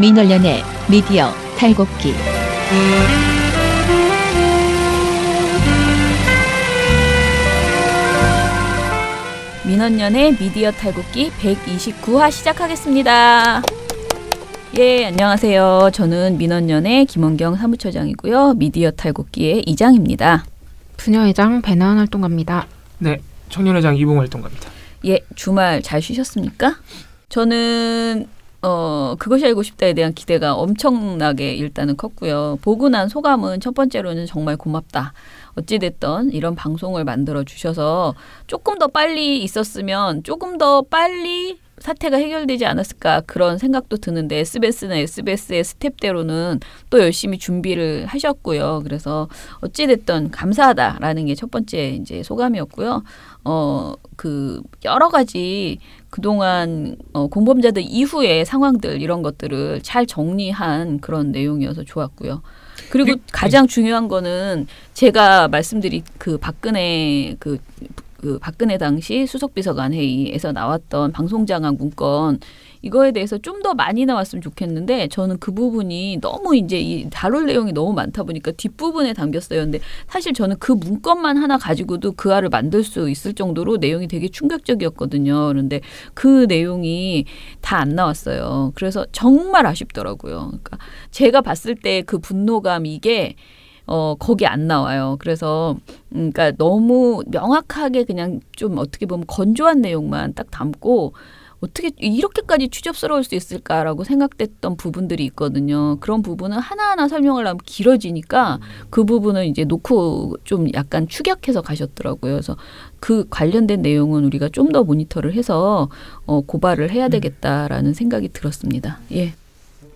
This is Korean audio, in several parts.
민원련의 미디어 탈곡기. 민원련의 미디어 탈곡기 129화 시작하겠습니다. 예, 안녕하세요. 저는 민원련의 김원경 사무처장이고요. 미디어 탈곡기의 이장입니다. 부녀회장 배나은 활동가입니다. 네, 청년회장 이봉 활동가입니다. 예, 주말 잘 쉬셨습니까? 저는 그것이 알고 싶다에 대한 기대가 엄청나게 일단은 컸고요. 보고 난 소감은 첫 번째로는 정말 고맙다. 어찌됐든 이런 방송을 만들어 주셔서 조금 더 빨리 있었으면 조금 더 빨리 사태가 해결되지 않았을까 그런 생각도 드는데 SBS는 SBS의 스텝대로는 또 열심히 준비를 하셨고요. 그래서 어찌됐든 감사하다라는 게 첫 번째 이제 소감이었고요. 그 여러 가지 그동안 공범자들 이후의 상황들 이런 것들을 잘 정리한 그런 내용이어서 좋았고요. 그리고 가장 중요한 거는 제가 말씀드린 그 박근혜 박근혜 당시 수석비서관 회의에서 나왔던 방송장악 문건 이거에 대해서 좀 더 많이 나왔으면 좋겠는데 저는 그 부분이 너무 이제 다룰 내용이 너무 많다 보니까 뒷부분에 담겼어요. 근데 사실 저는 그 문건만 하나 가지고도 그 알을 만들 수 있을 정도로 내용이 되게 충격적이었거든요. 그런데 그 내용이 다 안 나왔어요. 그래서 정말 아쉽더라고요. 그러니까 제가 봤을 때 그 분노감 이게 거기 안 나와요. 그래서 그러니까 너무 명확하게 그냥 좀 어떻게 보면 건조한 내용만 딱 담고 어떻게 이렇게까지 추접스러울 수 있을까라고 생각됐던 부분들이 있거든요. 그런 부분은 하나하나 설명을 하면 길어지니까 그 부분을 이제 놓고 좀 약간 축약해서 가셨더라고요. 그래서 그 관련된 내용은 우리가 좀 더 모니터를 해서 고발을 해야 되겠다라는 생각이 들었습니다. 예.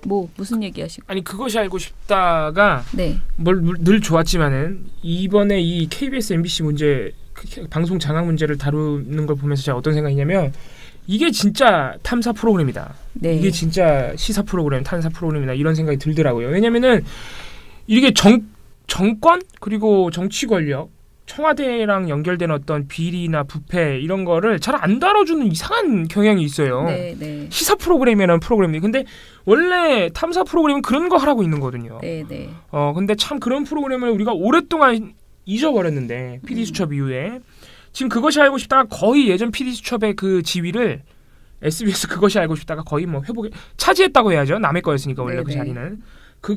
뭐 무슨 얘기하시고? 아니 그것이 알고 싶다가 네. 늘 좋았지만은 이번에 이 KBS, MBC 문제 방송 장악 문제를 다루는 걸 보면서 제가 어떤 생각이냐면 이게 진짜 탐사 프로그램이다. 네. 이게 진짜 시사 프로그램, 탐사 프로그램이다 이런 생각이 들더라고요. 왜냐면은 이게 정권 그리고 정치 권력 청와대랑 연결된 어떤 비리나 부패 이런 거를 잘 안 다뤄주는 이상한 경향이 있어요. 네, 네. 시사 프로그램이라는 프로그램이 근데 원래 탐사 프로그램은 그런 거 하라고 있는 거거든요. 네, 네. 근데 참 그런 프로그램을 우리가 오랫동안 잊어버렸는데 PD 수첩 이후에 지금 그것이 알고 싶다가 거의 예전 PD 수첩의 그 지위를 SBS 그것이 알고 싶다가 거의 뭐 회복에 차지했다고 해야죠. 남의 거였으니까 원래 네네. 그 자리는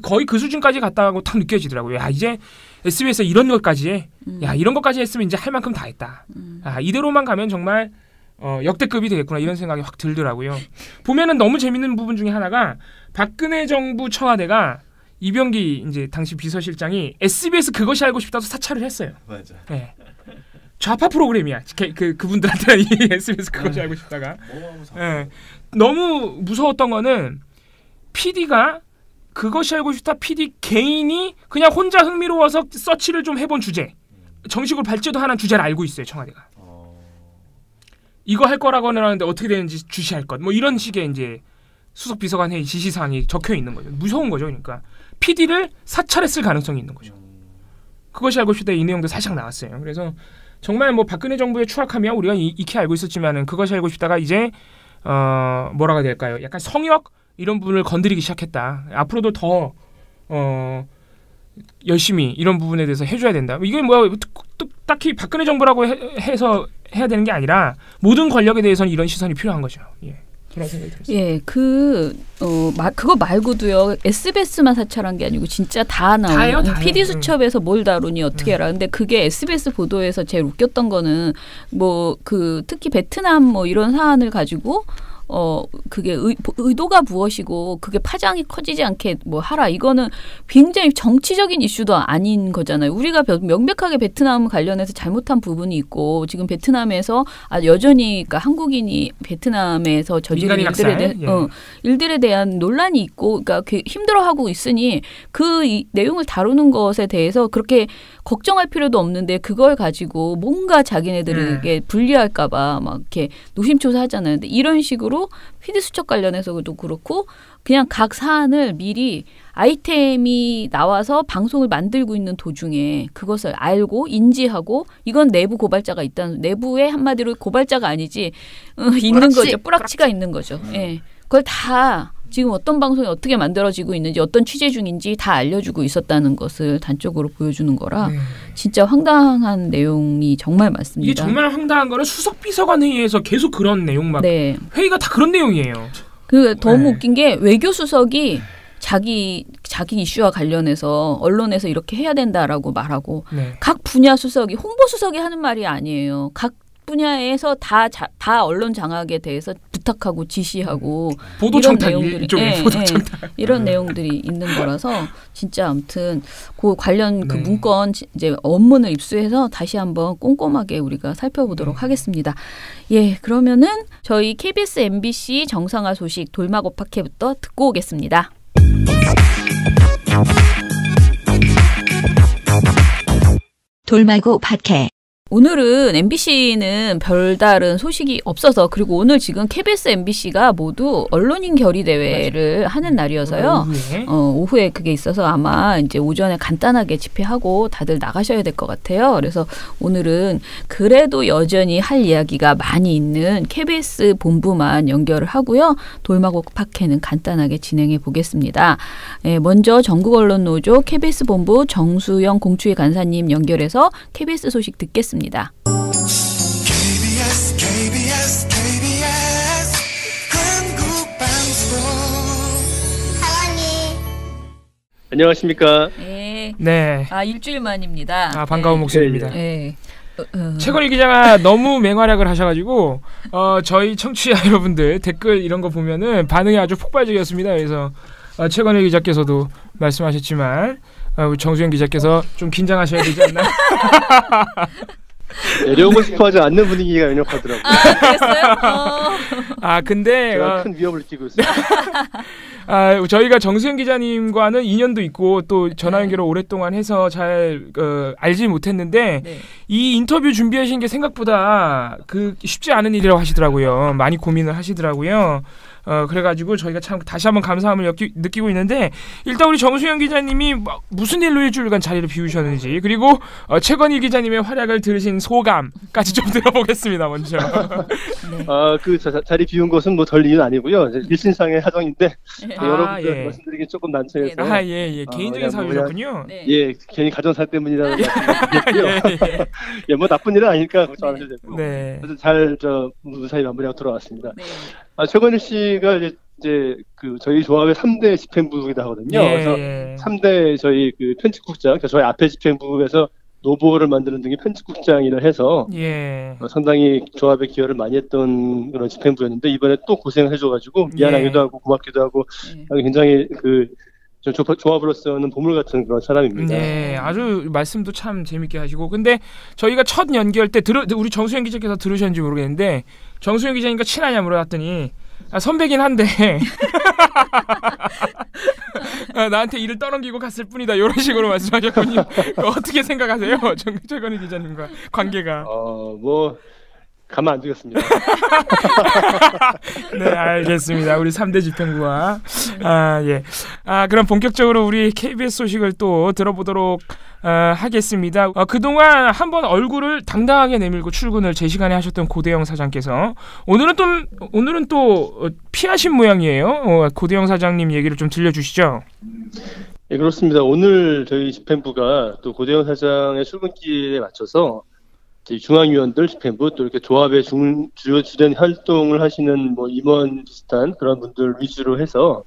거의 그 수준까지 갔다고 딱 느껴지더라고요. 야 이제 SBS 이런 것까지 해. 야 이런 것까지 했으면 이제 할 만큼 다 했다. 이대로만 가면 정말 역대급이 되겠구나 이런 생각이 확 들더라고요. 보면은 너무 재밌는 부분 중에 하나가 박근혜 정부 청와대가 이병기 이제 당시 비서실장이 SBS 그것이 알고 싶다도 사찰을 했어요. 맞아. 네. 좌파 프로그램이야. 그분들한테는 이 SBS 그것이 알고 싶다가 네. 너무 무서웠던 거는 PD가 그것이 알고 싶다 PD 개인이 그냥 혼자 흥미로워서 서치를 좀 해본 주제 정식으로 발제도 하는 주제를 알고 있어요. 청와대가 이거 할 거라고는 하는데 어떻게 되는지 주시할 것 뭐 이런 식의 이제 수석 비서관 회의 지시사항이 적혀 있는 거죠. 무서운 거죠. 그러니까 PD를 사찰했을 가능성이 있는 거죠. 그것이 알고 싶다 이 내용도 살짝 나왔어요. 그래서 정말 뭐 박근혜 정부의 추악함이야 우리가 익히 알고 있었지만은 그것이 알고 싶다가 이제 뭐라고 해야 될까요? 약간 성역 이런 부분을 건드리기 시작했다. 앞으로도 더 열심히 이런 부분에 대해서 해줘야 된다. 이게 뭐 딱히 박근혜 정부라고 해서 해야 되는 게 아니라 모든 권력에 대해서는 이런 시선이 필요한 거죠. 예. 그런 생각이 들었어요. 예, 그거 말고도요. SBS만 사찰한 게 아니고 진짜 다 나와요. PD 수첩에서 뭘 다루니 어떻게 알아? 근데 그게 SBS 보도에서 제일 웃겼던 거는 뭐 특히 베트남 뭐 이런 사안을 가지고 그게 의도가 무엇이고 그게 파장이 커지지 않게 뭐 하라. 이거는 굉장히 정치적인 이슈도 아닌 거잖아요. 우리가 명백하게 베트남 관련해서 잘못한 부분이 있고 지금 베트남에서 여전히 그러니까 한국인이 베트남에서 저지른 일들에 대한 논란이 있고 그러니까 힘들어하고 있으니 내용을 다루는 것에 대해서 그렇게 걱정할 필요도 없는데 그걸 가지고 뭔가 자기네들에게 불리할까 봐 막 이렇게 노심초사하잖아요. 근데 이런 식으로 PD 수첩 관련해서도 그렇고 그냥 각 사안을 미리 아이템이 나와서 방송을 만들고 있는 도중에 그것을 알고 인지하고 이건 내부 고발자가 있다는 내부에 한마디로 고발자가 아니지 있는 거죠. 뿌락치가 있는 거죠. 예. 그걸 다 지금 어떤 방송이 어떻게 만들어지고 있는지 어떤 취재 중인지 다 알려주고 있었다는 것을 단적으로 보여주는 거라 진짜 황당한 내용이 정말 많습니다. 이게 정말 황당한 거는 수석 비서관 회의에서 계속 그런 내용 막 회의가 다 그런 내용이에요. 그 너무 웃긴 게 외교 수석이 자기 이슈와 관련해서 언론에서 이렇게 해야 된다라고 말하고 각 분야 수석이 홍보 수석이 하는 말이 아니에요. 각 분야에서 다 언론 장악에 대해서 부탁하고 지시하고 보도 이런 청탁 내용들이 이런 내용들이 있는 거라서 진짜 아무튼 그 관련 그 문건 이제 원문을 입수해서 다시 한번 꼼꼼하게 우리가 살펴보도록 하겠습니다. 예, 그러면은 저희 KBS MBC 정상화 소식 돌마고 파케부터 듣고 오겠습니다. 돌마고 팟캐. 오늘은 MBC는 별다른 소식이 없어서 그리고 오늘 지금 KBS, MBC가 모두 언론인 결의 대회를 하는 날이어서요. 오후에 그게 있어서 아마 이제 오전에 간단하게 집회하고 다들 나가셔야 될 것 같아요. 그래서 오늘은 그래도 여전히 할 이야기가 많이 있는 KBS 본부만 연결을 하고요. 돌마고 팟캐는 간단하게 진행해 보겠습니다. 먼저 전국언론노조 KBS 본부 정수영 공추위 간사님 연결해서 KBS 소식 듣겠습니다. KBS 한국방송 하원이 안녕하십니까? 네. 일주일 만입니다. 반가운 목소리입니다. 네. 최건희 기자가 너무 맹활약을 하셔가지고 저희 청취자 여러분들 댓글 이런 거 보면은 반응이 아주 폭발적이었습니다. 그래서 최건희 기자께서도 말씀하셨지만 우리 정수영 기자께서 좀 긴장하셔야 되지 않나? 내려오고 싶어하지 않는 분위기가 역력하더라고요. 그랬어요? 근데 제가 큰 위협을 느끼고 있어요. 저희가 정수영 기자님과는 인연도 있고 또 전화 연결을 오랫동안 해서 잘 알지 못했는데 이 인터뷰 준비하신 게 생각보다 쉽지 않은 일이라고 하시더라고요. 많이 고민을 하시더라고요. 그래가지고 저희가 참 다시 한번 감사함을 느끼고 있는데 일단 우리 정수영 기자님이 무슨 일로 일주일간 자리를 비우셨는지 그리고 최건희 기자님의 활약을 들으신 소감까지 좀 들어보겠습니다. 먼저. 그 자리 비운 것은 뭐 덜 이유는 아니고요. 일신상의 사정인데 여러분들 말씀드리기 조금 난처해서. 개인적인 사유셨군요. 예, 괜히 가정사 때문이라는 말씀드리고요. 뭐 나쁜 일은 아니니까 걱정 안 하셔도 되고. 그래서 잘 무사히 마무리하고 돌아왔습니다. 최건희 씨가 이제 저희 조합의 3대 집행부이기도 하거든요. 그래서 3대 저희 편집국장, 저희 앞에 집행부에서 노보를 만드는 등의 편집국장 일을 해서 상당히 조합에 기여를 많이 했던 그런 집행부였는데 이번에 또 고생을 해줘가지고 미안하기도 하고 고맙기도 하고 굉장히 조합으로서는 보물 같은 그런 사람입니다. 네, 아주 말씀도 참 재밌게 하시고 근데 저희가 첫 연결 때 우리 정수영 기자께서 들으셨는지 모르겠는데 정수영 기자님과 친하냐 물어봤더니 선배긴 한데 나한테 일을 떠넘기고 갔을 뿐이다 이런 식으로 말씀하셨군요. 어떻게 생각하세요? 최건희 기자님과 관계가? 뭐 가만 안 두겠습니다. 네, 알겠습니다. 우리 3대 집행부와 그럼 본격적으로 우리 KBS 소식을 또 들어보도록 하겠습니다. 그동안 한번 얼굴을 당당하게 내밀고 출근을 제 시간에 하셨던 고대영 사장께서 오늘은 또 피하신 모양이에요. 고대영 사장님 얘기를 좀 들려주시죠. 네, 그렇습니다. 오늘 저희 집행부가 또 고대영 사장의 출근길에 맞춰서 중앙위원들 집행부 또 이렇게 조합의 주된 활동을 하시는 임원 비슷한 그런 분들 위주로 해서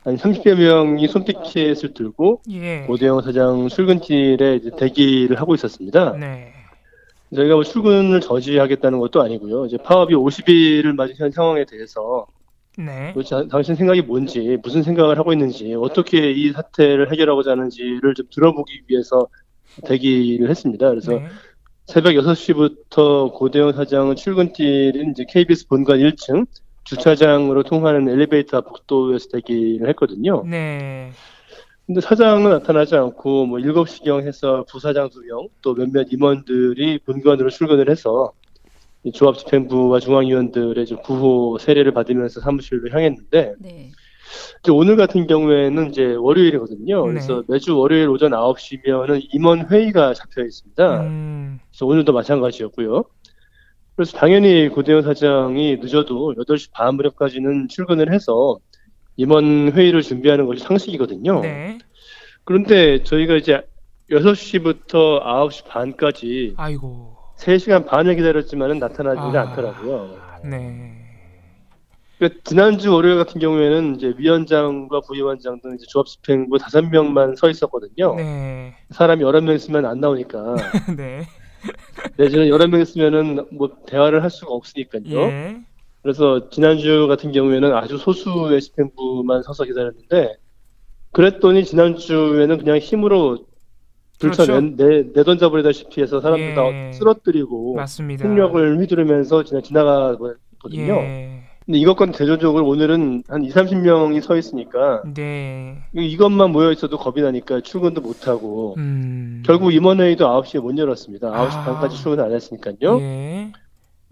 한 30여 명이 손피켓을 들고 고대영 사장 출근길에 이제 대기를 하고 있었습니다. 저희가 출근을 저지하겠다는 것도 아니고요. 이제 파업이 50일을 맞은 현 상황에 대해서 당신 생각이 뭔지, 무슨 생각을 하고 있는지, 어떻게 이 사태를 해결하고자 하는지를 좀 들어보기 위해서 대기를 했습니다. 그래서 새벽 6시부터 고대영 사장은 출근길인 이제 KBS 본관 1층 주차장으로 통하는 엘리베이터 복도에서 대기를 했거든요. 근데 사장은 나타나지 않고 7시경 해서 부사장 2명 또 몇몇 임원들이 본관으로 출근을 해서 조합 집행부와 중앙위원들의 좀 구호 세례를 받으면서 사무실로 향했는데 이제 오늘 같은 경우에는 이제 월요일이거든요. 그래서 매주 월요일 오전 9시면은 임원 회의가 잡혀 있습니다. 그래서 오늘도 마찬가지였고요. 그래서 당연히 고대영 사장이 늦어도 8시 반 무렵까지는 출근을 해서 임원 회의를 준비하는 것이 상식이거든요. 네. 그런데 저희가 이제 6시부터 9시 반까지 아이고. 3시간 반을 기다렸지만은 나타나지는 않더라고요. 네. 그러니까 지난주 월요일 같은 경우에는 이제 위원장과 부위원장 등 이제 조합집행부 5명만 서 있었거든요. 네. 사람이 여러 명 있으면 안 나오니까. 네. 내지는 여러 명 있으면은 뭐 대화를 할 수가 없으니까요. 예. 그래서 지난주 같은 경우에는 아주 소수의 집행부만 서서 기다렸는데, 그랬더니 지난주에는 그냥 힘으로 그렇죠. 내던져 버리다시피 해서 사람들 예. 다 쓰러뜨리고 맞습니다. 폭력을 휘두르면서 지나가거든요. 예. 근데 이것과는 대조적으로 오늘은 한 20-30명이 서 있으니까 네. 이것만 모여 있어도 겁이 나니까 출근도 못 하고 결국 임원회의도 9시에 못 열었습니다. 9시 반까지 출근 안 했으니까요. 예.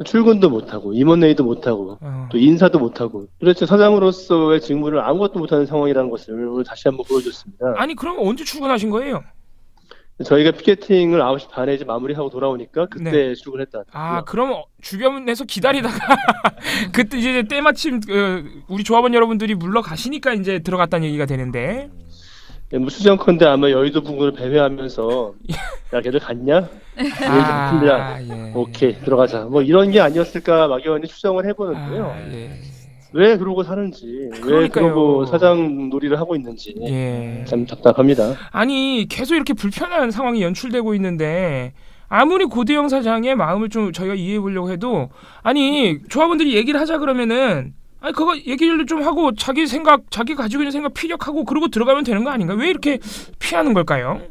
출근도 못 하고 임원회의도 못 하고 또 인사도 못 하고, 도대체 사장으로서의 직무를 아무것도 못 하는 상황이라는 것을 오늘 다시 한번 보여줬습니다. 아니 그럼 언제 출근하신 거예요? 저희가 피켓팅을 9시 반에 이제 마무리하고 돌아오니까 그때 네. 출근했다. 아, 그럼 주변에서 기다리다가 그때 이제 때마침 우리 조합원 여러분들이 물러가시니까 이제 들어갔다는 얘기가 되는데. 뭐 수정컨대 아마 여의도 부근을 배회하면서 야 걔들 갔냐? 예. 오케이 들어가자. 뭐 이런 게 아니었을까 막연히 추정을 해보는데요. 예. 왜 그러고 사는지, 그러니까요. 왜 그러고 사장 놀이를 하고 있는지 예. 참 답답합니다. 아니 계속 이렇게 불편한 상황이 연출되고 있는데 아무리 고대영 사장의 마음을 좀 저희가 이해해 보려고 해도, 아니 조합원들이 얘기를 하자 그러면은 아니 그거 얘기를 좀 하고 자기 생각, 자기 가지고 있는 생각 피력하고 그러고 들어가면 되는 거 아닌가? 왜 이렇게 피하는 걸까요?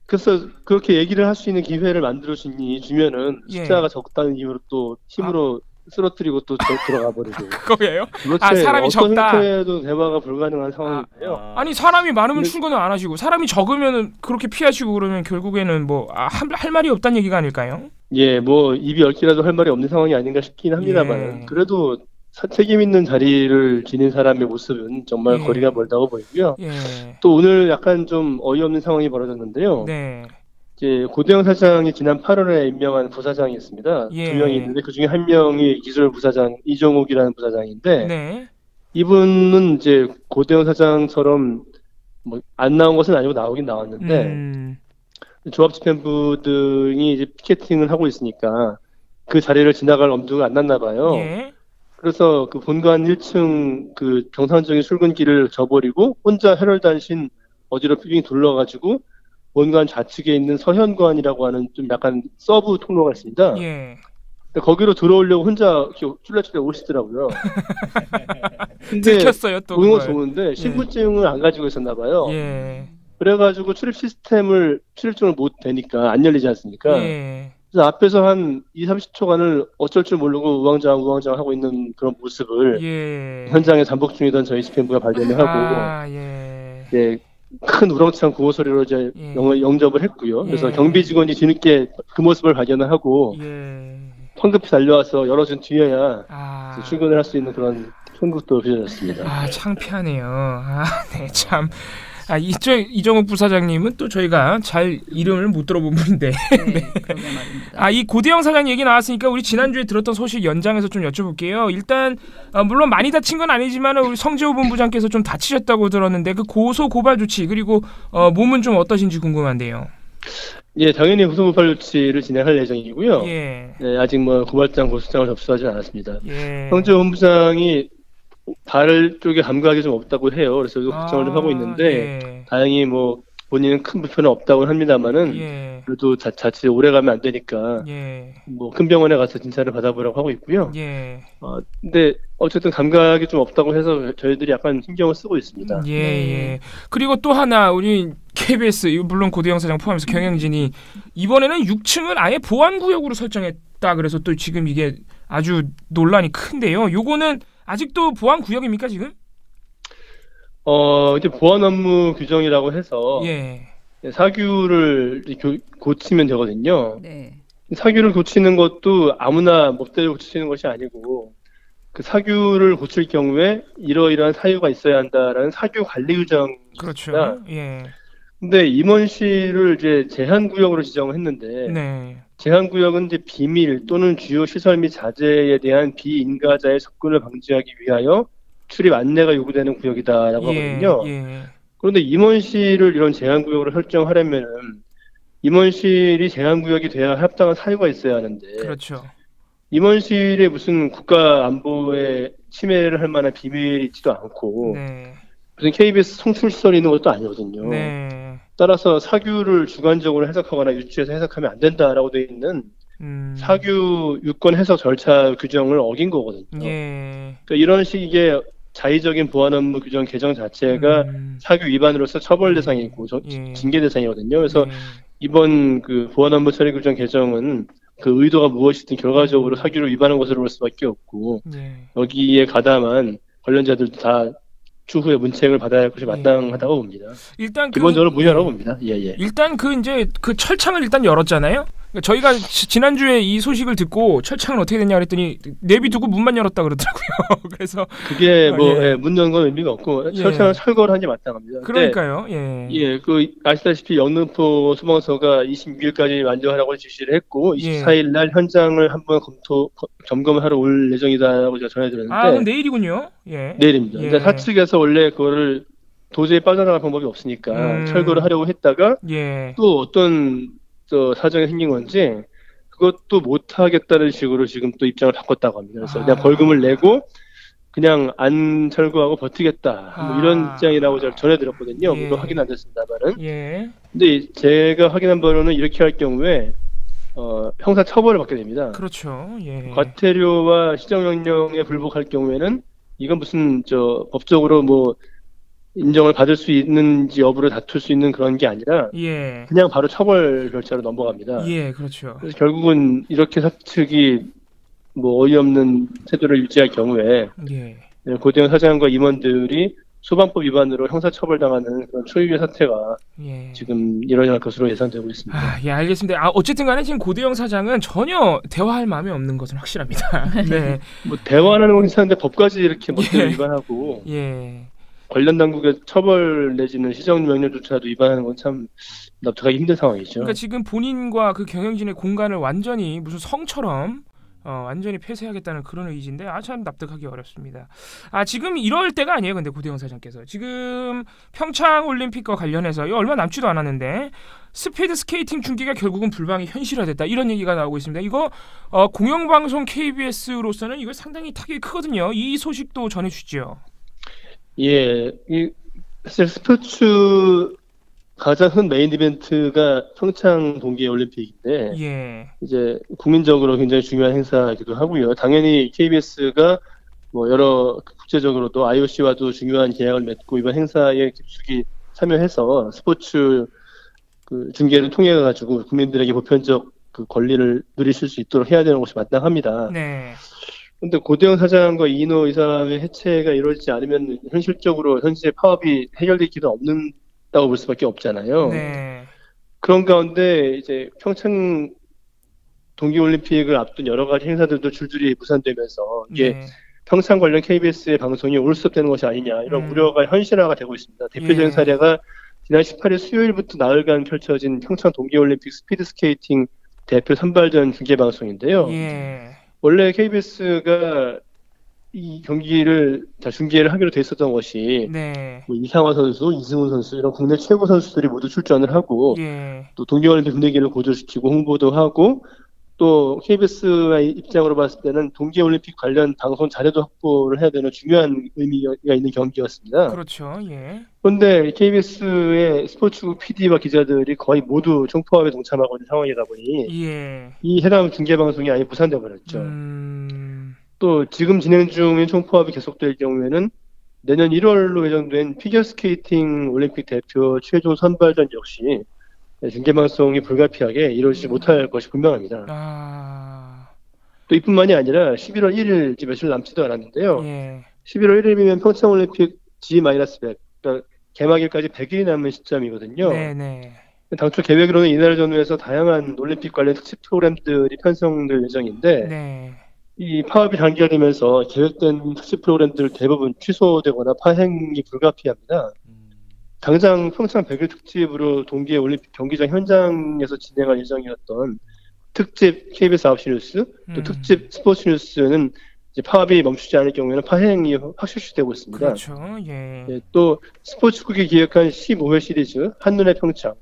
그래서 그렇게 얘기를 할 수 있는 기회를 만들어주면은 예. 숫자가 적다는 이유로 또 힘으로 쓰러뜨리고 또 들어가 버리고. 그거예요? 도대체 사람이 어떤 적다. 형태에도 대화가 불가능한 상황인데요. 아니 사람이 많으면 근데- 출근을 안 하시고 사람이 적으면 그렇게 피하시고 그러면 결국에는 뭐 할 말이 없다는 얘기가 아닐까요? 예, 뭐 입이 10개라도 할 말이 없는 상황이 아닌가 싶긴 합니다만 예. 그래도 책임 있는 자리를 지닌 사람의 모습은 정말 예. 거리가 멀다고 보이고요. 예. 또 오늘 약간 좀 어이없는 상황이 벌어졌는데요. 네. 이제 고대영 사장이 지난 8월에 임명한 부사장이었습니다. 예. 2명이 있는데 그 중에 한 명이 기술 부사장 이종욱이라는 부사장인데 네. 이분은 이제 고대영 사장처럼 뭐 안 나온 것은 아니고 나오긴 나왔는데 조합집행부 등이 이제 피켓팅을 하고 있으니까 그 자리를 지나갈 엄두가 안 났나 봐요. 예. 그래서 그 본관 1층 그 정상적인 출근길을 저버리고 혼자 혈혈단신 어디로 빙 둘러가지고 본관 좌측에 있는 서현관이라고 하는 좀 약간 서브 통로가 있습니다. 예. 근데 거기로 들어오려고 혼자 이렇게 쫄래쫄래 오시더라고요. 근데 들켰어요 또 보는 건 그걸. 좋은데 신분증을 안 가지고 있었나 봐요. 예. 그래가지고 출입증을 못 대니까 안 열리지 않습니까? 예. 그래서 앞에서 한 2-30초간을 어쩔 줄 모르고 우왕좌왕 하고 있는 그런 모습을 예. 현장에 잠복 중이던 저희 집행부가 발견을 하고 예. 이제 큰 우렁찬 구호 소리로 이제 예. 영접을 했고요. 그래서 예. 경비 직원이 뒤늦게 그 모습을 발견을 하고 예. 황급히 달려와서 열어준 뒤에야 아. 출근을 할 수 있는 그런 형국도 빚어졌습니다. 아, 창피하네요. 아, 네, 참. 이정욱 부사장님은 또 저희가 잘 이름을 못 들어본 분인데. 네, 그러게 말입니다. 이 고대영 사장 얘기 나왔으니까 우리 지난주에 들었던 소식 연장해서 좀 여쭤볼게요. 일단 물론 많이 다친 건 아니지만 우리 성재호 본부장께서 좀 다치셨다고 들었는데 그 고소 고발 조치 그리고 몸은 좀 어떠신지 궁금한데요. 예, 당연히 후소고발 조치를 진행할 예정이고요. 예. 네, 아직 뭐 고발장, 고소장을 접수하지 않았습니다. 예. 성재 본부장이 발 쪽에 감각이 좀 없다고 해요. 그래서 저도 걱정을 좀 하고 있는데 예. 다행히 뭐 본인은 큰 불편은 없다고 합니다만은 예. 그래도 자칫 오래 가면 안 되니까 예. 뭐 큰 병원에 가서 진찰을 받아보라고 하고 있고요. 예. 근데 어쨌든 감각이 좀 없다고 해서 저희들이 약간 신경을 쓰고 있습니다. 예, 네. 예. 그리고 또 하나 우리 KBS 물론 고대영 사장 포함해서 경영진이 이번에는 6층을 아예 보안 구역으로 설정했다. 그래서 또 지금 이게 아주 논란이 큰데요. 요거는 아직도 보안 구역입니까 지금? 이제 보안 업무 규정이라고 해서 예. 사규를 고치면 되거든요. 네. 사규를 고치는 것도 아무나 멋대로 고치는 것이 아니고 그 사규를 고칠 경우에 이러이러한 사유가 있어야 한다라는 사규 관리 규정이 그렇죠. 예. 근데 임원실을 이제 제한 구역으로 지정을 했는데 네. 제한구역은 이제 비밀 또는 주요 시설 및 자재에 대한 비인가자의 접근을 방지하기 위하여 출입 안내가 요구되는 구역이다라고 하거든요. 예. 그런데 임원실을 이런 제한구역으로 설정하려면은 임원실이 제한구역이 돼야 합당한 사유가 있어야 하는데 그렇죠. 임원실에 무슨 국가 안보에 침해를 할 만한 비밀이 있지도 않고 네. 무슨 KBS 송출시설이 있는 것도 아니거든요. 네. 따라서 사규를 주관적으로 해석하거나 유추해서 해석하면 안 된다라고 되어 있는 사규 유권 해석 절차 규정을 어긴 거거든요. 예. 그러니까 이런 식의 자의적인 보안 업무 규정 개정 자체가 사규 위반으로서 처벌 대상이고 징계 대상이거든요. 그래서 이번 그 보안 업무 처리 규정 개정은 그 의도가 무엇이든 결과적으로 사규를 위반한 것으로 볼 수밖에 없고 여기에 가담한 관련자들도 다 추후에 문책을 받아야 할 것이 마땅하다고 봅니다. 일단 기본적으로 무효라고 봅니다. 일단 이제 그 철창을 일단 열었잖아요. 그러니까 저희가 지난주에 이 소식을 듣고 철창은 어떻게 됐냐 그랬더니 내비두고 문만 열었다 그러더라고요. 그래서 그게 문 연 건 의미가 없고 철창을 철거를 한 게 마땅합니다. 그러니까요. 그 아시다시피 영등포 소방서가 26일까지 완료하라고 지시를 했고 24일 날 현장을 한번 점검을 하러 올 예정이다라고 제가 전해드렸는데 그럼 내일이군요. 내일입니다. 근데 사측에서 원래 그거를 도저히 빠져나갈 방법이 없으니까 철거를 하려고 했다가 또 어떤 사정이 생긴 건지 그것도 못하겠다는 식으로 지금 또 입장을 바꿨다고 합니다. 그래서 그냥 벌금을 내고 그냥 안 철거하고 버티겠다 뭐 이런 입장이라고 제가 전해드렸거든요. 물론 확인 안 됐습니다만은. 근데 제가 확인한 바로는 이렇게 할 경우에 형사 처벌을 받게 됩니다. 그렇죠. 과태료와 시정명령에 불복할 경우에는 이건 무슨 법적으로 뭐 인정을 받을 수 있는지 여부를 다툴 수 있는 그런 게 아니라 그냥 바로 처벌 절차로 넘어갑니다. 그렇죠. 그래서 결국은 이렇게 사측이 뭐 어이없는 태도를 유지할 경우에 고대영 사장과 임원들이 소방법 위반으로 형사처벌당하는 그런 초유의 사태가 지금 일어날 것으로 예상되고 있습니다. 알겠습니다. 어쨌든 간에 지금 고대영 사장은 전혀 대화할 마음이 없는 것은 확실합니다. 네. 뭐 대화하는 건 괜찮은데 법까지 이렇게 멋대로 위반하고 관련 당국의 처벌 내지는 시정명령조차도 위반하는 건 참 납득하기 힘든 상황이죠. 그러니까 지금 본인과 그 경영진의 공간을 완전히 무슨 성처럼 완전히 폐쇄하겠다는 그런 의지인데 참 납득하기 어렵습니다. 지금 이럴 때가 아니에요. 근데 고대영 사장께서 지금 평창 올림픽과 관련해서 얼마 남지도 않았는데 스피드 스케이팅 중계가 결국은 불방이 현실화됐다 이런 얘기가 나오고 있습니다. 이거 공영방송 KBS로서는 이거 상당히 타격이 크거든요. 이 소식도 전해주시죠. 사실 스포츠 가장 큰 메인 이벤트가 평창 동계올림픽인데 이제 국민적으로 굉장히 중요한 행사이기도 하고요. 당연히 KBS가 뭐 여러 국제적으로도 IOC와도 중요한 계약을 맺고 이번 행사에 깊숙이 참여해서 스포츠 그 중계를 통해 가지고 국민들에게 보편적 그 권리를 누리실 수 있도록 해야 되는 것이 마땅합니다. 그런데 고대영 사장과 이인호 이사의 해체가 이루어지지 않으면 현실적으로 현재 파업이 해결될 길은 없는다고 볼 수밖에 없잖아요. 그런 가운데 이제 평창 동계올림픽을 앞둔 여러 가지 행사들도 줄줄이 무산되면서 이게 평창 관련 KBS의 방송이 올스톱되는 것이 아니냐 이런 우려가 현실화가 되고 있습니다. 대표적인 사례가 지난 18일 수요일부터 나흘간 펼쳐진 평창 동계올림픽 스피드스케이팅 대표 선발전 중계 방송인데요. 원래 KBS가 이 경기를 중계를 하기로 돼 있었던 것이 뭐 이상화 선수, 이승훈 선수 이런 국내 최고 선수들이 모두 출전을 하고 또 동계올림픽 분위기를 고조시키고 홍보도 하고 또 KBS의 입장으로 봤을 때는 동계올림픽 관련 방송 자료도 확보를 해야 되는 중요한 의미가 있는 경기였습니다. 그렇죠. 그런데 KBS의 스포츠국 PD와 기자들이 거의 모두 총파업에 동참하고 있는 상황이다 보니 이 해당 중계 방송이 아예 무산돼 버렸죠. 또 지금 진행 중인 총파업이 계속될 경우에는 내년 1월로 예정된 피겨스케이팅 올림픽 대표 최종 선발전 역시 중계방송이 불가피하게 이루어지지 못할 것이 분명합니다. 또 이뿐만이 아니라 11월 1일 이제 며칠 남지도 않았는데요. 11월 1일이면 평창올림픽 G-100, 그러니까 개막일까지 100일이 남은 시점이거든요. 당초 계획으로는 이날 전후해서 다양한 올림픽 관련 특집 프로그램들이 편성될 예정인데 이 파업이 단기화되면서 계획된 특집 프로그램들 대부분 취소되거나 파행이 불가피합니다. 당장 평창 100일 특집으로 동계 올림픽 경기장 현장에서 진행할 예정이었던 특집 KBS 9시 뉴스, 또 특집 스포츠 뉴스는 이제 파업이 멈추지 않을 경우에는 파행이 확실시되고 있습니다. 그렇죠. 예. 예, 또 스포츠국이 기획한 15회 시리즈 한눈의 평창,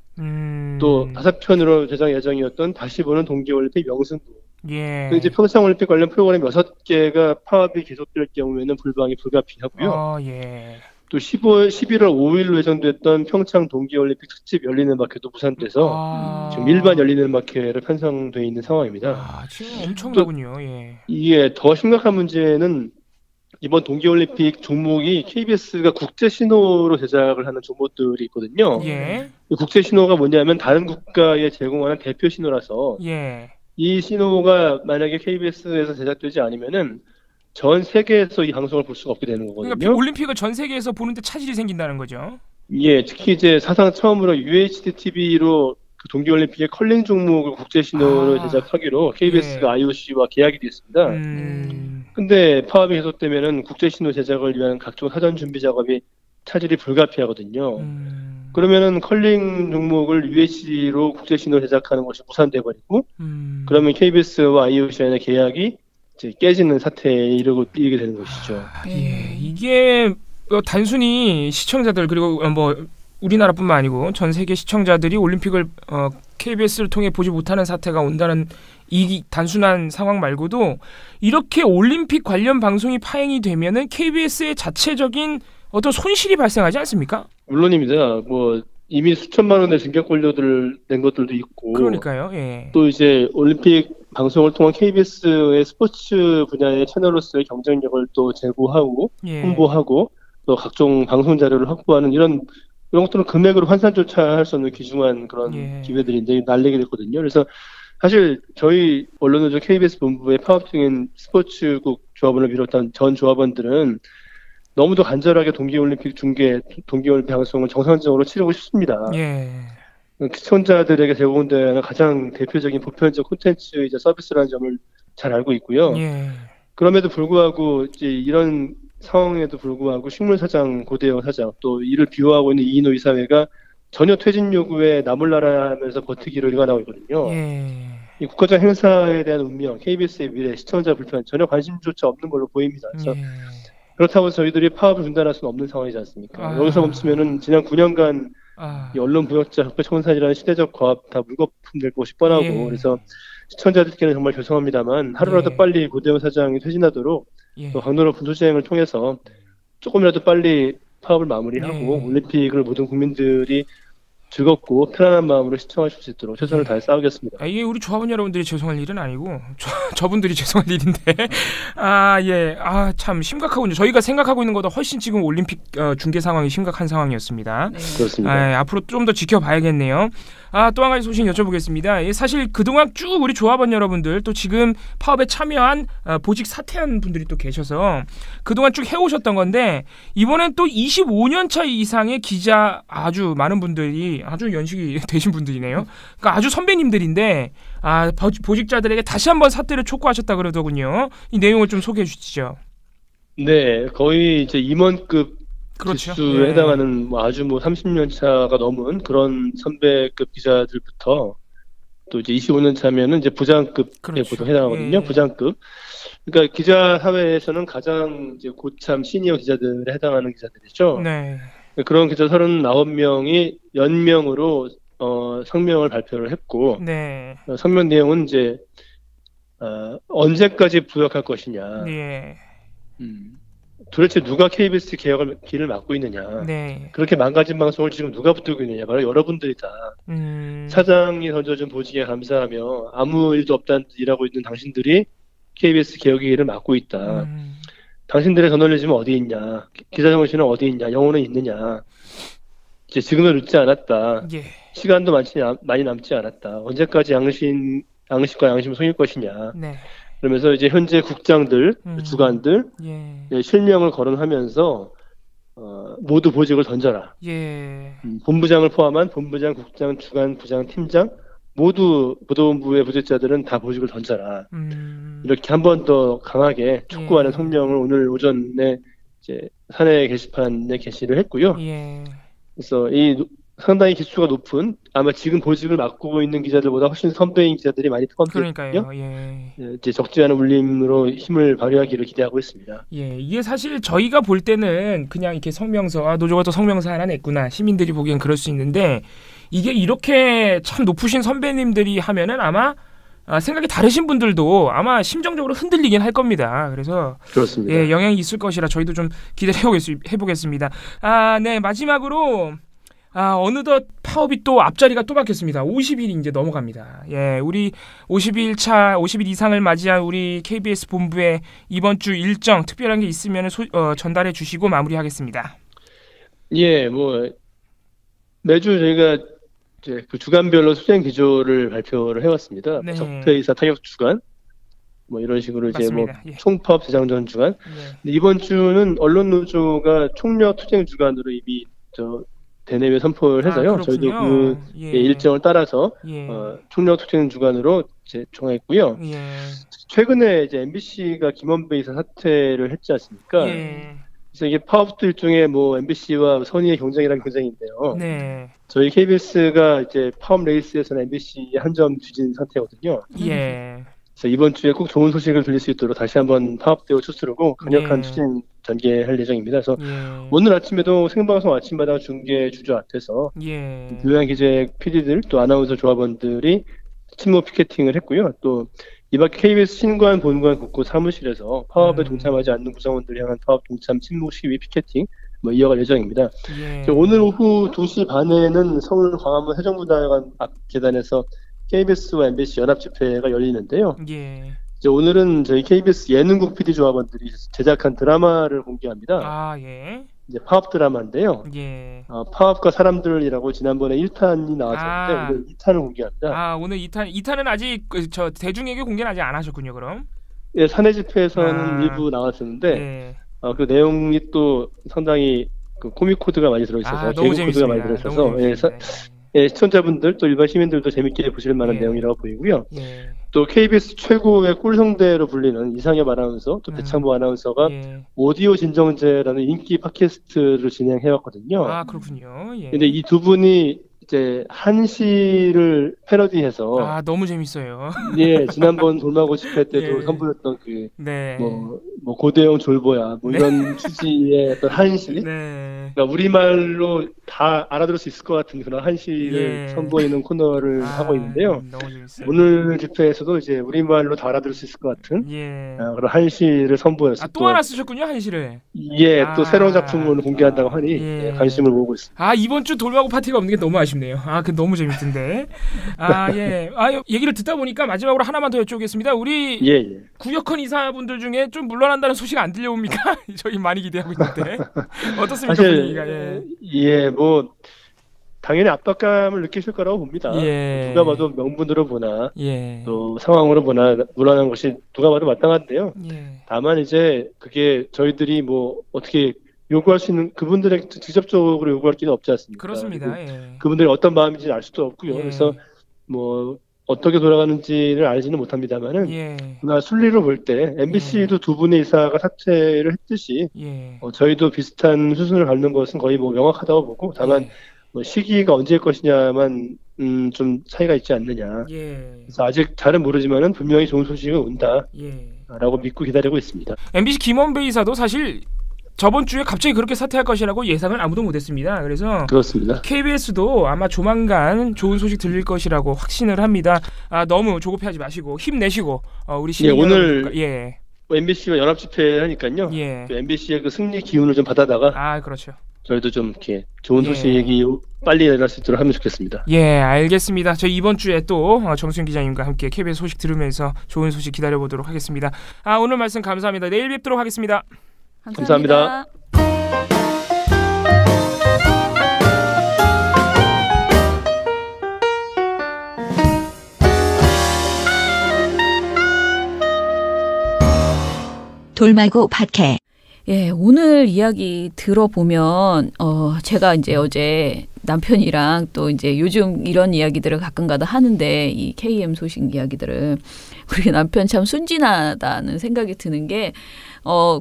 또 5편으로 제작 예정이었던 다시 보는 동계올림픽 명승부. 예. 이제 평창올림픽 관련 프로그램 6개가 파업이 계속될 경우에는 불방이 불가피하고요. 예. 또 11월 5일로 예정됐던 평창 동계올림픽 특집 열리는 음악회도 무산돼서 지금 일반 열리는 음악회로 편성돼 있는 상황입니다. 지금 엄청나군요. 예. 이게 더 심각한 문제는 이번 동계올림픽 종목이 KBS가 국제 신호로 제작을 하는 종목들이 있거든요. 예. 이 국제 신호가 뭐냐면 다른 국가에 제공하는 대표 신호라서 예. 이 신호가 만약에 KBS에서 제작되지 않으면은 전 세계에서 이 방송을 볼 수가 없게 되는 거거든요. 그러니까 올림픽을 전 세계에서 보는데 차질이 생긴다는 거죠. 예, 특히 이제 사상 처음으로 UHD TV로 그 동계올림픽의 컬링 종목을 국제 신호로 제작하기로 KBS가 IOC와 계약이 됐습니다. 근데 파업이 계속되면은 국제 신호 제작을 위한 각종 사전 준비 작업이 차질이 불가피하거든요. 그러면은 컬링 종목을 UHD로 국제 신호 제작하는 것이 무산돼 버리고, 그러면 KBS와 IOC 간의 계약이 이제 깨지는 사태에 이르게 되는 것이죠. 예, 이게 단순히 시청자들 그리고 뭐 우리나라뿐만 아니고 전 세계 시청자들이 올림픽을 KBS를 통해 보지 못하는 사태가 온다는 이 단순한 상황 말고도 이렇게 올림픽 관련 방송이 파행이 되면은 KBS의 자체적인 어떤 손실이 발생하지 않습니까? 물론입니다. 뭐 이미 수천만 원의 징계권료들을 낸 것들도 있고. 그러니까요. 예. 또 이제 올림픽 방송을 통한 KBS의 스포츠 분야의 채널로서의 경쟁력을 또 제고하고 홍보하고 또 각종 방송 자료를 확보하는 이런 것들은 금액으로 환산조차 할 수 없는 귀중한 그런 기회들인데 날리게 됐거든요. 그래서 사실 저희 언론노조 KBS 본부의 파업 중인 스포츠국 조합원을 비롯한 전 조합원들은 너무도 간절하게 동계올림픽 중계, 동계올림픽 방송을 정상적으로 치르고 싶습니다. 시청자들에게 제공되는 가장 대표적인 보편적 콘텐츠이자 서비스라는 점을 잘 알고 있고요. 그럼에도 불구하고 이제 이런 상황에도 불구하고 식물사장, 고대영 사장, 또 이를 비호하고 있는 이인호 이사회가 전혀 퇴진 요구에 나몰라라 하면서 버티기로 일관하고 있거든요. 이 국가적 행사에 대한 운명, KBS의 미래, 시청자 불편 전혀 관심조차 없는 걸로 보입니다. 그래서 그렇다고 저희들이 파업을 중단할 수는 없는 상황이지 않습니까? 여기서 멈추면은 지난 9년간 이 언론 부역자 적폐청산이라는 시대적 과업 다 물거품 될 것이 뻔하고 그래서 시청자들께는 정말 죄송합니다만 하루라도 빨리 고대영 사장이 퇴진하도록 또 강론호 분수대행을 통해서 조금이라도 빨리 파업을 마무리하고 올림픽을 모든 국민들이 즐겁고 편안한 마음으로 시청하실 수 있도록 최선을 다해 싸우겠습니다. 이게 우리 조합원 여러분들이 죄송할 일은 아니고 저분들이 죄송할 일인데 참 심각하군요. 저희가 생각하고 있는 것보다 훨씬 지금 올림픽 중계 상황이 심각한 상황이었습니다. 그렇습니다. 앞으로 좀 더 지켜봐야겠네요. 또 한 가지 소식 여쭤보겠습니다. 사실 그동안 쭉 우리 조합원 여러분들 또 지금 파업에 참여한 보직 사퇴한 분들이 또 계셔서 그동안 쭉 해오셨던 건데 이번엔 또 25년 차 이상의 기자 아주 많은 분들이 아주 연식이 되신 분들이네요. 그러니까 아주 선배님들인데 보직자들에게 다시 한번 사퇴를 촉구하셨다 그러더군요. 이 내용을 좀 소개해 주시죠. 네, 거의 이제 임원급 그렇죠. 기수에 해당하는 아주 30년 차가 넘은 그런 선배급 기자들부터 또 이제 25년 차면은 이제 부장급에 보통 해당하거든요. 부장급. 그러니까 기자 사회에서는 가장 이제 고참 시니어 기자들에 해당하는 기자들이죠. 그런 기자 39명이 연명으로 성명을 발표를 했고 성명 내용은 이제 언제까지 부역할 것이냐. 도대체 누가 KBS 개혁을 길을 막고 있느냐. 그렇게 망가진 방송을 지금 누가 붙들고 있느냐. 바로 여러분들이다. 사장이 던져준 보직에 감사하며 아무 일도 없다는 듯 일하고 있는 당신들이 KBS 개혁의 길을 막고 있다. 당신들의 저널리즘은 어디 있냐. 기자정신은 어디 있냐. 영혼은 있느냐. 이제 지금은 늦지 않았다. 시간도 많이 남지 않았다. 언제까지 양식과 양심을 속일 것이냐. 그러면서 이제 현재 국장들, 주관들 실명을 거론하면서 모두 보직을 던져라. 본부장을 포함한 본부장, 국장, 주관, 부장, 팀장 모두 보도본부의 부직자들은 다 보직을 던져라. 이렇게 한 번 더 강하게 촉구하는 성명을 오늘 오전에 이제 사내 게시판에 게시를 했고요. 그래서 이 상당히 기수가 높은 아마 지금 보직을 맡고 있는 기자들보다 훨씬 선배인 기자들이 많이 포함되어 있거든요. 그러니까요. 예. 이제 적지 않은 울림으로 힘을 발휘하기를 기대하고 있습니다. 예, 이게 사실 저희가 볼 때는 그냥 이렇게 성명서, 노조가 또 성명서 하나 냈구나. 시민들이 보기엔 그럴 수 있는데 이게 이렇게 참 높으신 선배님들이 하면은 아마 생각이 다르신 분들도 아마 심정적으로 흔들리긴 할 겁니다. 그래서 그렇습니다. 예, 영향이 있을 것이라 저희도 좀 기대를 해보겠습니다. 네, 마지막으로 어느덧 파업이 또 앞자리가 또 바뀌었습니다. 50일이 이제 넘어갑니다. 예, 우리 50일 이상을 맞이한 우리 KBS 본부에 이번 주 일정 특별한 게 있으면 전달해 주시고 마무리하겠습니다. 예, 뭐 매주 저희가 이제 그 주간별로 수행 기조를 발표를 해왔습니다. 네. 적폐이사 타격 주간, 뭐 이런 식으로 이제 뭐 맞습니다. 예. 총파업 재장전 주간. 예. 근데 이번 주는 언론 노조가 총력 투쟁 주간으로 이미 대내외 선포를 해서요. 저희도 그 예. 일정을 따라서 예. 총력 투쟁 주간으로 이제 정했고요. 예. 최근에 이제 MBC가 김원배 이사 사퇴를 했지 않습니까? 예. 그래서 이게 파업도 일종의 뭐 MBC와 선의의 경쟁이라는 경쟁인데요. 네. 저희 KBS가 이제 파업 레이스에서는 MBC 한 점 뒤진 상태거든요. 예. 그래서 이번 주에 꼭 좋은 소식을 들릴 수 있도록 다시 한번 파업대우 추스르고 강력한 예. 투쟁 전개할 예정입니다. 그래서 예. 오늘 아침에도 생방송 아침마당 중계 주조 앞에서 예. 교양기획 PD들 또 아나운서 조합원들이 침묵 피켓팅을 했고요. 또 이밖에 KBS 신관 본관 곳곳 사무실에서 파업에 동참하지 않는 구성원들을 향한 파업 동참 침묵 시위 피켓팅 이어갈 예정입니다. 예. 오늘 오후 2시 반에는 서울 광화문 해정문화관 앞 계단에서 KBS와 MBC 연합 집회가 열리는데요. 예. 이제 오늘은 저희 KBS 예능국 PD 조합원들이 제작한 드라마를 공개합니다. 예. 이제 파업 드라마인데요. 예. 파업과 사람들이라고 지난번에 1탄이 나왔었는데 오늘 2탄을 공개합니다. 오늘 2탄은 아직 저 대중에게 공개는 아직 안 하셨군요, 그럼. 예, 사내 집회에서는 일부 나왔었는데 예. 그 내용이 또 상당히 그 코믹 코드가 많이 들어있어서 너무 개그 코드가 많이 들어있어서 시청자분들 또 일반 시민들도 재밌게 보실 만한 내용이라고 보이고요. 예. 또 KBS 최고의 꿀성대로 불리는 이상엽 아나운서 또 배창모 아나운서가 오디오 진정제라는 인기 팟캐스트를 진행해왔거든요. 그렇군요. 예. 근데 이 두 분이 이제 한시를 패러디해서 너무 재밌어요. 예, 지난번 돌마고 집회 때도 선보였던 뭐 고대영 졸보야 뭐 이런 취지의 어떤 한시. 그러니까 우리말로 다 알아들을 수 있을 것 같은 그런 한시를 선보이는 코너를 하고 있는데요. 너무 재밌어요. 오늘 집회에서도 이제 우리말로 다 알아들을 수 있을 것 같은 그런 한시를 선보였어요. 또 하나 쓰셨군요, 한시를. 예, 또 새로운 작품을 공개한다고 하니 관심을 모으고 있습니다. 이번 주 돌마고 파티가 없는 게 너무 아쉽네요. 그 너무 재밌던데. 예. 얘기를 듣다 보니까 마지막으로 하나만 더 여쭤보겠습니다. 우리 구역헌 이사분들 중에 좀 물러난다는 소식 안 들려옵니까? 저희 많이 기대하고 있는데 어떻습니까? 사실 분위기가? 뭐 당연히 압박감을 느끼실 거라고 봅니다. 누가 봐도 명분으로 보나 또 상황으로 보나 물러난 것이 누가 봐도 마땅한데요. 다만 이제 그게 저희들이 뭐 어떻게 요구할 수 있는 그분들에게 직접적으로 요구할 길은 없지 않습니까? 그렇습니다. 그분들이 어떤 마음인지 알 수도 없고요. 그래서 뭐 어떻게 돌아가는지를 알지는 못합니다만은 그러나 순리로 볼 때 MBC도 두 분의 이사가 사퇴를 했듯이 저희도 비슷한 수순을 밟는 것은 거의 뭐 명확하다고 보고 다만 뭐 시기가 언제일 것이냐만 좀 차이가 있지 않느냐. 그래서 아직 잘은 모르지만은 분명히 좋은 소식은 온다라고 믿고 기다리고 있습니다. MBC 김원배 이사도 사실 저번 주에 갑자기 그렇게 사퇴할 것이라고 예상을 아무도 못했습니다. 그래서 그렇습니다. KBS도 아마 조만간 좋은 소식 들릴 것이라고 확신을 합니다. 너무 조급해하지 마시고 힘내시고 우리 시민 오늘 MBC와 연합 집회 하니까요. 그 MBC의 그 승리 기운을 좀 받아다가 그렇죠. 저희도 좀 이렇게 좋은 소식이 빨리 내릴 수 있도록 하면 좋겠습니다. 알겠습니다. 저희 이번 주에 또 정수영 기자님과 함께 KBS 소식 들으면서 좋은 소식 기다려보도록 하겠습니다. 오늘 말씀 감사합니다. 내일 뵙도록 하겠습니다. 감사합니다. 돌마고 팟캐. 오늘 이야기 들어보면 제가 이제 어제 남편이랑 또 이제 요즘 이런 이야기들을 가끔가다 하는데 이 KM 소식 이야기들을 우리 남편 참 순진하다는 생각이 드는 게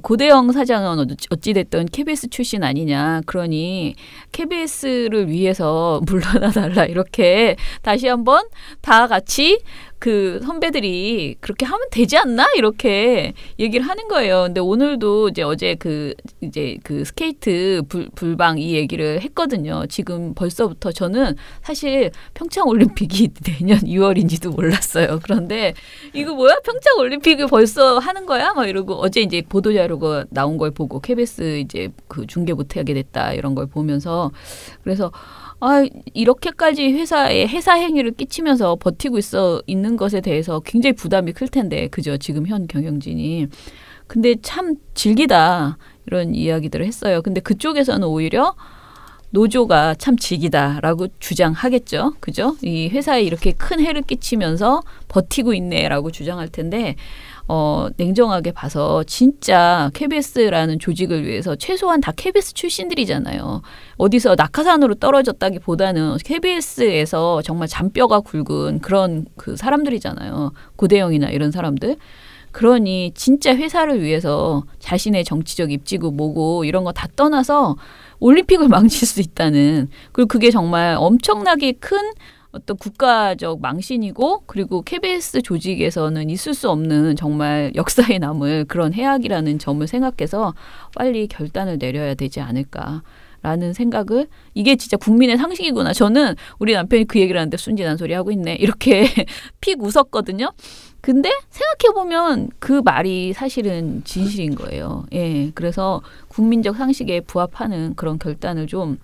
고대영 사장은 어찌됐든 KBS 출신 아니냐. 그러니 KBS를 위해서 물러나 달라 이렇게 다시 한번 다 같이 그 선배들이 그렇게 하면 되지 않나 이렇게 얘기를 하는 거예요. 근데 오늘도 이제 어제 그 스케이트 불방 이 얘기를 했거든요. 지금 벌써부터 저는 사실 평창 올림픽이 내년 2월인지도 몰랐어요. 그런데 이거 뭐야? 평창 올림픽을 벌써 하는 거야? 막 이러고 어제 이제 보도 자료가 나온 걸 보고 KBS 이제 그 중계 못 하게 됐다 이런 걸 보면서 그래서 이렇게까지 회사에 회사 행위를 끼치면서 버티고 있는 것에 대해서 굉장히 부담이 클 텐데, 그죠? 지금 현 경영진이. 근데 참 질기다. 이런 이야기들을 했어요. 근데 그쪽에서는 오히려 노조가 참 질기다라고 주장하겠죠. 그죠? 이 회사에 이렇게 큰 해를 끼치면서 버티고 있네라고 주장할 텐데, 냉정하게 봐서 진짜 KBS라는 조직을 위해서 최소한 다 KBS 출신들이잖아요. 어디서 낙하산으로 떨어졌다기보다는 KBS에서 정말 잔뼈가 굵은 그런 그 사람들이잖아요. 고대영이나 이런 사람들. 그러니 진짜 회사를 위해서 자신의 정치적 입지고 뭐고 이런 거 다 떠나서 올림픽을 망칠 수 있다는, 그리고 그게 정말 엄청나게 큰 어떤 국가적 망신이고, 그리고 KBS 조직에서는 있을 수 없는 정말 역사에 남을 그런 해악이라는 점을 생각해서 빨리 결단을 내려야 되지 않을까라는 생각을, 이게 진짜 국민의 상식이구나. 저는 우리 남편이 그 얘기를 하는데 순진한 소리 하고 있네 이렇게 픽 웃었거든요. 근데 생각해보면 그 말이 사실은 진실인 거예요. 예, 그래서 국민적 상식에 부합하는 그런 결단을 좀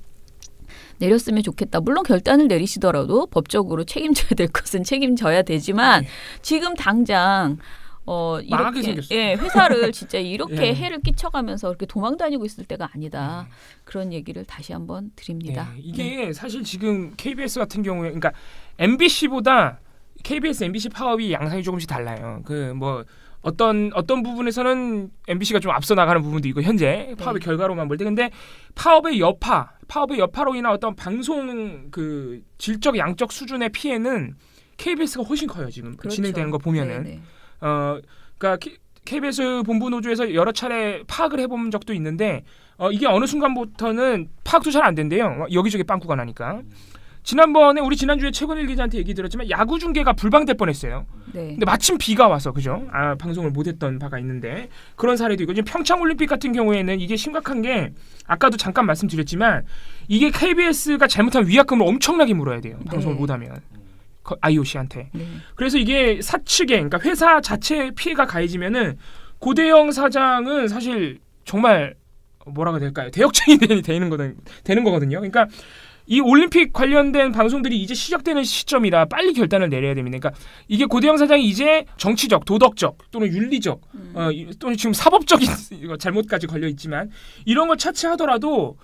내렸으면 좋겠다. 물론 결단을 내리시더라도 법적으로 책임져야 될 것은 책임져야 되지만 지금 당장 망하게 이렇게, 생겼어요. 예, 회사를 진짜 이렇게 예. 해를 끼쳐가면서 이렇게 도망다니고 있을 때가 아니다. 그런 얘기를 다시 한번 드립니다. 이게 사실 지금 KBS 같은 경우에, 그러니까 MBC보다 KBS, MBC 파업이 양상이 조금씩 달라요. 그 뭐 어떤 부분에서는 MBC가 좀 앞서 나가는 부분도 있고 현재 파업의 결과로만 볼 때, 근데 파업의 여파로 인한 어떤 방송 그 질적 양적 수준의 피해는 KBS가 훨씬 커요. 지금 그렇죠. 진행되는 거 보면은. 네네. 그러니까 KBS 본부 노조에서 여러 차례 파악을 해본 적도 있는데 이게 어느 순간부터는 파악도 잘 안 된대요. 여기저기 빵꾸가 나니까. 지난번에 우리 지난주에 최근일 기자한테 얘기 들었지만 야구 중계가 불방될 뻔했어요. 네. 근데 마침 비가 와서, 그죠? 방송을 못했던 바가 있는데 그런 사례도 있고, 지금 평창 올림픽 같은 경우에는 이게 심각한 게 아까도 잠깐 말씀드렸지만 이게 KBS가 잘못하면 위약금을 엄청나게 물어야 돼요. 방송을 못하면. IOC한테. 네. 그래서 이게 사측에, 그러니까 회사 자체에 피해가 가해지면은 고대영 사장은 사실 정말 뭐라고 해야 될까요? 대역죄인이 되는 거거든요. 그러니까 이 올림픽 관련된 방송들이 이제 시작되는 시점이라 빨리 결단을 내려야 됩니다. 그러니까 이게 고대영 사장이 이제 정치적, 도덕적 또는 윤리적, 또는 지금 사법적인 잘못까지 걸려 있지만 이런 걸 차치하더라도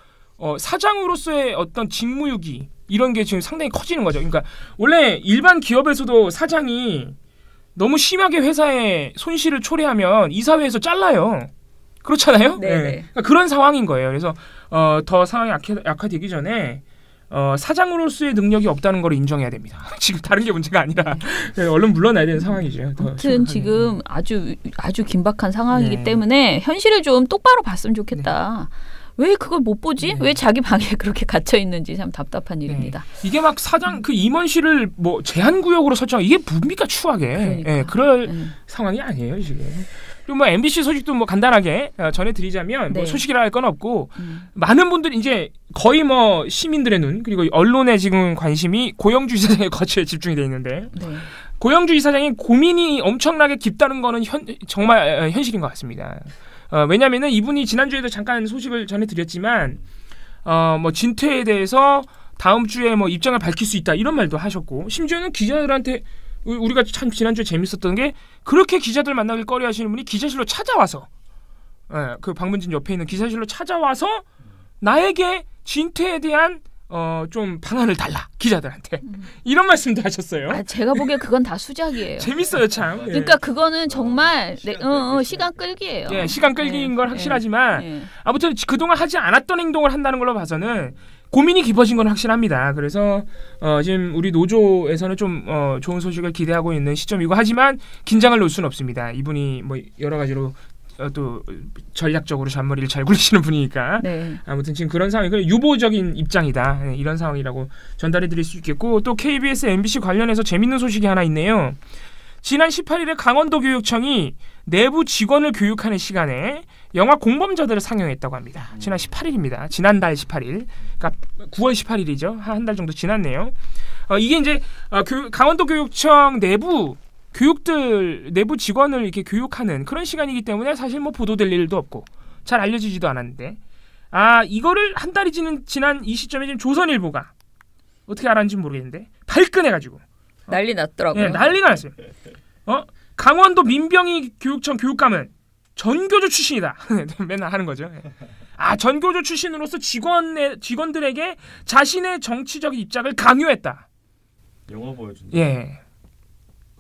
사장으로서의 어떤 직무유기 이런 게 지금 상당히 커지는 거죠. 그러니까 원래 일반 기업에서도 사장이 너무 심하게 회사에 손실을 초래하면 이사회에서 잘라요. 그렇잖아요. 네네. 네. 그러니까 그런 상황인 거예요. 그래서 더 상황이 악화되기 전에 사장으로서의 능력이 없다는 걸 인정해야 됩니다. 지금 다른 게 문제가 아니라 얼른 물러나야 되는 상황이죠. 아무튼 지금 아주 긴박한 상황이기 네. 때문에 현실을 좀 똑바로 봤으면 좋겠다. 왜 그걸 못 보지? 왜 자기 방에 그렇게 gat혀 있는지 참 답답한 일입니다. 이게 막 사장 그 임원실을 뭐 제한 구역으로 설정, 이게 뭡니까 추하게? 그러니까. 예, 그럴 상황이 아니에요 지금. 그리고 뭐 MBC 소식도 뭐 간단하게 전해드리자면 뭐 소식이라 할 건 없고 많은 분들이 이제 거의 뭐 시민들의 눈, 그리고 언론의 지금 관심이 고영주 이사장의 거취에 집중이 돼 있는데 고영주 이사장이 고민이 엄청나게 깊다는 거는 정말 현실인 것 같습니다. 왜냐하면은 이분이 지난주에도 잠깐 소식을 전해드렸지만 뭐 진퇴에 대해서 다음 주에 뭐 입장을 밝힐 수 있다 이런 말도 하셨고, 심지어는 기자들한테, 우리가 참 지난주에 재밌었던 게 그렇게 기자들 만나길 꺼려하시는 분이 기자실로 찾아와서, 그 방문진 옆에 있는 기자실로 찾아와서 나에게 진퇴에 대한 좀 방안을 달라 기자들한테 이런 말씀도 하셨어요. 제가 보기에 그건 다 수작이에요. 재밌어요 참. 그러니까 그거는 정말 시간 끌기예요. 시간 끌기인 걸 확실하지만 아무튼 그동안 하지 않았던 행동을 한다는 걸로 봐서는 고민이 깊어진 건 확실합니다. 그래서 지금 우리 노조에서는 좀 좋은 소식을 기대하고 있는 시점이고 하지만 긴장을 놓을 수는 없습니다. 이분이 뭐 여러 가지로 또 전략적으로 잔머리를 잘 굴리시는 분이니까 네. 아무튼 지금 그런 상황이 유보적인 입장이다. 네, 이런 상황이라고 전달해드릴 수 있겠고 또 KBS, MBC 관련해서 재밌는 소식이 하나 있네요. 지난 18일에 강원도교육청이 내부 직원을 교육하는 시간에 영화 공범자들을 상영했다고 합니다. 지난 18일입니다. 지난달 18일. 그러니까 9월 18일이죠. 한 달 정도 지났네요. 이게 이제 강원도교육청 내부 교육들 내부 직원을 이렇게 교육하는 그런 시간이기 때문에 사실 뭐 보도될 일도 없고 잘 알려지지도 않았는데 이거를 한 달이 지난 이 시점에 지금 조선일보가 어떻게 알았는지 모르겠는데 발끈해가지고 난리 났더라고요. 네, 난리가 났어요. 강원도 민병희 교육청 교육감은 전교조 출신이다. 맨날 하는 거죠. 전교조 출신으로서 직원들에게 자신의 정치적 입장을 강요했다. 영화 보여준다. 예.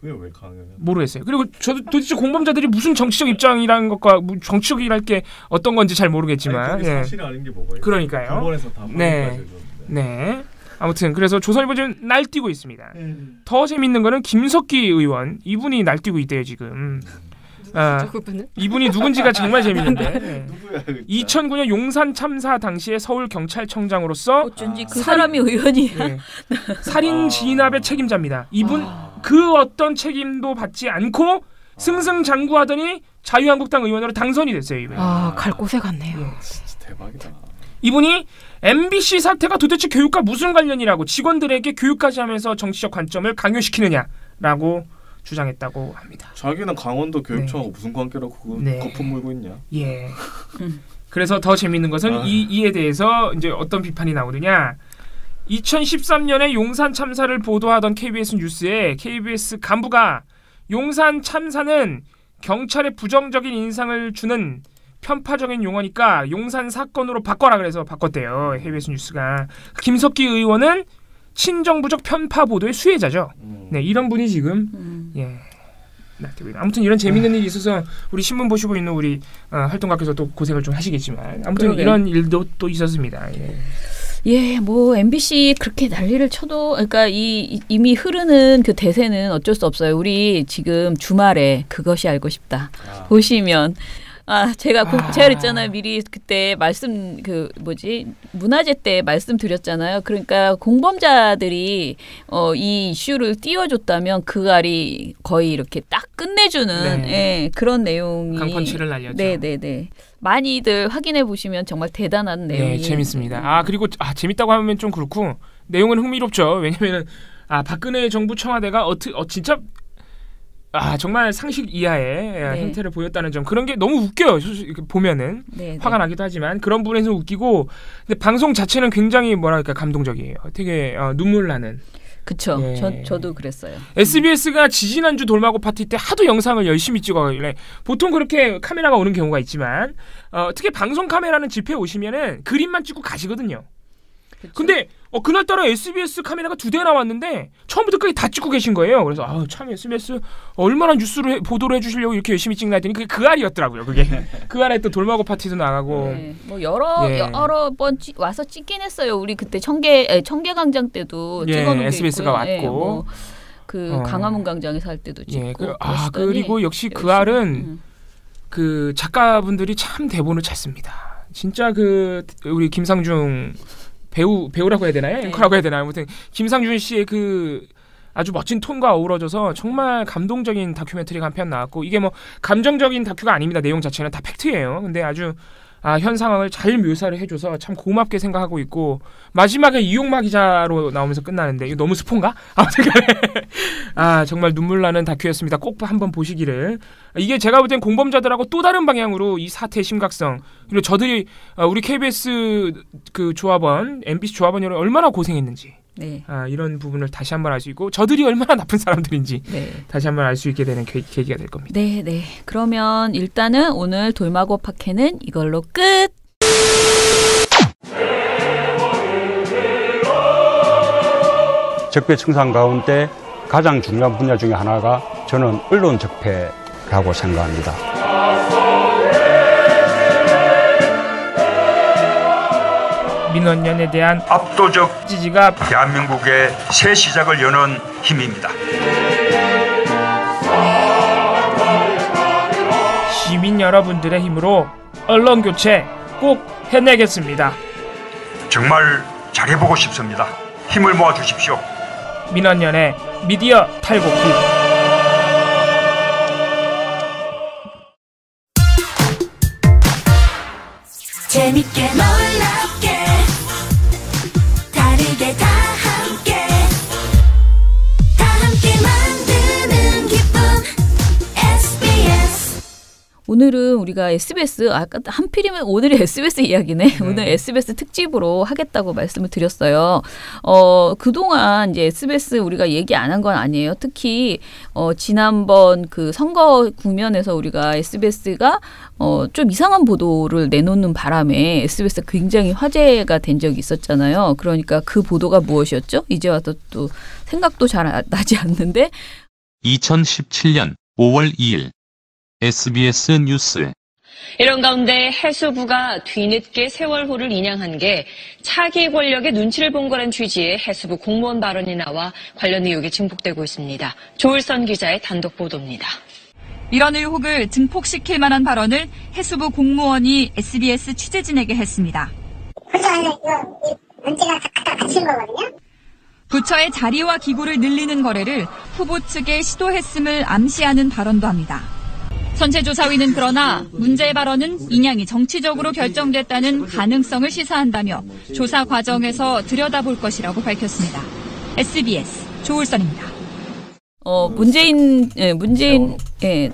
그게 왜 강요해요? 모르겠어요. 그리고 저도 도대체 공범자들이 무슨 정치적 입장이라는 것과 정치적이랄 게 어떤 건지 잘 모르겠지만. 아니, 사실이 아닌 게 뭐가 있어요? 그러니까요. 법원에서 다 네. 아무튼 그래서 조선일보 지금 날뛰고 있습니다. 더 재밌는 거는 김석기 의원 이분이 날뛰고 있대요 지금. 이분이 누군지가 정말 재밌는데. 누구야? 2009년 용산 참사 당시에 서울 경찰청장으로서 어쩐지 그 사람이 의원이 살인 진압의 책임자입니다. 이분 그 어떤 책임도 받지 않고 승승장구하더니 자유한국당 의원으로 당선이 됐어요. 이분. 갈 곳에 갔네요. 진짜 대박이다. 이분이 MBC 사태가 도대체 교육과 무슨 관련이라고 직원들에게 교육까지 하면서 정치적 관점을 강요시키느냐라고 주장했다고 합니다. 자기는 강원도 교육청하고 무슨 관계라고 거품 물고 있냐? 예. 그래서 더 재밌는 것은 이에 대해서 이제 어떤 비판이 나오느냐? 2013년에 용산 참사를 보도하던 KBS 뉴스에 KBS 간부가 용산 참사는 경찰의 부정적인 인상을 주는 편파적인 용어니까 용산 사건으로 바꿔라 그래서 바꿨대요. KBS 뉴스가. 김석기 의원은 친정부적 편파 보도의 수혜자죠. 네, 이런 분이 지금 아무튼 이런 재밌는 일이 있어서 우리 신문 보시고 있는 우리 활동가께서 또 고생을 좀 하시겠지만 아무튼 그러게요. 이런 일도 또 있었습니다. 뭐 MBC 그렇게 난리를 쳐도 그러니까 이미 흐르는 그 대세는 어쩔 수 없어요. 우리 지금 주말에 그것이 알고 싶다 보시면. 제가 그랬잖아요. 미리 그때 문화제 때 말씀드렸잖아요. 그러니까 공범자들이 이 이슈를 띄워줬다면 그 알이 거의 이렇게 딱 끝내주는 그런 내용이 강펀치를 날렸죠. 네네네. 많이들 확인해 보시면 정말 대단한 내용이. 네, 재밌습니다. 그리고 재밌다고 하면 좀 그렇고 내용은 흥미롭죠. 왜냐면은 박근혜 정부 청와대가 진짜 정말 상식 이하의 행태를 보였다는 점 그런 게 너무 웃겨요. 보면은 화가 나기도 하지만 그런 부분에서 웃기고 근데 방송 자체는 굉장히 뭐랄까 감동적이에요. 되게 눈물 나는. 그쵸. 저도 그랬어요. SBS가 지지난주 돌마고 파티 때 하도 영상을 열심히 찍어가길래 보통 그렇게 카메라가 오는 경우가 있지만 특히 방송 카메라는 집회에 오시면은 그림만 찍고 가시거든요. 그쵸? 근데 그날따라 SBS 카메라가 2대 나왔는데 처음부터 끝까지 다 찍고 계신 거예요. 그래서 참 SBS 얼마나 뉴스를 보도를 해주시려고 이렇게 열심히 찍나 했더니 그게 그 알이었더라고요. 그게 그 알에 또 돌마고 파티도 나가고 뭐 여러 번 와서 찍긴 했어요. 우리 그때 청계광장 때도 찍어놓은 게 SBS가 있고요. 왔고 광화문 광장에서 할 때도 찍고 그리고 역시 그 알은 그 작가분들이 참 대본을 잘 씁니다. 진짜 우리 김상중 배우라고 해야 되나요? 앵커라고 해야 되나요? 아무튼 김상준 씨의 그 아주 멋진 톤과 어우러져서 정말 감동적인 다큐멘터리가 한 편 나왔고 이게 뭐 감정적인 다큐가 아닙니다. 내용 자체는 다 팩트예요. 근데 아주 현 상황을 잘 묘사를 해줘서 참 고맙게 생각하고 있고 마지막에 이용마 기자로 나오면서 끝나는데 이거 너무 스폰가? 정말 눈물 나는 다큐였습니다. 꼭 한번 보시기를. 이게 제가 볼 땐 공범자들하고 또 다른 방향으로 이 사태의 심각성 그리고 저들이 우리 KBS 그 조합원, MBC 조합원이 얼마나 고생했는지 이런 부분을 다시 한번 알 수 있고 저들이 얼마나 나쁜 사람들인지 다시 한번 알 수 있게 되는 계기가 될 겁니다. 네. 그러면 일단은 오늘 돌마고 파케는 이걸로 끝. 적폐 청산 가운데 가장 중요한 분야 중에 하나가 저는 언론 적폐라고 생각합니다. 민원연에 대한 압도적 지지가 대한민국의 새 시작을 여는 힘입니다. 시민 여러분들의 힘으로 언론 교체 꼭 해내겠습니다. 정말 잘해보고 싶습니다. 힘을 모아주십시오. 민원연의 미디어 탈곡기. 재밌게 놀랍게 다르게 다 함께 만드는 기쁨 SBS. 오늘은 우리가 SBS, 아까 한필이면 오늘이 SBS 이야기네. 오늘 SBS 특집으로 하겠다고 말씀을 드렸어요. 그동안 이제 SBS 우리가 얘기 안 한 건 아니에요. 특히 지난번 그 선거 국면에서 우리가 SBS가 좀 이상한 보도를 내놓는 바람에 SBS가 굉장히 화제가 된 적이 있었잖아요. 그러니까 그 보도가 무엇이었죠? 이제 와서 또 생각도 잘 나지 않는데 2017년 5월 2일 SBS 뉴스. 이런 가운데 해수부가 뒤늦게 세월호를 인양한 게 차기 권력의 눈치를 본 거란 취지의 해수부 공무원 발언이 나와 관련 의혹이 증폭되고 있습니다. 조을선 기자의 단독 보도입니다. 이런 의혹을 증폭시킬 만한 발언을 해수부 공무원이 SBS 취재진에게 했습니다. 문제가 갖다 바친 거거든요. 부처의 자리와 기구를 늘리는 거래를 후보 측에 시도했음을 암시하는 발언도 합니다. 선체조사위는 그러나 문제의 발언은 인양이 정치적으로 결정됐다는 가능성을 시사한다며 조사 과정에서 들여다볼 것이라고 밝혔습니다. SBS 조울선입니다. 문재인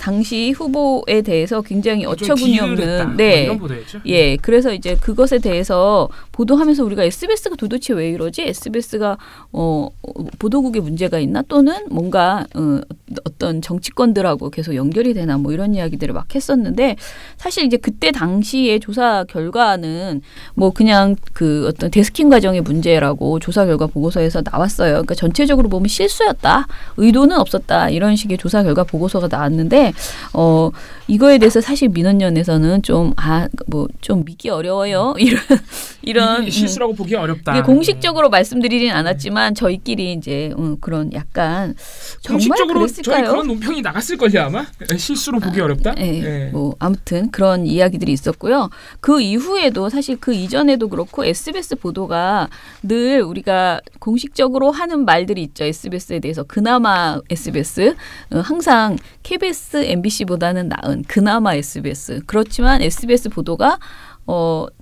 당시 후보에 대해서 굉장히 어처구니 없는 이런 보도였죠. 예, 그래서 이제 그것에 대해서 보도하면서 우리가 SBS가 도대체 왜 이러지? SBS가 보도국에 문제가 있나? 또는 뭔가 어떤 정치권들하고 계속 연결이 되나? 뭐 이런 이야기들을 막 했었는데 사실 이제 그때 당시의 조사 결과는 뭐 그냥 그 어떤 데스킹 과정의 문제라고 조사 결과 보고서에서 나왔어요. 그러니까 전체적으로 보면 실수였다, 의도는 없었다, 이런 식의 조사 결과 보고서가 나왔는데 이거에 대해서 사실 민원연에서는 좀 믿기 어려워요. 이런 실수라고 보기 어렵다. 공식적으로 말씀드리진 않았지만 저희끼리 이제 그런 약간 정말 공식적으로 그랬을까요? 저희 그런 논평이 나갔을 걸요 아마. 실수로 보기 어렵다. 뭐 아무튼 그런 이야기들이 있었고요. 그 이후에도 사실 그 이전에도 그렇고 SBS 보도가 늘 우리가 공식적으로 하는 말들이 있죠. SBS에 대해서 그나마 SBS 항상 KBS, MBC보다는 나은 그나마 SBS. 그렇지만 SBS 보도가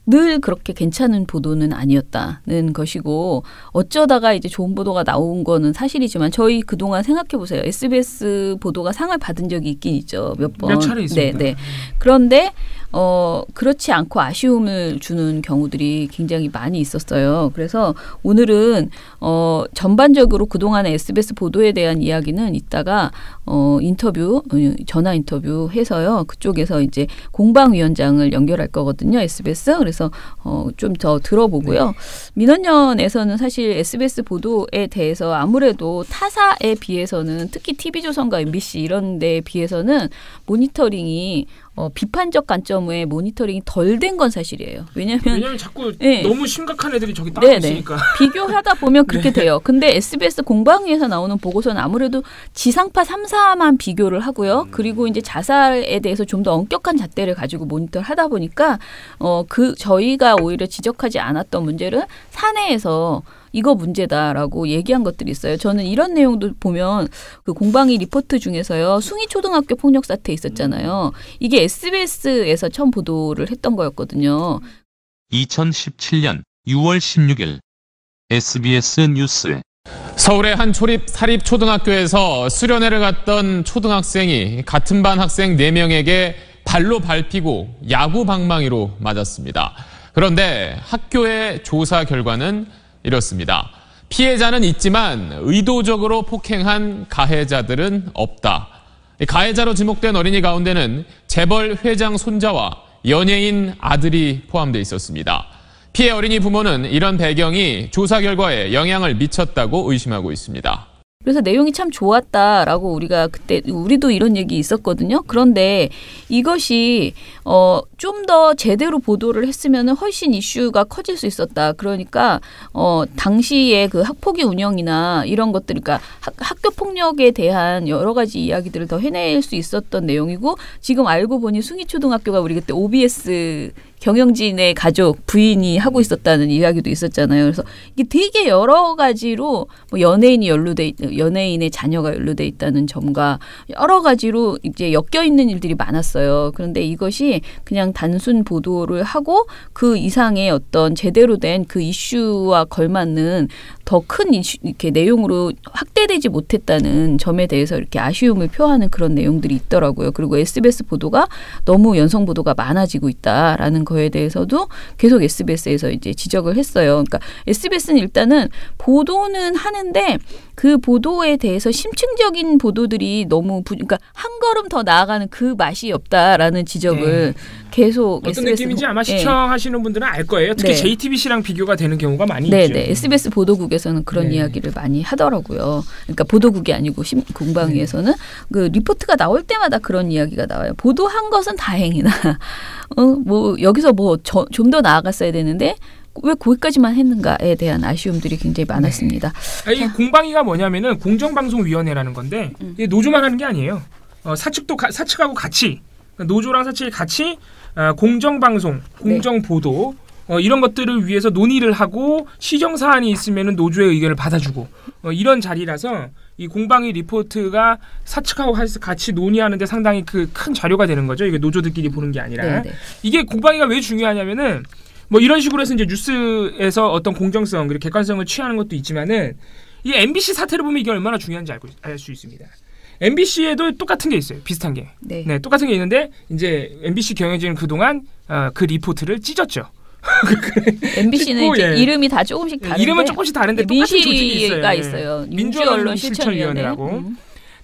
늘 그렇게 괜찮은 보도는 아니었다는 것이고 어쩌다가 이제 좋은 보도가 나온 거는 사실이지만 저희 그동안 생각해 보세요. SBS 보도가 상을 받은 적이 있긴 있죠. 몇 번. 몇 차례 있습니다. 네. 그런데 그렇지 않고 아쉬움을 주는 경우들이 굉장히 많이 있었어요. 그래서 오늘은 전반적으로 그동안의 SBS 보도에 대한 이야기는 이따가 전화 인터뷰 해서요. 그쪽에서 이제 공방위원장을 연결할 거거든요. SBS. 그래서 좀 더 들어보고요. 네. 민원연에서는 사실 SBS 보도에 대해서 아무래도 타사에 비해서는 특히 TV조선과 MBC 이런 데에 비해서는 모니터링이 비판적 관점의 모니터링이 덜 된 건 사실이에요. 왜냐하면 자꾸 너무 심각한 애들이 저기 딱 있으니까. 비교하다 보면 그렇게 돼요. 근데 SBS 공방위에서 나오는 보고서는 아무래도 지상파 3사만 비교를 하고요. 그리고 이제 자살에 대해서 좀 더 엄격한 잣대를 가지고 모니터를 하다 보니까 저희가 오히려 지적하지 않았던 문제를 사내에서 이거 문제다라고 얘기한 것들이 있어요. 저는 이런 내용도 보면 그 공방위 리포트 중에서요. 숭이초등학교 폭력 사태 있었잖아요. 이게 SBS에서 처음 보도를 했던 거였거든요. 2017년 6월 16일 SBS 뉴스. 서울의 한 사립초등학교에서 수련회를 갔던 초등학생이 같은 반 학생 4명에게 발로 밟히고 야구 방망이로 맞았습니다. 그런데 학교의 조사 결과는 이렇습니다. 피해자는 있지만 의도적으로 폭행한 가해자들은 없다. 가해자로 지목된 어린이 가운데는 재벌 회장 손자와 연예인 아들이 포함되어 있었습니다. 피해 어린이 부모는 이런 배경이 조사 결과에 영향을 미쳤다고 의심하고 있습니다. 그래서 내용이 참 좋았다라고 우리가 그때 우리도 이런 얘기 있었거든요. 그런데 이것이 좀 더 제대로 보도를 했으면 훨씬 이슈가 커질 수 있었다. 그러니까 당시에 그 학폭위 운영이나 이런 것들, 그러니까 학교 폭력에 대한 여러 가지 이야기들을 더 해낼 수 있었던 내용이고, 지금 알고 보니 숭이초등학교가 우리 그때 OBS 경영진의 가족 부인이 하고 있었다는 이야기도 있었잖아요. 그래서 이게 되게 여러 가지로 뭐 연예인의 자녀가 연루돼 있다는 점과 여러 가지로 이제 엮여 있는 일들이 많았어요. 그런데 이것이 그냥 단순 보도를 하고 그 이상의 어떤 제대로 된 그 이슈와 걸맞는 더 큰 이슈, 이렇게 내용으로 확대되지 못했다는 점에 대해서 이렇게 아쉬움을 표하는 그런 내용들이 있더라고요. 그리고 SBS 보도가 너무 연성 보도가 많아지고 있다라는 거에 대해서도 계속 SBS에서 이제 지적을 했어요. 그러니까 SBS는 일단은 보도는 하는데 그 보도에 대해서 심층적인 보도들이 너무 그러니까 한 걸음 더 나아가는 그 맛이 없다라는 지적을 계속 어떤 SBS 느낌인지 아마 시청하시는 분들은 알 거예요. 특히 JTBC랑 비교가 되는 경우가 많이 있죠. 네, SBS 보도국에서는 그런 이야기를 많이 하더라고요. 그러니까 보도국이 아니고 공방위에서는 그 리포트가 나올 때마다 그런 이야기가 나와요. 보도한 것은 다행이나 뭐 여기서 뭐 좀 더 나아갔어야 되는데 왜 거기까지만 했는가에 대한 아쉬움들이 굉장히 많았습니다. 이 공방위가 뭐냐면은 공정방송위원회라는 건데 이게 노조만 하는 게 아니에요. 사측하고 같이, 노조랑 사측이 같이 공정방송, 공정보도 이런 것들을 위해서 논의를 하고 시정 사안이 있으면은 노조의 의견을 받아주고 이런 자리라서 이 공방위 리포트가 사측하고 같이 논의하는데 상당히 그 큰 자료가 되는 거죠. 이게 노조들끼리 보는 게 아니라. 이게 공방위가 왜 중요하냐면은 뭐 이런 식으로 해서 이제 뉴스에서 어떤 공정성 그리고 객관성을 취하는 것도 있지만은 이 MBC 사태를 보면 이게 얼마나 중요한지 알 수 있습니다. MBC에도 똑같은 게 있어요. 비슷한 게. 네, 똑같은 게 있는데 이제 MBC 경영진은 그동안 그 리포트를 찢었죠. MBC는 이제 이름이 다 조금씩 다른데 이름은 조금씩 다른데 똑같은 조직이 있어요. 민주언론실천위원회라고.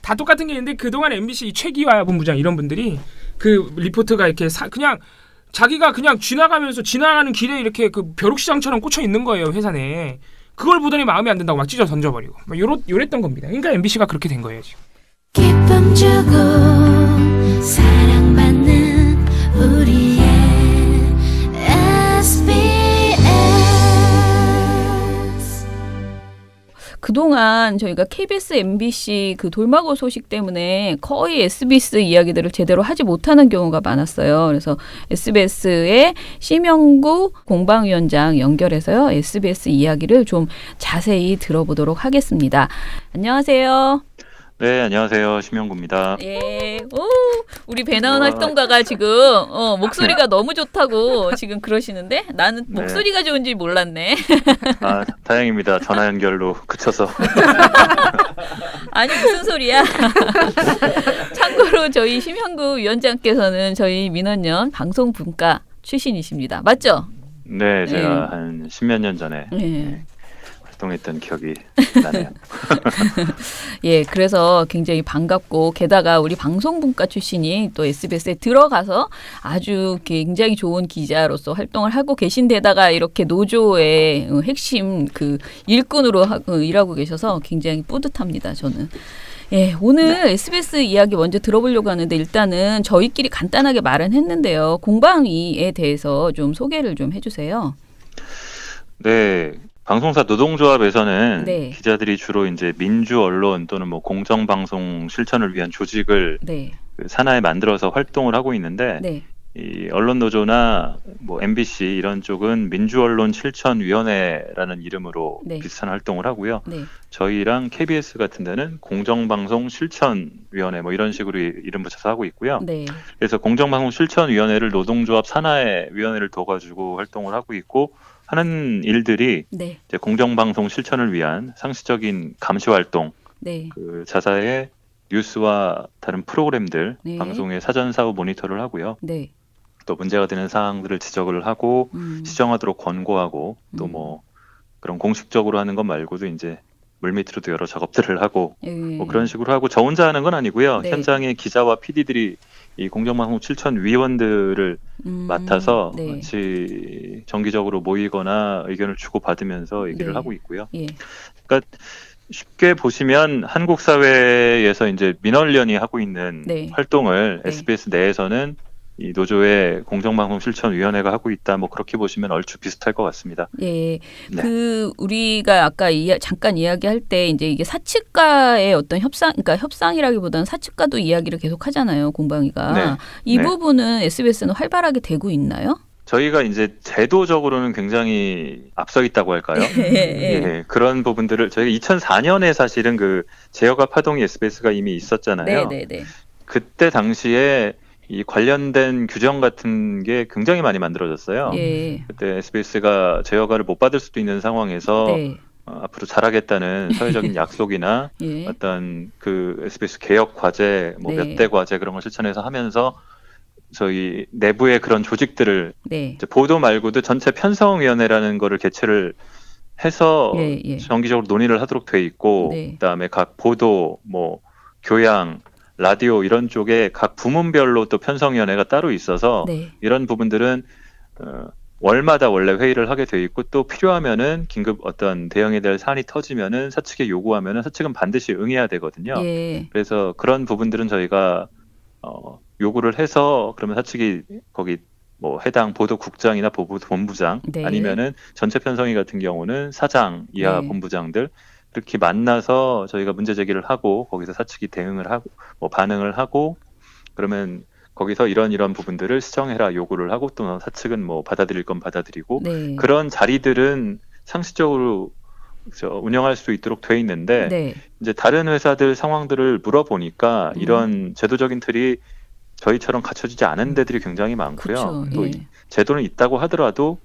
다 똑같은 게 있는데 그동안 MBC 최기화 본부장 이런 분들이 그 리포트가 이렇게 그냥 자기가 그냥 지나가는 길에 이렇게 그 벼룩시장처럼 꽂혀 있는 거예요, 회사 내에. 그걸 보더니 마음에 안 든다고 막 찢어 던져버리고 막 요랬던 겁니다. 그러니까 MBC가 그렇게 된 거예요 지금. 기쁨 주고 사랑받는 우리의 SBS. 그동안 저희가 KBS, MBC 그 돌마고 소식 때문에 거의 SBS 이야기들을 제대로 하지 못하는 경우가 많았어요. 그래서 SBS의 심영구 공방위원장 연결해서요. SBS 이야기를 좀 자세히 들어보도록 하겠습니다. 안녕하세요. 네, 안녕하세요. 심영구입니다. 예, 우리 배나은 활동가가 지금 목소리가 너무 좋다고 지금 그러시는데 나는 목소리가 좋은지 몰랐네. 아, 다행입니다. 전화 연결로 그쳐서. 아니 무슨 소리야. 참고로 저희 심영구 위원장께서는 저희 민원연 방송분과 출신이십니다. 맞죠? 네, 제가 한 10몇 년 전에 활동했던 기억이 나네요. 예, 그래서 굉장히 반갑고 게다가 우리 방송분과 출신이 또 SBS에 들어가서 아주 굉장히 좋은 기자로서 활동을 하고 계신 데다가 이렇게 노조의 핵심 그 일꾼으로 일하고 계셔서 굉장히 뿌듯합니다. 저는. 예, 오늘 SBS 이야기 먼저 들어보려고 하는데 일단은 저희끼리 간단하게 말은 했는데요. 공방위에 대해서 좀 소개를 좀 해주세요. 네. 방송사 노동조합에서는 기자들이 주로 이제 민주 언론 또는 뭐 공정 방송 실천을 위한 조직을 그 산하에 만들어서 활동을 하고 있는데 이 언론 노조나 뭐 MBC 이런 쪽은 민주언론 실천위원회라는 이름으로 비슷한 활동을 하고요. 저희랑 KBS 같은 데는 공정방송 실천위원회 뭐 이런 식으로 이름 붙여서 하고 있고요. 그래서 공정방송 실천위원회를 노동조합 산하의 위원회를 둬가지고 활동을 하고 있고 하는 일들이 이제 공정방송 실천을 위한 상시적인 감시 활동, 그 자사의 뉴스와 다른 프로그램들, 방송의 사전 사후 모니터를 하고요. 또 문제가 되는 사항들을 지적을 하고 시정하도록 권고하고 또 뭐 그런 공식적으로 하는 것 말고도 이제 물밑으로도 여러 작업들을 하고 뭐 그런 식으로 하고 저 혼자 하는 건 아니고요. 현장의 기자와 PD들이 이 공정방송 실천 위원들을 맡아서 같이 정기적으로 모이거나 의견을 주고받으면서 얘기를 하고 있고요. 그러니까 쉽게 보시면 한국 사회에서 이제 민원련이 하고 있는 네. 활동을 네. SBS 내에서는 이 노조의 공정방송실천위원회가 하고 있다. 뭐 그렇게 보시면 얼추 비슷할 것 같습니다. 예, 네. 그 우리가 아까 잠깐 이야기할 때 이제 이게 사측과의 어떤 협상, 그러니까 협상이라기보다는 사측과도 이야기를 계속 하잖아요, 공방위가. 네. 이 네. 부분은 SBS는 활발하게 되고 있나요? 저희가 이제 제도적으로는 굉장히 앞서 있다고 할까요? 예, 그런 부분들을 저희가 2004년에 사실은 그 제어가 파동이 SBS가 이미 있었잖아요. 네. 그때 당시에 이 관련된 규정 같은 게 굉장히 많이 만들어졌어요. 예. 그때 SBS가 제어가를 못 받을 수도 있는 상황에서 네. 앞으로 잘하겠다는 사회적인 약속이나 예. 어떤 그 SBS 개혁 과제, 뭐 네. 몇 대 과제 그런 걸 실천해서 하면서 저희 내부의 그런 조직들을 네. 이제 보도 말고도 전체 편성위원회라는 거를 개최를 해서 예. 정기적으로 논의를 하도록 돼 있고 네. 그다음에 각 보도, 뭐 교양, 라디오 이런 쪽에 각 부문별로 또 편성위원회가 따로 있어서 네. 이런 부분들은 월마다 원래 회의를 하게 돼 있고 또 필요하면은 긴급 어떤 대응에 대한 사안이 터지면은 사측에 요구하면은 사측은 반드시 응해야 되거든요. 예. 그래서 그런 부분들은 저희가 요구를 해서 그러면 사측이 거기 뭐 해당 보도국장이나 본부장 네. 아니면은 전체 편성위 같은 경우는 사장 이하 네. 본부장들 이렇게 만나서 저희가 문제 제기를 하고 거기서 사측이 대응을 하고 뭐 반응을 하고 그러면 거기서 이런 부분들을 수정해라 요구를 하고 또 사측은 뭐 받아들일 건 받아들이고 네. 그런 자리들은 상시적으로 운영할 수 있도록 돼 있는데 네. 이제 다른 회사들 상황들을 물어보니까 이런 제도적인 틀이 저희처럼 갖춰지지 않은 데들이 굉장히 많고요. 그쵸, 또 예. 제도는 있다고 하더라도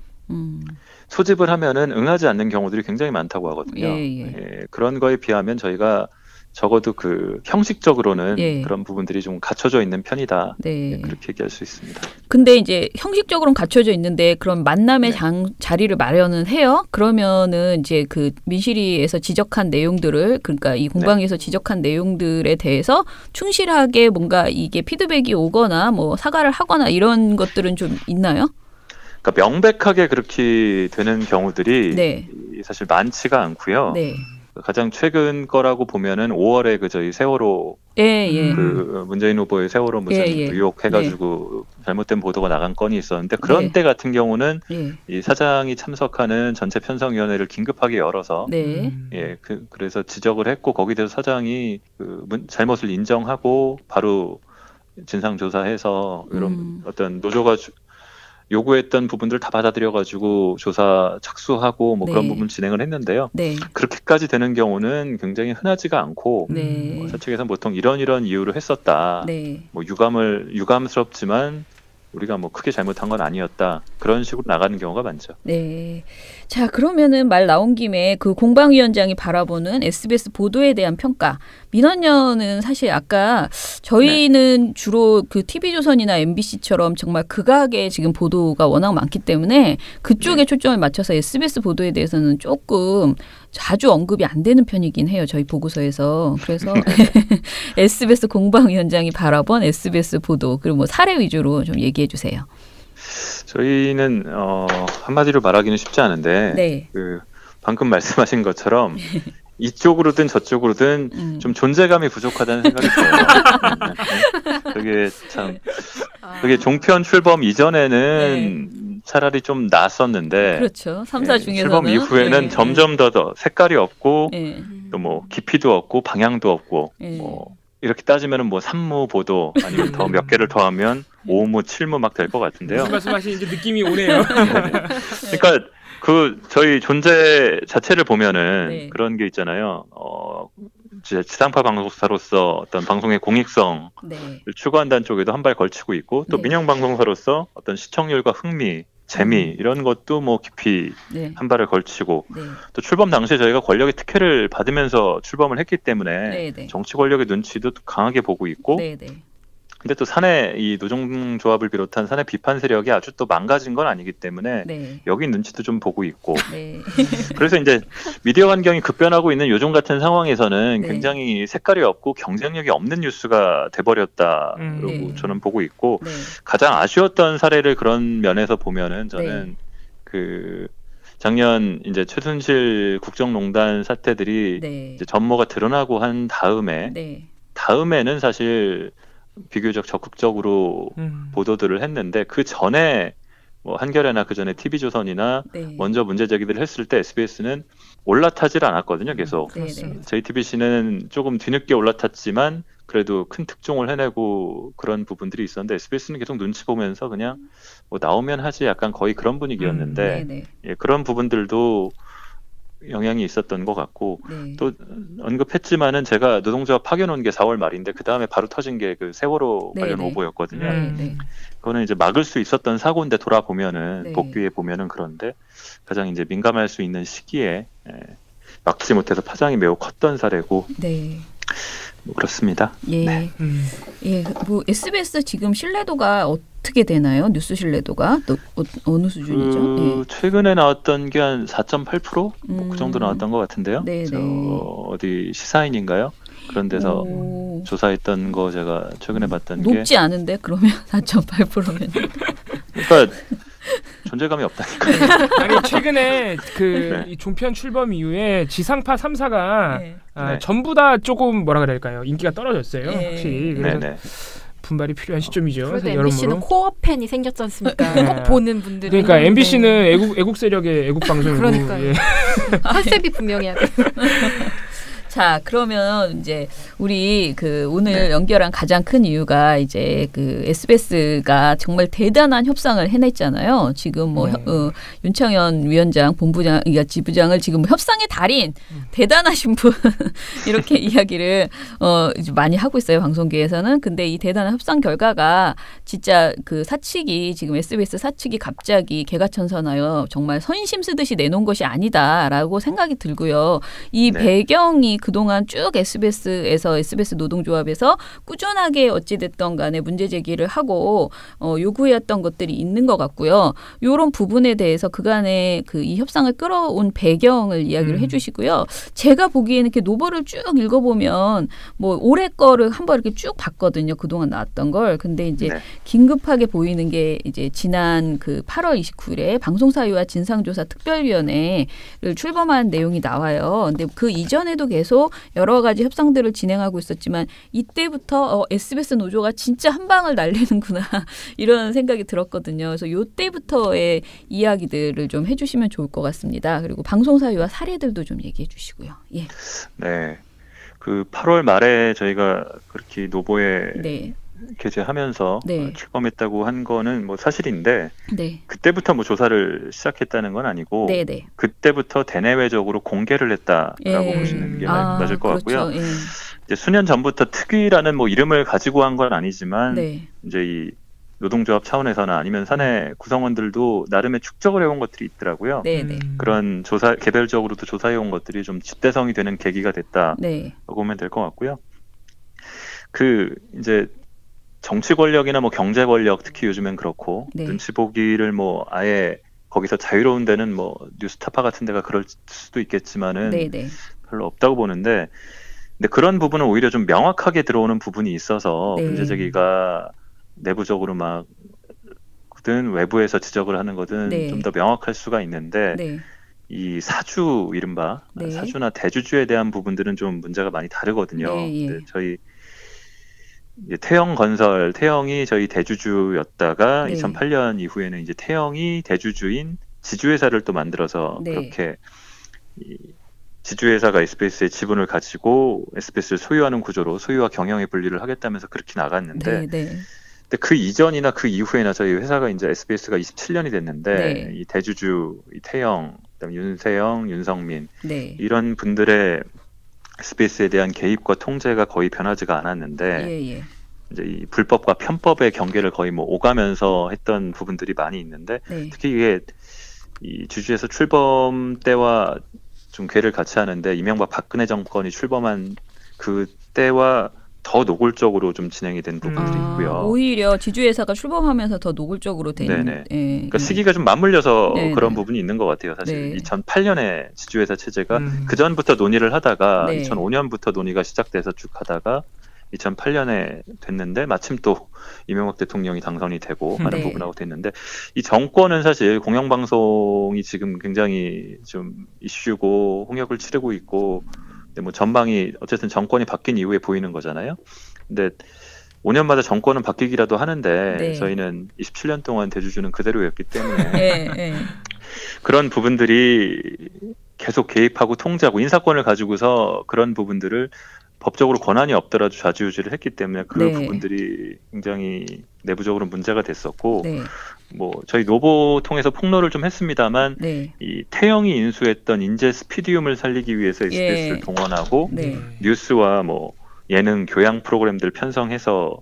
소집을 하면은 응하지 않는 경우들이 굉장히 많다고 하거든요. 예, 그런 거에 비하면 저희가 적어도 그 형식적으로는 예. 그런 부분들이 좀 갖춰져 있는 편이다. 네. 예, 그렇게 얘기할 수 있습니다. 근데 이제 형식적으로는 갖춰져 있는데 그런 만남의 네. 자리를 마련은 해요. 그러면은 이제 그 민실이에서 지적한 내용들을 그러니까 이 공방에서 지적한 내용들에 대해서 충실하게 뭔가 이게 피드백이 오거나 뭐 사과를 하거나 이런 것들은 좀 있나요? 그러니까 명백하게 그렇게 되는 경우들이 네. 사실 많지가 않고요. 네. 가장 최근 거라고 보면은 5월에 그 저희 세월호 그 문재인 후보의 세월호 무슨 의혹 해가지고 잘못된 보도가 나간 건이 있었는데 그런 때 같은 경우는 이 사장이 참석하는 전체 편성위원회를 긴급하게 열어서 그래서 지적을 했고 거기에 대해서 사장이 그 잘못을 인정하고 바로 진상 조사해서 이런 어떤 노조가 요구했던 부분들 다 받아들여가지고 조사 착수하고 뭐 그런 부분 진행을 했는데요. 그렇게까지 되는 경우는 굉장히 흔하지가 않고 사측에서는 보통 이런 이유로 했었다. 뭐 유감스럽지만 우리가 뭐 크게 잘못한 건 아니었다. 그런 식으로 나가는 경우가 많죠. 네. 자, 그러면은 말 나온 김에 그 공방위원장이 바라보는 SBS 보도에 대한 평가. 민원연은 사실 아까 저희는 주로 그 TV조선이나 MBC처럼 정말 극악의 지금 보도가 워낙 많기 때문에 그쪽에 초점을 맞춰서 SBS 보도에 대해서는 조금 자주 언급이 안 되는 편이긴 해요. 저희 보고서에서. 그래서 SBS 공방위원장이 바라본 SBS 보도 그리고 뭐 사례 위주로 좀 얘기해 주세요. 저희는 한마디로 말하기는 쉽지 않은데 그 방금 말씀하신 것처럼 이쪽으로든 저쪽으로든 좀 존재감이 부족하다는 생각이 들어요. 그게 참 그게 종편 출범 이전에는 차라리 좀 낫었는데 그렇죠. 3사 중에서는 출범 이후에는 점점 더 색깔이 없고 또 뭐 깊이도 없고 방향도 없고 뭐 이렇게 따지면은 뭐 산무 보도 아니면 더 몇 개를 더하면 5무, 7무 막 될 것 같은데요. 무슨 말씀하시는지 느낌이 오네요. 그러니까 그 저희 존재 자체를 보면은 그런 게 있잖아요. 지상파 방송사로서 어떤 방송의 공익성을 추구한다는 쪽에도 한 발 걸치고 있고 또 민영 방송사로서 어떤 시청률과 흥미, 재미 이런 것도 뭐 깊이 한 발을 걸치고 또 출범 당시에 저희가 권력의 특혜를 받으면서 출범을 했기 때문에 정치 권력의 눈치도 강하게 보고 있고 근데 또 사내 이 노동조합을 비롯한 사내 비판 세력이 아주 또 망가진 건 아니기 때문에 여기 눈치도 좀 보고 있고 그래서 이제 미디어 환경이 급변하고 있는 요즘 같은 상황에서는 굉장히 색깔이 없고 경쟁력이 없는 뉴스가 돼버렸다라고 저는 보고 있고 가장 아쉬웠던 사례를 그런 면에서 보면은 저는 그 작년 이제 최순실 국정농단 사태들이 네. 이제 전모가 드러나고 한 다음에 네. 다음에는 사실 비교적 적극적으로 보도들을 했는데 그 전에 뭐 한겨레나 그 전에 TV조선이나 네. 먼저 문제 제기를 했을 때 SBS는 올라타질 않았거든요. 계속. 네. JTBC는 조금 뒤늦게 올라탔지만 그래도 큰 특종을 해내고 그런 부분들이 있었는데 SBS는 계속 눈치 보면서 그냥 뭐 나오면 하지 약간 거의 그런 분위기였는데 예, 그런 부분들도 영향이 있었던 것 같고 네. 또 언급했지만은 제가 노동조합 파견 온 게 4월 말인데 그 다음에 바로 터진 게 그 세월호 관련 오보였거든요. 그거는 이제 막을 수 있었던 사고인데 돌아보면은 복귀해 보면은 그런데 가장 이제 민감할 수 있는 시기에 막지 못해서 파장이 매우 컸던 사례고. 네. 뭐 그렇습니다. 예. 네. 예. 뭐 SBS 지금 신뢰도가 어떻게 되나요? 뉴스 신뢰도가 어느 수준이죠? 예. 최근에 나왔던 게 한 4.8%? 그 정도 나왔던 것 같은데요. 저 어디 시사인인가요? 그런 데서 조사했던 거 제가 최근에 봤던 게 높지 않은데 그러면 4.8%면 그러니까 존재감이 없다니까요. 아니 최근에 그 이 종편 출범 이후에 지상파 3사가 전부 다 조금 뭐라 그럴까요? 인기가 떨어졌어요. 확실히. 그래서 분발이 필요한 시점이죠. 그래도 MBC는 코어 팬이 생겼지 않습니까? 꼭 보는 분들이. 그러니까 MBC는 애국 세력의 애국 방송이고. 그러니까요. 예. 컨셉이 분명해야 돼. 자, 그러면 이제 우리 그 오늘 연결한 가장 큰 이유가 이제 그 SBS가 정말 대단한 협상을 해냈잖아요. 지금 뭐 윤창현 위원장, 본부장, 그러니까 지부장을 지금 협상의 달인, 대단하신 분 이렇게 이야기를 이제 많이 하고 있어요. 방송계에서는. 근데 이 대단한 협상 결과가 진짜 그 사측이 지금 SBS 사측이 갑자기 개가천선하여 정말 선심 쓰듯이 내놓은 것이 아니다라고 생각이 들고요. 이 배경이 그동안 쭉 SBS에서 SBS 노동조합에서 꾸준하게 어찌됐던 간에 문제 제기를 하고 요구해왔던 것들이 있는 것 같고요. 이런 부분에 대해서 그간의 그 이 협상을 끌어온 배경을 이야기를 해주시고요. 제가 보기에는 이렇게 노보를 쭉 읽어보면 뭐 올해 거를 한번 이렇게 쭉 봤거든요. 그동안 나왔던 걸. 근데 이제 긴급하게 보이는 게 이제 지난 그 8월 29일에 방송사유와 진상조사 특별위원회를 출범한 내용이 나와요. 근데 그 이전에도 계속 여러 가지 협상들을 진행하고 있었지만 이때부터 SBS 노조가 진짜 한 방을 날리는구나 이런 생각이 들었거든요. 그래서 이때부터의 이야기들을 좀 해주시면 좋을 것 같습니다. 그리고 방송 사유와 사례들도 좀 얘기해 주시고요. 예. 네. 그 8월 말에 저희가 그렇게 노보에 게재하면서 출범했다고 한 거는 뭐 사실인데 그때부터 뭐 조사를 시작했다는 건 아니고 그때부터 대내외적으로 공개를 했다라고 보시는 게 맞을 것 같고요. 이제 수년 전부터 특위라는 뭐 이름을 가지고 한 건 아니지만 이제 이 노동조합 차원에서나 아니면 사내 구성원들도 나름의 축적을 해온 것들이 있더라고요. 그런 조사 개별적으로도 조사해온 것들이 좀 집대성이 되는 계기가 됐다라고 보면 될 것 같고요. 그 이제 정치 권력이나 뭐 경제 권력 특히 요즘엔 그렇고 눈치 보기를 뭐 아예 거기서 자유로운 데는 뭐 뉴스타파 같은 데가 그럴 수도 있겠지만은 별로 없다고 보는데 근데 그런 부분은 오히려 좀 명확하게 들어오는 부분이 있어서 문제 제기가 내부적으로 막든 외부에서 지적을 하는 거든 좀 더 명확할 수가 있는데 이 사주 이른바 사주나 대주주에 대한 부분들은 좀 문제가 많이 다르거든요. 저희 태영건설, 태영이 저희 대주주였다가 2008년 이후에는 이제 태영이 대주주인 지주회사를 또 만들어서 그렇게 이 지주회사가 SBS의 지분을 가지고 SBS를 소유하는 구조로 소유와 경영의 분리를 하겠다면서 그렇게 나갔는데 근데 그 이전이나 그 이후에나 저희 회사가 이제 SBS가 27년이 됐는데 이 대주주, 이 태영, 그다음에 윤세영, 윤성민 이런 분들의 SBS에 대한 개입과 통제가 거의 변하지가 않았는데 이제 이 불법과 편법의 경계를 거의 뭐 오가면서 했던 부분들이 많이 있는데 특히 이게 이 주주에서 출범 때와 좀 궤를 같이 하는데 이명박 박근혜 정권이 출범한 그 때와 더 노골적으로 좀 진행이 된 부분들이 있고요. 오히려 지주회사가 출범하면서 더 노골적으로 된. 그러니까 시기가 좀 맞물려서 그런 부분이 있는 것 같아요. 사실 2008년에 지주회사 체제가 그 전부터 논의를 하다가 2005년부터 논의가 시작돼서 쭉 하다가 2008년에 됐는데 마침 또 이명박 대통령이 당선이 되고 하는 부분하고 됐는데 이 정권은 사실 공영방송이 지금 굉장히 좀 이슈고 홍역을 치르고 있고 근데 뭐 전망이 어쨌든 정권이 바뀐 이후에 보이는 거잖아요. 근데 5년마다 정권은 바뀌기라도 하는데 저희는 27년 동안 대주주는 그대로였기 때문에 그런 부분들이 계속 개입하고 통제하고 인사권을 가지고서 그런 부분들을 법적으로 권한이 없더라도 좌지우지를 했기 때문에 그런 부분들이 굉장히 내부적으로 문제가 됐었고 뭐 저희 노보 통해서 폭로를 좀 했습니다만 이 태영이 인수했던 인재 스피디움을 살리기 위해서 SBS를 동원하고 뉴스와 뭐 예능 교양 프로그램들 편성해서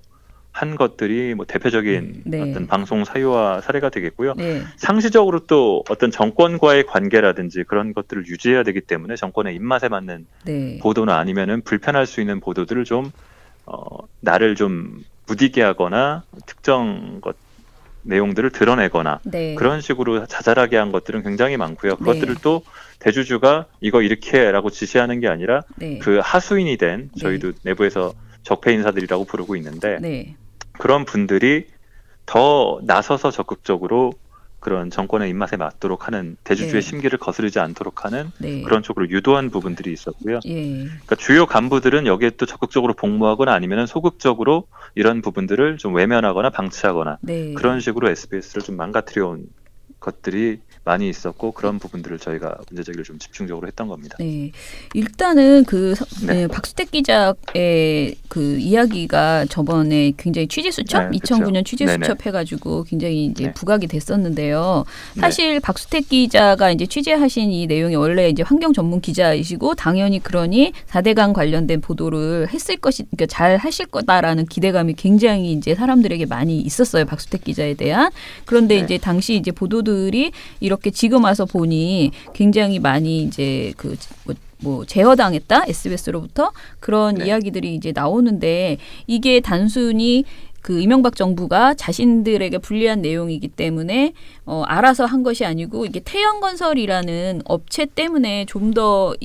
한 것들이 뭐 대표적인 어떤 방송 사유화 사례가 되겠고요. 상시적으로 또 어떤 정권과의 관계라든지 그런 것들을 유지해야 되기 때문에 정권의 입맛에 맞는 보도나 아니면은 불편할 수 있는 보도들을 좀 나를 좀 무디게 하거나 특정 내용들을 드러내거나 그런 식으로 자잘하게 한 것들은 굉장히 많고요. 그것들을 또 대주주가 이거 이렇게라고 지시하는 게 아니라 그 하수인이 된 저희도 내부에서 적폐 인사들이라고 부르고 있는데 그런 분들이 더 나서서 적극적으로 그런 정권의 입맛에 맞도록 하는 대주주의 심기를 거스르지 않도록 하는 그런 쪽으로 유도한 부분들이 있었고요. 그러니까 주요 간부들은 여기에 또 적극적으로 복무하거나 아니면 소극적으로 이런 부분들을 좀 외면하거나 방치하거나 그런 식으로 SBS를 좀 망가뜨려 온 것들이 많이 있었고 그런 부분들을 저희가 문제제기를 좀 집중적으로 했던 겁니다. 일단은 박수택 기자의 그 이야기가 저번에 굉장히 취재 수첩 2009년 취재 수첩 해가지고 굉장히 이제 부각이 됐었는데요. 사실 박수택 기자가 이제 취재하신 이 내용이 원래 이제 환경 전문 기자이시고 당연히 그러니 4대강 관련된 보도를 했을 것이 그러니까 잘 하실 거다라는 기대감이 굉장히 이제 사람들에게 많이 있었어요. 박수택 기자에 대한. 그런데 이제 당시 이제 보도들이 이렇게 지금 와서 보니 굉장히 많이 이제 뭐 제어당했다 SBS로부터 그런 이야기들이 이제 나오는데 이게 단순히 그 이명박 정부가 자신들에게 불리한 내용이기 때문에 알아서 한 것이 아니고 이게 태영건설이라는 업체 때문에 좀 더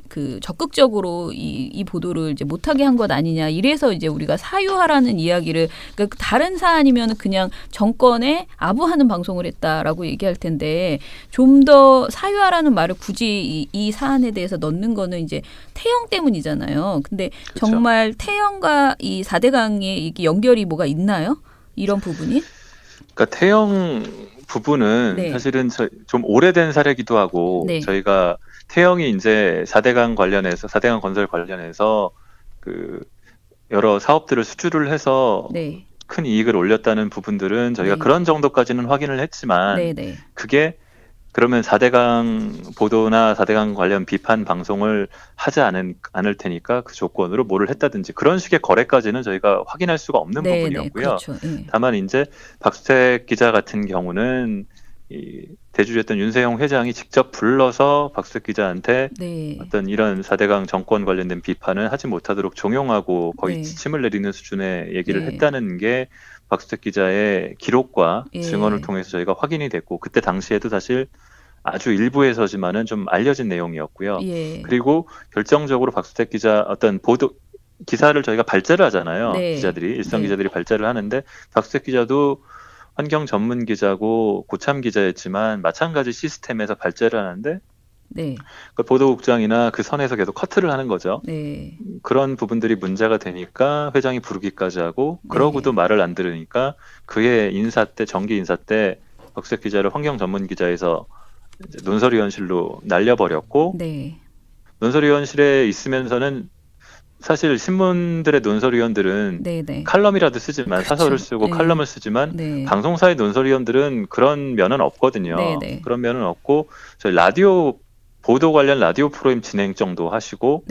그 적극적으로 이 보도를 이제 못하게 한 것 아니냐 이래서 이제 우리가 사유화라는 이야기를 그러니까 다른 사안이면 그냥 정권에 아부하는 방송을 했다라고 얘기할 텐데 좀 더 사유화라는 말을 굳이 이 사안에 대해서 넣는 거는 이제 태영 때문이잖아요. 근데 정말 태영과 이 4대강의 이게 연결이 뭐가 있나요? 이런 부분이? 그러니까 태영 부분은 사실은 좀 오래된 사례기도 하고 저희가 태영이 이제 4대강 관련해서 4대강 건설 관련해서 그 여러 사업들을 수주를 해서 큰 이익을 올렸다는 부분들은 저희가 그런 정도까지는 확인을 했지만 그게 그러면 4대강 보도나 4대강 관련 비판 방송을 하지 않을 테니까 그 조건으로 뭐를 했다든지 그런 식의 거래까지는 저희가 확인할 수가 없는 부분이었고요. 다만 이제 박수택 기자 같은 경우는 이 대주주였던 윤세용 회장이 직접 불러서 박수택 기자한테 어떤 이런 4대강 정권 관련된 비판을 하지 못하도록 종용하고 거의 지침을 내리는 수준의 얘기를 했다는 게 박수택 기자의 기록과 증언을 통해서 저희가 확인이 됐고 그때 당시에도 사실 아주 일부에서지만은 좀 알려진 내용이었고요. 그리고 결정적으로 박수택 기자 어떤 보도 기사를 저희가 발제를 하잖아요. 기자들이 일선 기자들이 발제를 하는데 박수택 기자도 환경 전문 기자고 고참 기자였지만 마찬가지 시스템에서 발제를 하는데 그 보도국장이나 그 선에서 계속 커트를 하는 거죠. 그런 부분들이 문제가 되니까 회장이 부르기까지 하고 그러고도 말을 안 들으니까 그의 인사 때 정기 인사 때 박수택 기자를 환경 전문 기자에서 이제 논설위원실로 날려버렸고 논설위원실에 있으면서는 사실 신문들의 논설위원들은 칼럼이라도 쓰지만 사설을 쓰고 칼럼을 쓰지만 방송사의 논설위원들은 그런 면은 없거든요. 그런 면은 없고 저희 라디오 보도 관련 라디오 프로그램 진행 정도 하시고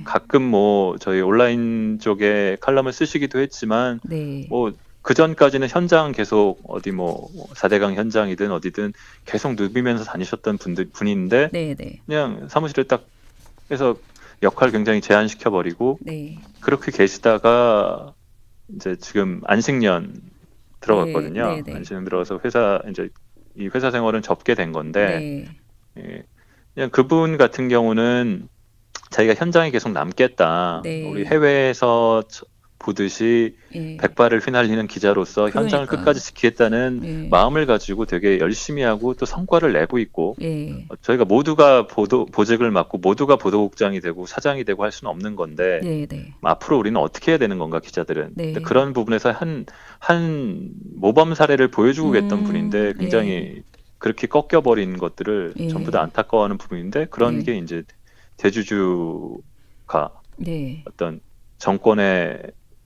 가끔 뭐 저희 온라인 쪽에 칼럼을 쓰시기도 했지만 뭐 그 전까지는 현장 계속 어디 뭐 4대강 현장이든 어디든 계속 누비면서 다니셨던 분인데 그냥 사무실에 딱 해서 역할 굉장히 제한시켜 버리고 그렇게 계시다가 이제 지금 안식년 들어갔거든요. 안식년 들어가서 회사 이제 이 회사 생활은 접게 된 건데 그냥 그분 같은 경우는 자기가 현장에 계속 남겠다. 우리 해외에서 보듯이 백발을 휘날리는 기자로서 현장을 끝까지 지키겠다는 마음을 가지고 되게 열심히 하고 또 성과를 내고 있고 저희가 모두가 보직을 맡고 모두가 보도국장이 되고 사장이 되고 할 수는 없는 건데 앞으로 우리는 어떻게 해야 되는 건가 기자들은 그런 부분에서 한 모범 사례를 보여주고 계셨던 분인데 굉장히 그렇게 꺾여버린 것들을 전부 다 안타까워하는 부분인데 그런 게 이제 대주주가 어떤 정권의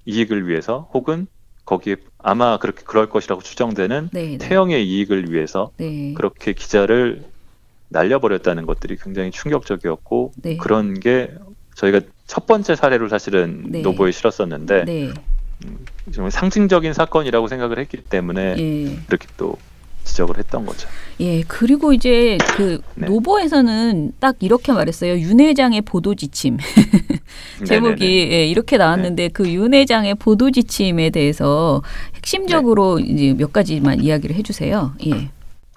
이익을 위해서 혹은 거기에 아마 그럴 것이라고 추정되는 태영의 이익을 위해서 그렇게 기자를 날려버렸다는 것들이 굉장히 충격적이었고 그런 게 저희가 첫 번째 사례로 사실은 노보에 실었었는데 정말 상징적인 사건이라고 생각을 했기 때문에 이렇게 또 지적을 했던 거죠. 예, 그리고 이제 그 노보에서는 딱 이렇게 말했어요. 윤 회장의 보도 지침. 제목이 이렇게 나왔는데 그 윤 회장의 보도 지침에 대해서 핵심적으로 이제 몇 가지만 이야기를 해주세요. 예.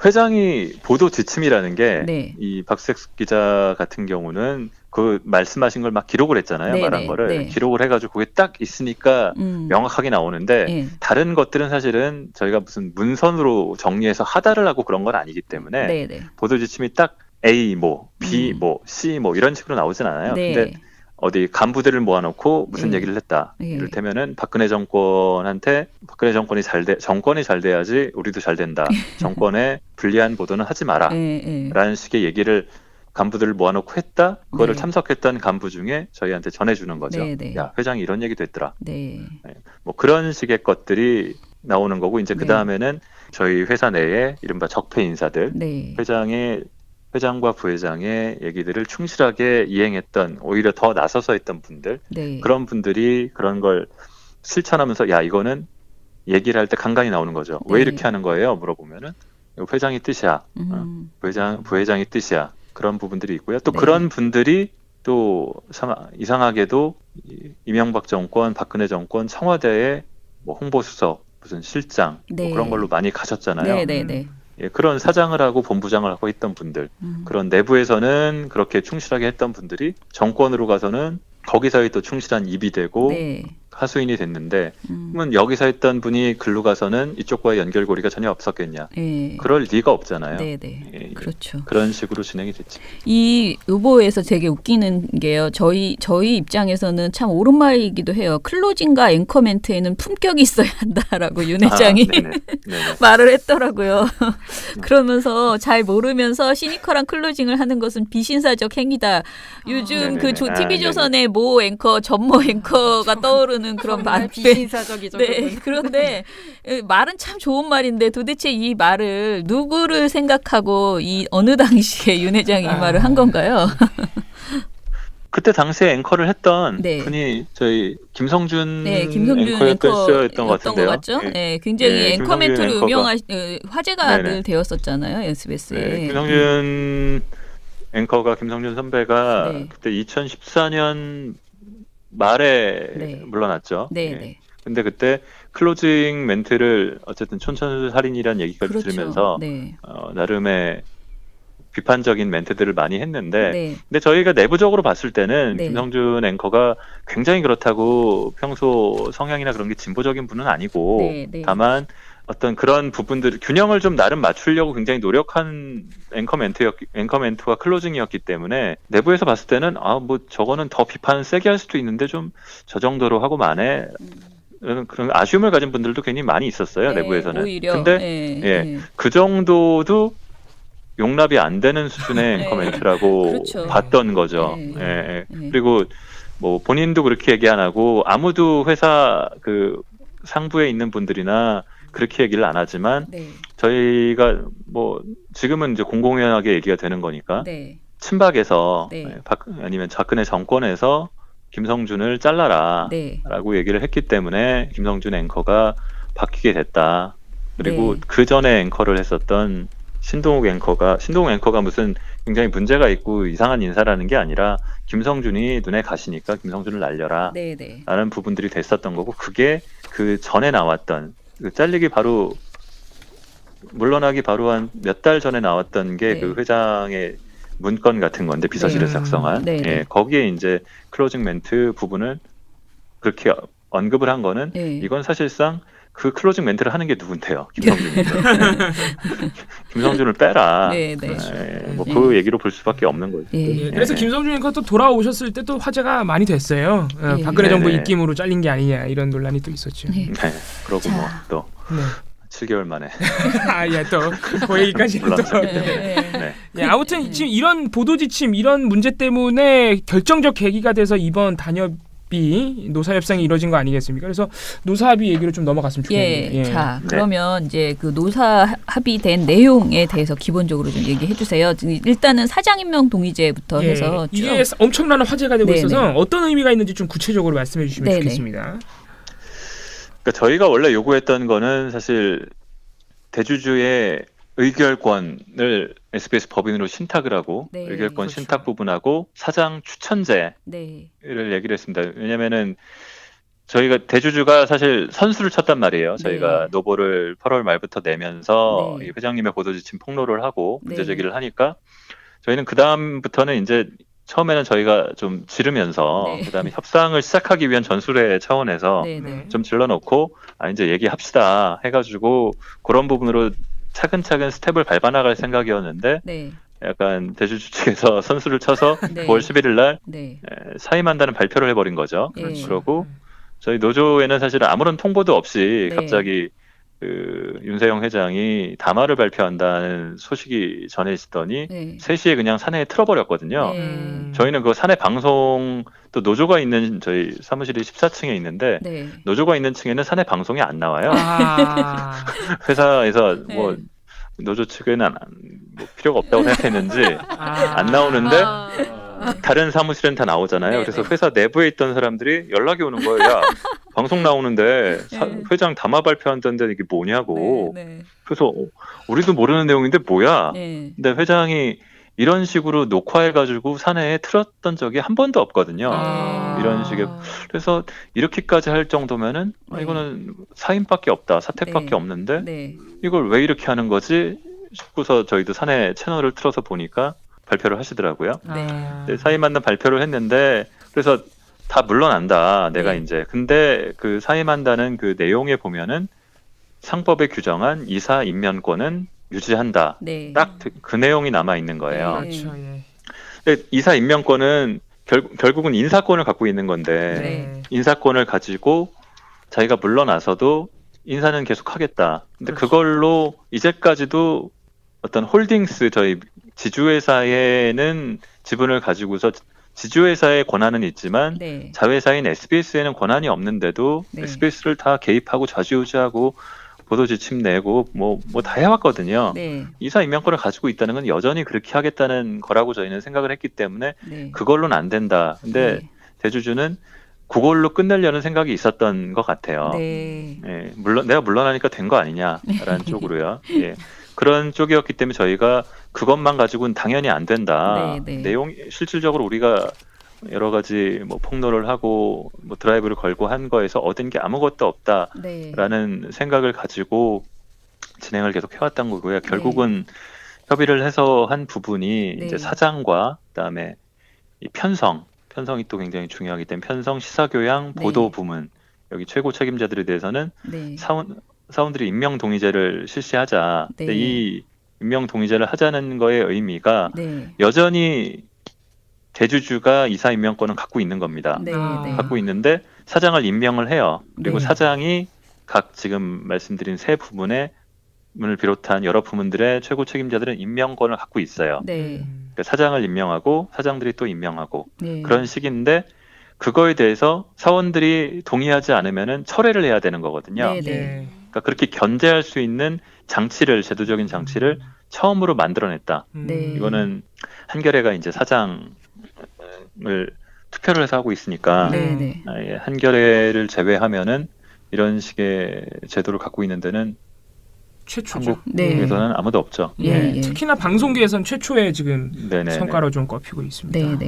회장이 보도 지침이라는 게 이 박sek숙 기자 같은 경우는 그 말씀하신 걸 막 기록을 했잖아요. 말한 거를 기록을 해가지고 그게 딱 있으니까 명확하게 나오는데 다른 것들은 사실은 저희가 무슨 문선으로 정리해서 하다를 하고 그런 건 아니기 때문에 보도 지침이 딱 A 뭐 B 뭐 C 뭐 이런 식으로 나오진 않아요. 근데 어디 간부들을 모아놓고 무슨 얘기를 했다. 이를테면은 박근혜 정권한테 박근혜 정권이 잘 돼야지 우리도 잘 된다. 정권에 불리한 보도는 하지 마라. 라는 식의 얘기를 간부들을 모아놓고 했다. 그거를 참석했던 간부 중에 저희한테 전해주는 거죠. 야, 회장이 이런 얘기도 했더라. 뭐 그런 식의 것들이 나오는 거고 이제 그 다음에는 저희 회사 내에 이른바 적폐 인사들, 회장과 부회장의 얘기들을 충실하게 이행했던 오히려 더 나서서 했던 분들 그런 분들이 그런 걸 실천하면서 야 이거는 얘기를 할 때 간간히 나오는 거죠. 왜 이렇게 하는 거예요? 물어보면은 회장이 뜻이야. 부회장이 뜻이야. 그런 부분들이 있고요. 또 그런 분들이 또 이상하게도 이명박 정권, 박근혜 정권 청와대에 뭐 홍보수석, 무슨 실장 뭐 그런 걸로 많이 가셨잖아요. 예, 그런 사장을 하고 본부장을 하고 있던 분들 그런 내부에서는 그렇게 충실하게 했던 분들이 정권으로 가서는 거기서의 또 충실한 입이 되고 하수인이 됐는데 그러면 여기서 했던 분이 글로 가서는 이쪽과의 연결고리가 전혀 없었겠냐. 그럴 리가 없잖아요. 그렇죠. 그런 식으로 진행이 됐지. 이 의보에서 되게 웃기는 게요. 저희 입장에서는 참 옳은 말이기도 해요. 클로징과 앵커 멘트에는 품격이 있어야 한다라고 윤 회장이 말을 했더라고요. 그러면서 잘 모르면서 시니컬한 클로징을 하는 것은 비신사적 행위다. 요즘 그 TV조선의 모 앵커, 전모 앵커가 떠오르는 그런 말 비신사적이죠. 그런데 말은 참 좋은 말인데 도대체 이 말을 누구를 생각하고 이 어느 당시에 윤 회장이 이 말을 한 건가요? 그때 당시에 앵커를 했던 분이 저희 김성준 앵커였던 것 같은데요. 굉장히 앵커 멘트로 화제가 늘 되었었잖아요. SBS에. 김성준 앵커가 김성준 선배가 그때 2014년 말에 물러났죠. 근데 그때 클로징 멘트를 어쨌든 촌철살인이라는 얘기까지 들으면서 나름의 비판적인 멘트들을 많이 했는데 근데 저희가 내부적으로 봤을 때는 김성준 앵커가 굉장히 그렇다고 평소 성향이나 그런 게 진보적인 분은 아니고 다만 어떤 그런 부분들 균형을 좀 나름 맞추려고 굉장히 노력한 앵커 멘트와 클로징이었기 때문에 내부에서 봤을 때는 뭐 저거는 더 비판을 세게 할 수도 있는데 좀 저 정도로 하고 마네 그런 아쉬움을 가진 분들도 괜히 많이 있었어요. 내부에서는. 오히려. 근데 그 정도도 용납이 안 되는 수준의 앵커 멘트라고 봤던 거죠. 그리고 뭐 본인도 그렇게 얘기 안 하고 아무도 회사 그 상부에 있는 분들이나 그렇게 얘기를 안 하지만 저희가 뭐 지금은 이제 공공연하게 얘기가 되는 거니까 친박에서 아니면 박근혜 정권에서 김성준을 잘라라 라고 얘기를 했기 때문에 김성준 앵커가 바뀌게 됐다. 그리고 그 전에 앵커를 했었던 신동욱 앵커가 무슨 굉장히 문제가 있고 이상한 인사라는 게 아니라 김성준이 눈에 가시니까 김성준을 날려라 라는 부분들이 됐었던 거고 그게 그 전에 나왔던 물러나기 바로 한 몇 달 전에 나왔던 게 그 회장의 문건 같은 건데 비서실에서 작성한 거기에 이제 클로징 멘트 부분을 그렇게 언급을 한 거는 이건 사실상 그 클로징 멘트를 하는 게 누군데요? 김성준이죠. 김성준을 빼라. 그 얘기로 볼 수밖에 없는 거죠. 그래서 김성준이가 또 돌아오셨을 때 또 화제가 많이 됐어요. 박근혜 정부 입김으로 잘린 게 아니냐 이런 논란이 또 있었죠. 그러고 뭐 또 7개월 만에. 또 그 얘기까지는 또. 아무튼 지금 이런 보도 지침, 이런 문제 때문에 결정적 계기가 돼서 이번 단협이 노사 협상이 이루어진 거 아니겠습니까? 그래서 노사 합의 얘기로 좀 넘어갔으면 좋겠네요. 자, 그러면 이제 그 노사 합의된 내용에 대해서 기본적으로 좀 얘기해 주세요. 일단은 사장 임명 동의제부터 해서 이게 엄청난 화제가 되고 있어서 어떤 의미가 있는지 좀 구체적으로 말씀해 주시면 좋겠습니다. 그러니까 저희가 원래 요구했던 거는 사실 대주주의 의결권을 SBS 법인으로 신탁을 하고 의결권 신탁 부분하고 사장 추천제를 얘기를 했습니다. 왜냐면은 저희가 대주주가 사실 선수를 쳤단 말이에요. 저희가 노보를 8월 말부터 내면서 이 회장님의 보도지침 폭로를 하고 문제 제기를 하니까 저희는 그 다음부터는 이제 처음에는 저희가 좀 지르면서 그다음에 협상을 시작하기 위한 전술의 차원에서 좀 질러놓고 이제 얘기합시다 해가지고 그런 부분으로 차근차근 스텝을 밟아나갈 생각이었는데 약간 대주주 측에서 선수를 쳐서 9월 11일 날 사임한다는 발표를 해버린 거죠. 그러고 저희 노조에는 사실 아무런 통보도 없이 갑자기 그 윤세영 회장이 담화를 발표한다는 소식이 전해지더니 3시에 그냥 사내에 틀어버렸거든요. 저희는 그 사내 방송 또 노조가 있는 저희 사무실이 14층에 있는데 노조가 있는 층에는 사내 방송이 안 나와요. 회사에서 뭐 노조 측에는 뭐 필요가 없다고 생각했는지 안 나오는데 다른 사무실은 다 나오잖아요. 그래서 회사 내부에 있던 사람들이 연락이 오는 거예요. 야, 방송 나오는데 회장 담화 발표한다는데 이게 뭐냐고. 그래서 우리도 모르는 내용인데 뭐야. 근데 회장이 이런 식으로 녹화해가지고 사내에 틀었던 적이 한 번도 없거든요. 이런 식의. 그래서 이렇게까지 할 정도면은 이거는 사임밖에 없다. 사택밖에 없는데 이걸 왜 이렇게 하는 거지 싶고서 저희도 사내 채널을 틀어서 보니까 발표를 하시더라고요. 사임한다는 발표를 했는데 그래서 다 물러난다. 내가 이제 근데 그 사임한다는 그 내용에 보면은 상법에 규정한 이사 임명권은 유지한다. 딱 그 내용이 남아 있는 거예요. 근데 이사 임명권은 결국은 인사권을 갖고 있는 건데 인사권을 가지고 자기가 물러나서도 인사는 계속 하겠다. 근데 그걸로 이제까지도 어떤 홀딩스 저희 지주회사에는 지분을 가지고서 지주회사의 권한은 있지만 자회사인 SBS에는 권한이 없는데도 SBS를 다 개입하고 좌지우지하고 보도지침 내고 뭐 다 해왔거든요. 이사 임명권을 가지고 있다는 건 여전히 그렇게 하겠다는 거라고 저희는 생각을 했기 때문에 그걸로는 안 된다. 근데 대주주는 그걸로 끝내려는 생각이 있었던 것 같아요. 물론 내가 물러나니까 된 거 아니냐라는 쪽으로요. 그런 쪽이었기 때문에 저희가 그것만 가지고는 당연히 안 된다. 내용 실질적으로 우리가 여러 가지 뭐 폭로를 하고 뭐 드라이브를 걸고 한 거에서 얻은 게 아무것도 없다라는 생각을 가지고 진행을 계속 해왔던 거고요. 결국은 협의를 해서 한 부분이 이제 사장과 그다음에 이 편성이 또 굉장히 중요하기 때문에 편성, 시사교양, 보도 부문 여기 최고 책임자들에 대해서는 사원들이 임명 동의제를 실시하자. 근데 이 임명 동의제를 하자는 거의 의미가 여전히 대주주가 이사 임명권은 갖고 있는 겁니다. 갖고 있는데 사장을 임명을 해요. 그리고 사장이 각 지금 말씀드린 세 부문을 비롯한 여러 부문들의 최고 책임자들은 임명권을 갖고 있어요. 그러니까 사장을 임명하고 사장들이 또 임명하고 그런 식인데 그거에 대해서 사원들이 동의하지 않으면은 철회를 해야 되는 거거든요. 그러니까 그렇게 견제할 수 있는 장치를 제도적인 장치를 처음으로 만들어냈다. 이거는 한겨레가 이제 사장을 투표를 해서 하고 있으니까 한겨레를 제외하면은 이런 식의 제도를 갖고 있는 데는 최초죠. 한국에서는 아무도 없죠. 특히나 방송계에서는 최초의 지금 성과로 좀 꼽히고 있습니다.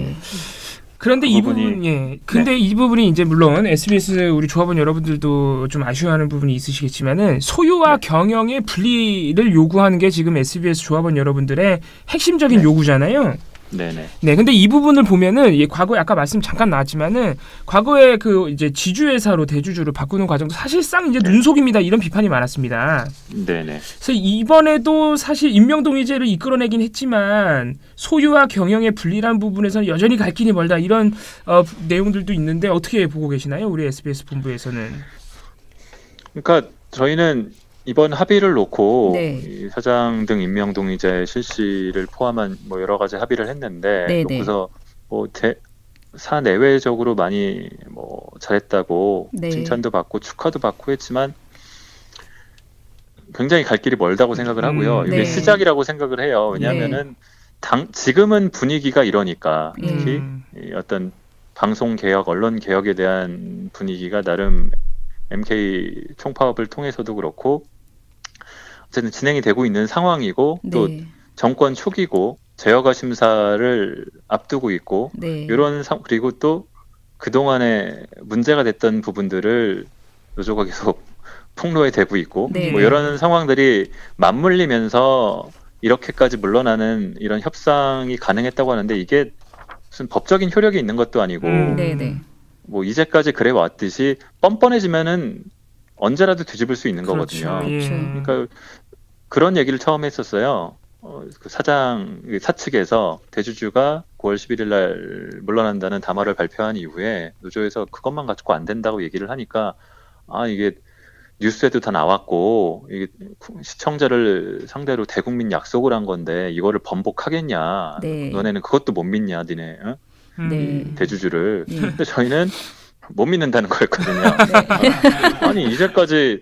그런데 이 부분이 근데 이 부분이 이제 물론 SBS 우리 조합원 여러분들도 좀 아쉬워하는 부분이 있으시겠지만은 소유와 경영의 분리를 요구하는 게 지금 SBS 조합원 여러분들의 핵심적인 요구잖아요. 네네. 네, 근데 이 부분을 보면은 과거에 아까 말씀 잠깐 나왔지만은 과거에 그 이제 지주회사로 대주주를 바꾸는 과정도 사실상 이제 눈속임이다 이런 비판이 많았습니다. 네네. 그래서 이번에도 사실 임명동의제를 이끌어내긴 했지만 소유와 경영의 분리란 부분에서는 여전히 갈 길이 멀다 이런 내용들도 있는데 어떻게 보고 계시나요, 우리 SBS 본부에서는? 그러니까 저희는 이번 합의를 놓고 이 사장 등 임명동의제 실시를 포함한 뭐 여러 가지 합의를 했는데 놓고서 뭐 사내외적으로 많이 뭐 잘했다고 칭찬도 받고 축하도 받고 했지만 굉장히 갈 길이 멀다고 생각을 하고요. 이게 시작이라고 생각을 해요. 왜냐하면은 지금은 분위기가 이러니까 특히 이 어떤 방송 개혁, 언론 개혁에 대한 분위기가 나름 MK 총파업을 통해서도 그렇고 어쨌든 진행이 되고 있는 상황이고 또 정권 초기고 제어가 심사를 앞두고 있고 이런 그리고 또 그동안에 문제가 됐던 부분들을 노조가 계속 폭로에 대고 있고 뭐 이런 상황들이 맞물리면서 이렇게까지 물러나는 이런 협상이 가능했다고 하는데 이게 무슨 법적인 효력이 있는 것도 아니고 뭐 이제까지 그래 왔듯이 뻔뻔해지면은 언제라도 뒤집을 수 있는 거거든요. 그러니까 그런 얘기를 처음 했었어요. 그 사측에서 대주주가 9월 11일 날 물러난다는 담화를 발표한 이후에 노조에서 그것만 가지고 안 된다고 얘기를 하니까 이게 뉴스에도 다 나왔고 이게 시청자를 상대로 대국민 약속을 한 건데 이거를 번복하겠냐? 너네는 그것도 못 믿냐, 니네? 대주주를. 근데 저희는 못 믿는다는 거였거든요. 아니 이제까지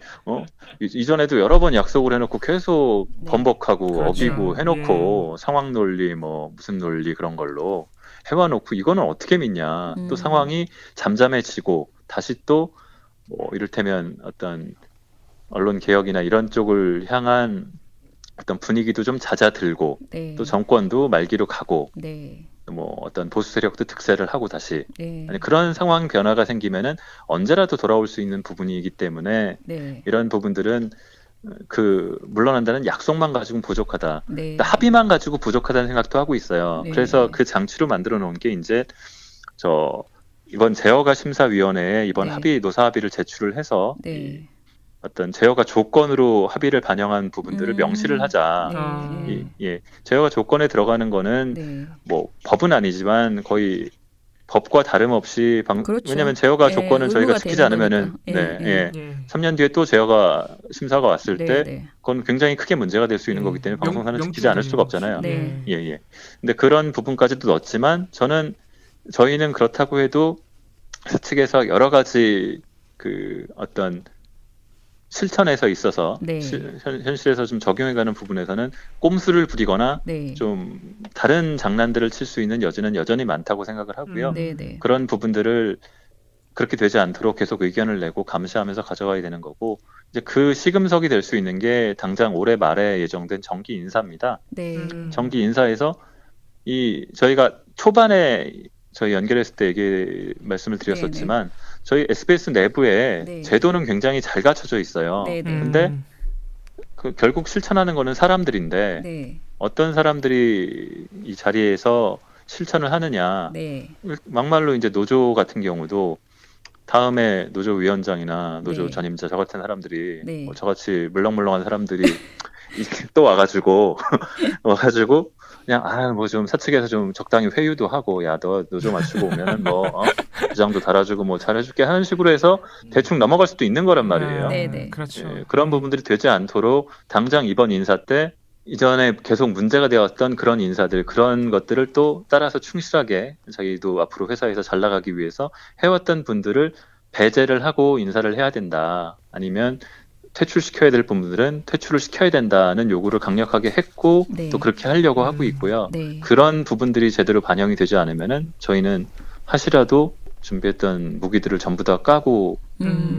이전에도 여러 번 약속을 해놓고 계속 번복하고 어기고 해놓고 상황 논리 뭐 무슨 논리 그런 걸로 해와놓고 이거는 어떻게 믿냐. 또 상황이 잠잠해지고 다시 또 뭐 이를테면 어떤 언론 개혁이나 이런 쪽을 향한 어떤 분위기도 좀 잦아들고 또 정권도 말기로 가고 뭐 어떤 보수 세력도 득세를 하고 다시 아니, 그런 상황 변화가 생기면은 언제라도 돌아올 수 있는 부분이기 때문에 이런 부분들은 그 물러난다는 약속만 가지고는 부족하다. 합의만 가지고 부족하다는 생각도 하고 있어요. 그래서 그 장치로 만들어 놓은 게 이제 이번 제어가 심사위원회에 이번 합의 노사 합의를 제출을 해서 어떤 제어가 조건으로 합의를 반영한 부분들을 명시를 하자. 제어가 조건에 들어가는 거는 뭐 법은 아니지만 거의 법과 다름없이 왜냐하면 제어가 조건을 저희가 지키지 않으면은 3년 뒤에 또 제어가 심사가 왔을 때 그건 굉장히 크게 문제가 될 수 있는 거기 때문에 방송사는 지키지 않을 수가 없잖아요. 근데 그런 부분까지도 넣었지만 저희는 그렇다고 해도 사측에서 여러 가지 그 어떤 실천에서 있어서 현실에서 좀 적용해가는 부분에서는 꼼수를 부리거나 좀 다른 장난들을 칠 수 있는 여지는 여전히 많다고 생각을 하고요. 그런 부분들을 그렇게 되지 않도록 계속 의견을 내고 감시하면서 가져가야 되는 거고 이제 그 시금석이 될 수 있는 게 당장 올해 말에 예정된 정기 인사입니다. 정기 인사에서 저희가 초반에 저희 연결했을 때 말씀을 드렸었지만 저희 SBS 내부에 제도는 굉장히 잘 갖춰져 있어요. 근데 결국 실천하는 거는 사람들인데 어떤 사람들이 이 자리에서 실천을 하느냐. 막말로 이제 노조 같은 경우도 다음에 노조 위원장이나 노조 전임자 저 같은 사람들이 뭐 저같이 물렁물렁한 사람들이 또 와가지고 그냥 뭐 좀 사측에서 좀 적당히 회유도 하고 야 너 노조 맞추고 오면은 뭐 부장도 달아주고 뭐 잘해줄게 하는 식으로 해서 대충 넘어갈 수도 있는 거란 말이에요. 그렇죠. 그런 부분들이 되지 않도록 당장 이번 인사 때 이전에 계속 문제가 되었던 그런 인사들 그런 것들을 또 따라서 충실하게 자기도 앞으로 회사에서 잘 나가기 위해서 해왔던 분들을 배제를 하고 인사를 해야 된다. 아니면 퇴출시켜야 될 부분들은 퇴출을 시켜야 된다는 요구를 강력하게 했고 또 그렇게 하려고 하고 있고요. 그런 부분들이 제대로 반영이 되지 않으면은 저희는 하시라도 준비했던 무기들을 전부 다 까고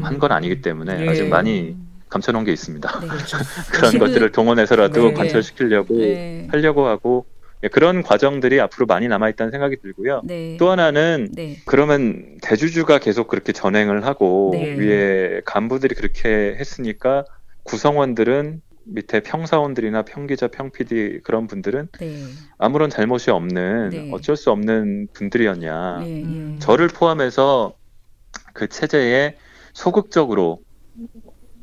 한 건 아니기 때문에 아직 많이 감춰놓은 게 있습니다. 그런 것들을 동원해서라도 관철시키려고 하려고 하고 그런 과정들이 앞으로 많이 남아있다는 생각이 들고요. 또 하나는 그러면 대주주가 계속 그렇게 전행을 하고 위에 간부들이 그렇게 했으니까 구성원들은 밑에 평사원들이나 평기자, 평PD 그런 분들은 네. 아무런 잘못이 없는 네. 어쩔 수 없는 분들이었냐. 저를 포함해서 그 체제에 소극적으로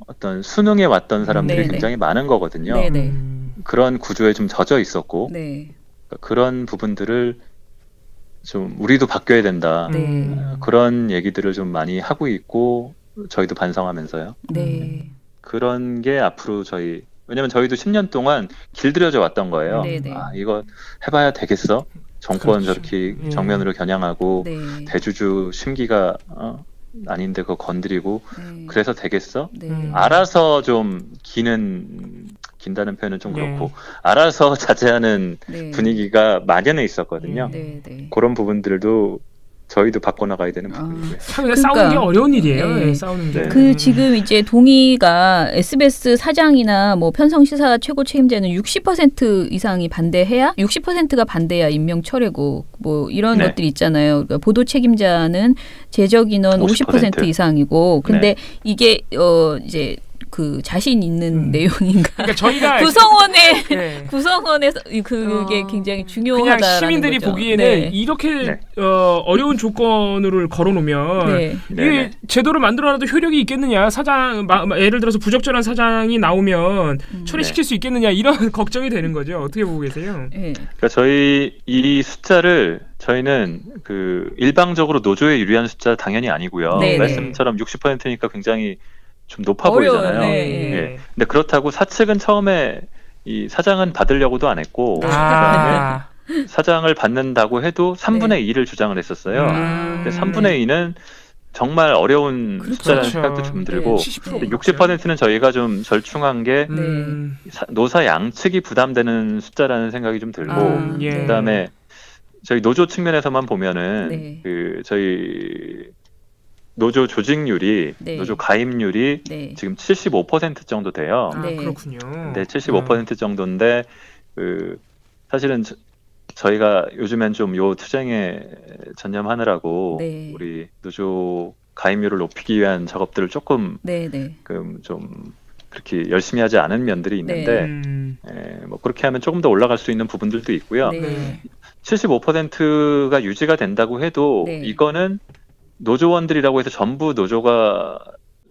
어떤 순응해 왔던 사람들이 네네. 굉장히 많은 거거든요. 네네. 그런 구조에 좀 젖어 있었고 네. 그런 부분들을 좀 우리도 바뀌어야 된다. 그런 얘기들을 좀 많이 하고 있고 저희도 반성하면서요. 네. 그런 게 앞으로 왜냐면 저희도 10년 동안 길들여져 왔던 거예요. 네네. 아, 이거 해봐야 되겠어? 정권 그렇죠. 저렇게 정면으로 겨냥하고 네. 대주주 심기가 아닌데 그거 건드리고 그래서 되겠어? 네. 알아서 좀 긴다는 표현은 좀 그렇고 알아서 자제하는 네. 분위기가 만연해 있었거든요. 네. 네. 그런 부분들도 저희도 바꿔나가야 되는 부분이고요. 참 싸우는 게 어려운 일이에요. 네. 싸우는 게. 그 지금 이제 동의가 SBS 사장이나 뭐 편성시사 최고 책임자는 60% 이상이 반대해야 60%가 반대야 임명 철회고 뭐 이런 네. 것들이 있잖아요. 그러니까 보도 책임자는 제적 인원 50% 이상이고 근데 이게 이제 그 자신 있는 내용인가? 그러니까 저희가 구성원에서 그게 굉장히 중요하다라는 그냥 시민들이 거죠. 보기에는 이렇게 어려운 조건을 걸어놓으면 이게 제도를 만들어놔도 효력이 있겠느냐? 예를 들어서 부적절한 사장이 나오면 처리시킬 수 있겠느냐? 이런 걱정이 되는 거죠. 어떻게 보고 계세요? 그러니까 저희 이 숫자를 저희는 그 일방적으로 노조에 유리한 숫자 당연히 아니고요. 말씀처럼 60%니까 굉장히 좀 높아 보이잖아요. 예. 근데 그렇다고 사측은 처음에 이 사장은 받으려고도 안 했고 사장을 받는다고 해도 3분의 2를 주장을 했었어요. 근데 3분의 2는 정말 어려운 숫자라는 생각도 좀 들고 60%는 저희가 좀 절충한 게 노사 양측이 부담되는 숫자라는 생각이 좀 들고 그다음에 저희 노조 측면에서만 보면은 그 저희 노조 조직률이 노조 가입률이 지금 75% 정도 돼요. 그렇군요. 네, 75% 정도인데 그 사실은 저희가 요즘엔 좀 요 투쟁에 전념하느라고 우리 노조 가입률을 높이기 위한 작업들을 조금 좀 그렇게 열심히 하지 않은 면들이 있는데 뭐 그렇게 하면 조금 더 올라갈 수 있는 부분들도 있고요. 75%가 유지가 된다고 해도 이거는 노조원들이라고 해서 전부 노조가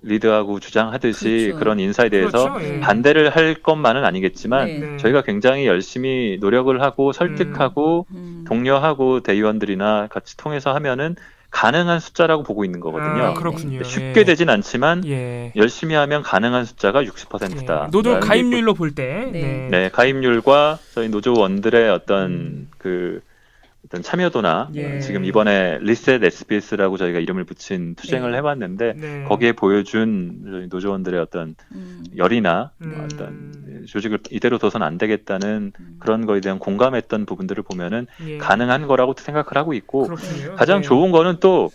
리드하고 주장하듯이 그런 인사에 대해서 반대를 할 것만은 아니겠지만 저희가 굉장히 열심히 노력을 하고 설득하고 독려하고 대의원들이나 같이 통해서 하면은 가능한 숫자라고 보고 있는 거거든요. 그렇군요. 쉽게 되진 않지만 열심히 하면 가능한 숫자가 60%다. 노조 가입률로 볼 때 네, 가입률과 저희 노조원들의 어떤 어떤 참여도나 지금 이번에 리셋 SBS라고 저희가 이름을 붙인 투쟁을 해봤는데 거기에 보여준 노조원들의 어떤 열이나 어떤 조직을 이대로 둬선 안 되겠다는 그런 거에 대한 공감했던 부분들을 보면은 가능한 거라고 생각을 하고 있고 가장 좋은 거는 또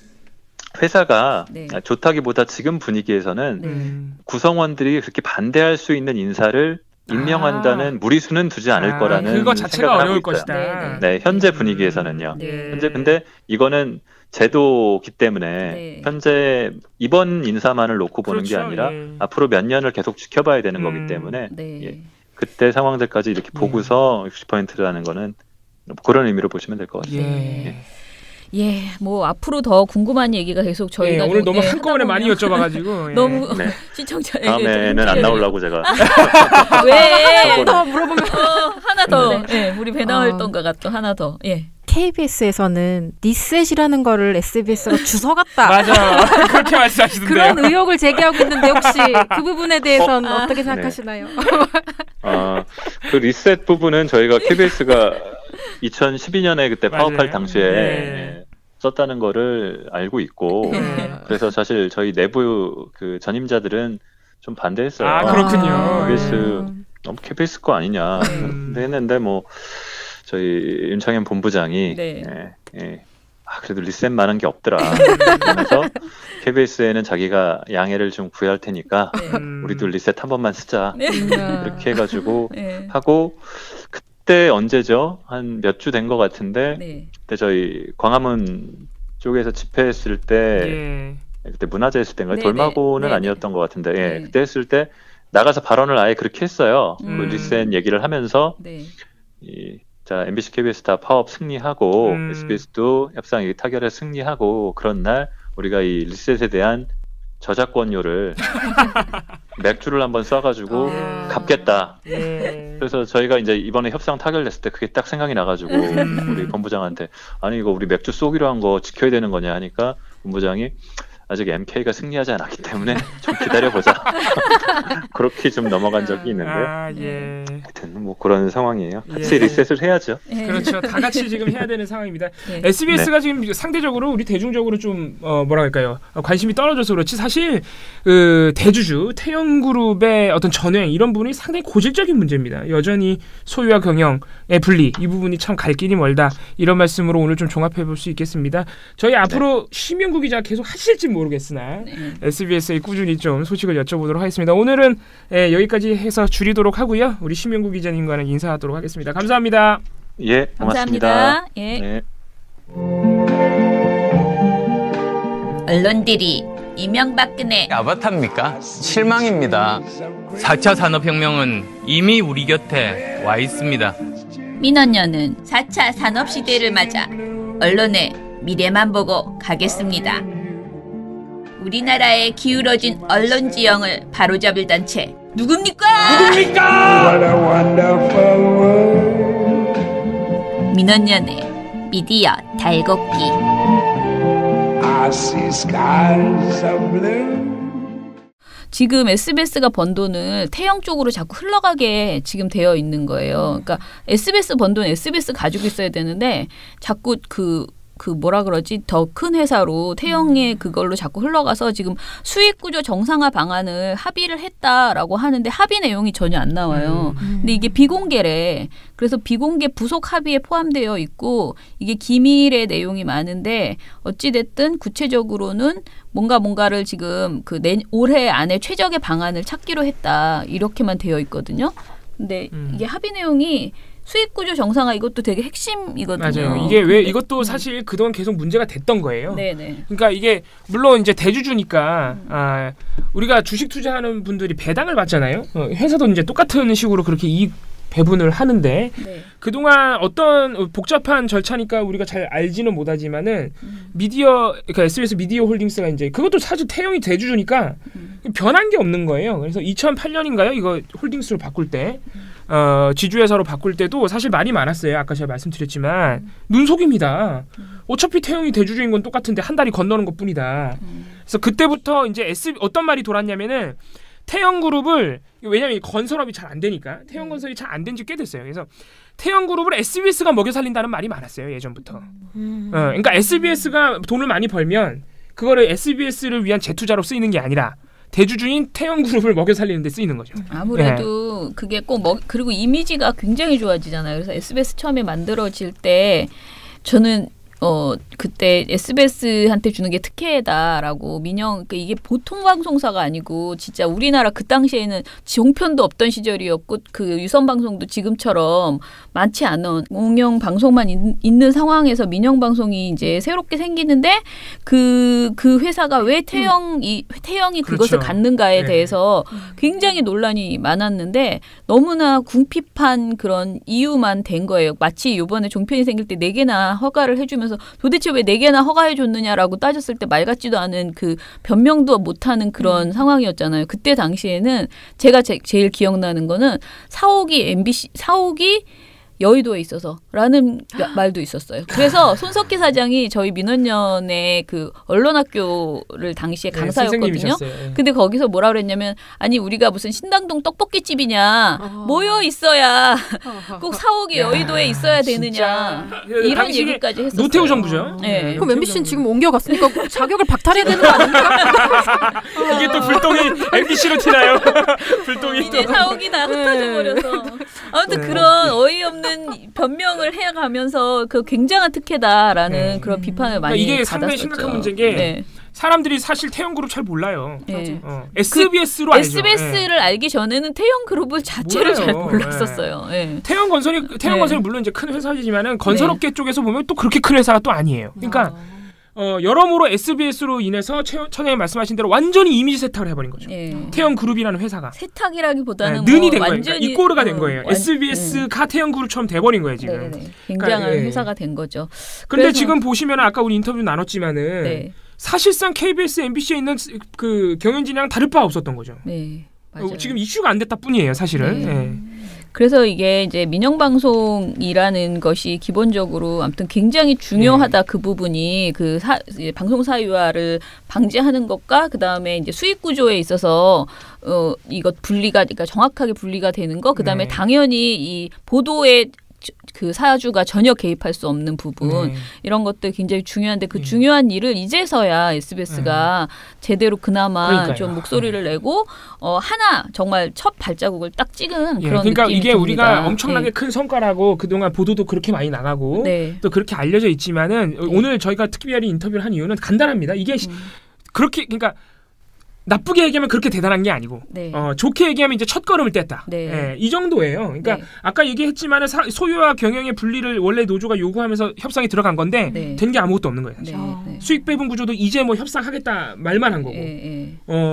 회사가 좋다기보다 지금 분위기에서는 구성원들이 그렇게 반대할 수 있는 인사를 임명한다는 무리수는 두지 않을 거라는 그거 자체가 어려울 것이다. 네, 현재 분위기에서는요. 현재 근데 이거는 제도기 때문에 현재 이번 인사만을 놓고 보는 게 아니라 앞으로 몇 년을 계속 지켜봐야 되는 거기 때문에 그때 상황들까지 이렇게 보고서 60%라는 거는 그런 의미로 보시면 될 것 같습니다. 뭐 앞으로 더 궁금한 얘기가 계속 저희가 오늘 너무 한꺼번에 많이 여쭤봐가지고 너무 시청자에게 다음에는 안 나오려고 제가 왜 더 물어보면 하나 더 우리 배나 활동가가 또 하나 더 KBS에서는 리셋이라는 거를 SBS로 주워갔다. 맞아. 그렇게 말씀하시던데요. 그런 의혹을 제기하고 있는데 혹시 그 부분에 대해서는 어떻게 생각하시나요? 그 리셋 부분은 저희가 KBS가 2012년에 그때 파업할 당시에 썼다는 거를 알고 있고 그래서 사실 저희 내부 그 전임자들은 좀 반대했어요. 그렇군요. KBS 너무 KBS 거 아니냐. 근데 했는데 뭐 저희 윤창현 본부장이 그래도 리셋만한 게 없더라. 그래서 KBS에는 자기가 양해를 좀 구할 테니까 우리도 리셋 한 번만 쓰자. 이렇게 해가지고 하고 그때 언제죠? 한 몇 주 된 것 같은데 그때 저희 광화문 쪽에서 집회했을 때 그때 문화제 했을 때인가요? 돌마고는 아니었던 것 같은데 그때 했을 때 나가서 발언을 아예 그렇게 했어요. 그 리센 얘기를 하면서 자 MBC, KBS 다 파업 승리하고 SBS도 협상 타결에 승리하고 그런 날 우리가 이 리셋에 대한 저작권료를 맥주를 한번 쏴가지고 갚겠다. 그래서 저희가 이제 이번에 협상 타결됐을 때 그게 딱 생각이 나가지고 우리 본부장한테 아니 이거 우리 맥주 쏘기로 한 거 지켜야 되는 거냐 하니까 본부장이 아직 MK가 승리하지 않았기 때문에 좀 기다려보자. 그렇게 좀 넘어간 적이 있는데요. 하여튼 뭐 그런 상황이에요. 같이 리셋을 해야죠. 그렇죠. 다 같이 지금 해야 되는 상황입니다. SBS가 지금 상대적으로 우리 대중적으로 좀 뭐라 할까요? 관심이 떨어져서 그렇지 사실 그 대주주 태영그룹의 어떤 전횡 이런 부분이 상당히 고질적인 문제입니다. 여전히 소유와 경영의 분리 이 부분이 참 갈 길이 멀다. 이런 말씀으로 오늘 좀 종합해 볼 수 있겠습니다. 저희 앞으로 심영구 기자 계속 하실지 모르겠으나 SBS에 꾸준히 좀 소식을 여쭤보도록 하겠습니다. 오늘은 여기까지 해서 줄이도록 하고요. 우리 심영구 기자님과는 인사하도록 하겠습니다. 감사합니다. 예, 고맙습니다. 예. 언론들이 이명박근혜 아바타입니까? 실망입니다. 4차 산업혁명은 이미 우리 곁에 와 있습니다. 민원연은 4차 산업시대를 맞아 언론의 미래만 보고 가겠습니다. 우리나라의 기울어진 언론 지형을 바로잡을 단체 누굽니까? 민원연의 미디어 달곡기. 지금 SBS가 번 돈을 태영 쪽으로 자꾸 흘러가게 지금 되어 있는 거예요. 그러니까 SBS 번 돈 SBS 가지고 있어야 되는데 자꾸 그 뭐라 그러지? 더 큰 회사로 태영의 그걸로 자꾸 흘러가서 지금 수익구조 정상화 방안을 합의를 했다라고 하는데 합의 내용이 전혀 안 나와요. 근데 이게 비공개래. 그래서 비공개 부속 합의에 포함되어 있고 이게 기밀의 내용이 많은데 어찌됐든 구체적으로는 뭔가를 지금 올해 안에 최적의 방안을 찾기로 했다. 이렇게만 되어 있거든요. 근데 이게 합의 내용이 수익구조 정상화 이것도 되게 핵심이거든요. 맞아요. 이게 왜 이것도 사실 그동안 계속 문제가 됐던 거예요. 네네. 그러니까 이게 물론 이제 대주주니까 우리가 주식 투자하는 분들이 배당을 받잖아요. 회사도 이제 똑같은 식으로 그렇게 이익 배분을 하는데 그동안 어떤 복잡한 절차니까 우리가 잘 알지는 못하지만은 그러니까 SBS 미디어 홀딩스가 이제 그것도 사실 태영이 대주주니까 변한 게 없는 거예요. 그래서 2008년인가요? 이거 홀딩스로 바꿀 때 지주회사로 바꿀 때도 사실 말이 많았어요. 아까 제가 말씀드렸지만 눈속임이다. 어차피 태영이 대주주인 건 똑같은데 한 다리 건너는 것뿐이다. 그래서 그때부터 이제 어떤 말이 돌았냐면은 태영그룹을 왜냐면 건설업이 잘 안 되니까 태영건설이 잘 안 된 지 꽤 됐어요. 그래서 태영그룹을 SBS가 먹여 살린다는 말이 많았어요. 예전부터. 그러니까 SBS가 돈을 많이 벌면 그거를 SBS를 위한 재투자로 쓰이는 게 아니라 대주주인 태영그룹을 먹여 살리는 데 쓰이는 거죠. 아무래도 그게 꼭 그리고 이미지가 굉장히 좋아지잖아요. 그래서 SBS 처음에 만들어질 때 저는 그때 SBS한테 주는 게 특혜다라고 그러니까 이게 보통 방송사가 아니고 진짜 우리나라 그 당시에는 종편도 없던 시절이었고 그 유선 방송도 지금처럼 많지 않은 공영 방송만 있는 상황에서 민영 방송이 이제 새롭게 생기는데 그 회사가 왜 태영이 그것을 갖는가에 대해서 굉장히 논란이 많았는데 너무나 궁핍한 그런 이유만 된 거예요. 마치 이번에 종편이 생길 때 4개나 허가를 해주면서 도대체 왜 4개나 허가해줬느냐라고 따졌을 때 말 같지도 않은 그 변명도 못하는 그런 상황이었잖아요. 그때 당시에는 제가 제일 기억나는 거는 사옥이 여의도에 있어서라는 말도 있었어요. 그래서 손석희 사장이 저희 민원연의 그 언론학교를 당시에 강사였거든요. 근데 거기서 뭐라 그랬냐면 아니 우리가 무슨 신당동 떡볶이집이냐 모여 있어야 꼭 사옥이 여의도에 있어야 되느냐 이런 얘기까지 했었어요. 노태우 정부죠. 네. 그럼 MBC는 지금 옮겨갔으니까 자격을 박탈해야 되는 거 아닙니까? 이게 또 불똥이 MBC로 튀나요? 불똥이 이제 사옥이 다 흩어져 버려서 아무튼 그런 어이없는 변명을 해가면서 그 굉장한 특혜다라는 그런 비판을 많이 이게 받았었죠. 상당히 심각한 문제인 게 사람들이 사실 태영그룹 잘 몰라요. SBS로 알죠. SBS를 알기 전에는 태영그룹을 자체를 잘 몰랐었어요. 태영건설이 물론 이제 큰 회사지만은 건설업계 쪽에서 보면 또 그렇게 큰 회사가 또 아니에요. 그러니까 여러모로 SBS로 인해서 천혜님 말씀하신 대로 완전히 이미지 세탁을 해버린 거죠. 태영그룹이라는 회사가. 세탁이라기보다는 는이 된 완전히 거예요. 그러니까 이꼬르가 된 거예요. SBS가 태영그룹처럼 돼버린 거예요 지금. 굉장한 그러니까, 회사가 된 거죠. 근데 지금 보시면 아까 우리 인터뷰 나눴지만은 사실상 KBS, MBC에 있는 그 경연진이랑 다를 바 없었던 거죠. 네, 맞아요. 지금 이슈가 안 됐다 뿐이에요, 사실은. 그래서 이게 이제 민영방송이라는 것이 기본적으로 아무튼 굉장히 중요하다. 그 부분이 그 방송 사유화를 방지하는 것과 그 다음에 이제 수익 구조에 있어서 이것 분리가 그러니까 정확하게 분리가 되는 거. 그 다음에 당연히 이 보도에 그 사주가 전혀 개입할 수 없는 부분 이런 것들 굉장히 중요한데 그 중요한 일을 이제서야 SBS가 제대로 그나마 그러니까요. 좀 목소리를 내고 하나 정말 첫 발자국을 딱 찍은 그런 그러니까 느낌이 이게 듭니다. 우리가 엄청나게 큰 성과라고 그동안 보도도 그렇게 많이 나가고 또 그렇게 알려져 있지만은 오늘 저희가 특별히 인터뷰를 한 이유는 간단합니다. 이게 그렇게 그러니까 나쁘게 얘기하면 그렇게 대단한 게 아니고 좋게 얘기하면 이제 첫 걸음을 뗐다. 이 정도예요. 그러니까 아까 얘기했지만 소유와 경영의 분리를 원래 노조가 요구하면서 협상이 들어간 건데 된 게 아무것도 없는 거예요. 사실. 수익 배분 구조도 이제 뭐 협상하겠다 말만 한 거고.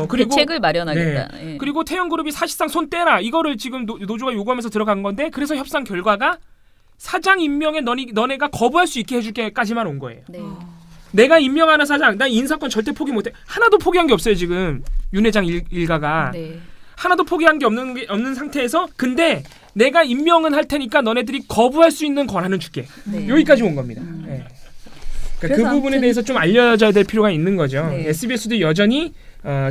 그리고 대책을 마련하겠다. 그리고 태영그룹이 사실상 손 떼라 이거를 지금 노조가 요구하면서 들어간 건데 그래서 협상 결과가 사장 임명에 너네가 거부할 수 있게 해줄게까지만 온 거예요. 내가 임명하는 사장, 난 인사권 절대 포기 못해. 하나도 포기한 게 없어요 지금 윤 회장 일가가. 하나도 포기한 게 없는 상태에서 근데 내가 임명은 할 테니까 너네들이 거부할 수 있는 권한은 줄게. 여기까지 온 겁니다. 그러니까 그 부분에 대해서 좀 알려져야 될 필요가 있는 거죠. SBS도 여전히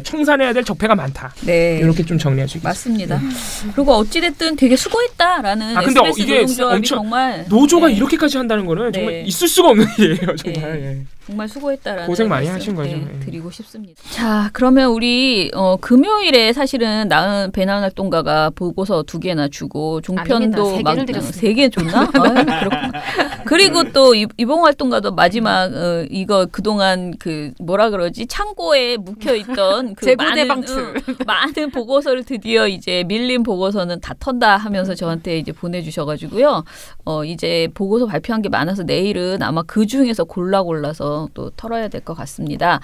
청산해야 될 적폐가 많다. 이렇게 좀 정리할 수 있겠습니다. 맞습니다. 그리고 어찌됐든 되게 수고했다라는 근데 SBS 이게 노동조합이 정말 노조가 이렇게까지 한다는 거는 정말 있을 수가 없는 일이에요. 정말. 정말 수고했다라는 고생 많이 하신 거죠. 드리고 싶습니다. 자, 그러면 우리 금요일에 사실은 배나은 활동가가 보고서 2개나 주고 종편도 막 3개 줬나? 그렇구나. 그리고 또 이봉 활동가도 마지막 이거 그동안 그 뭐라 그러지 창고에 묵혀 있던 그 많은 보고서를 드디어 이제 밀린 보고서는 다 턴다 하면서 저한테 이제 보내주셔가지고요. 이제 보고서 발표한 게 많아서 내일은 아마 그 중에서 골라서 또 털어야 될 것 같습니다.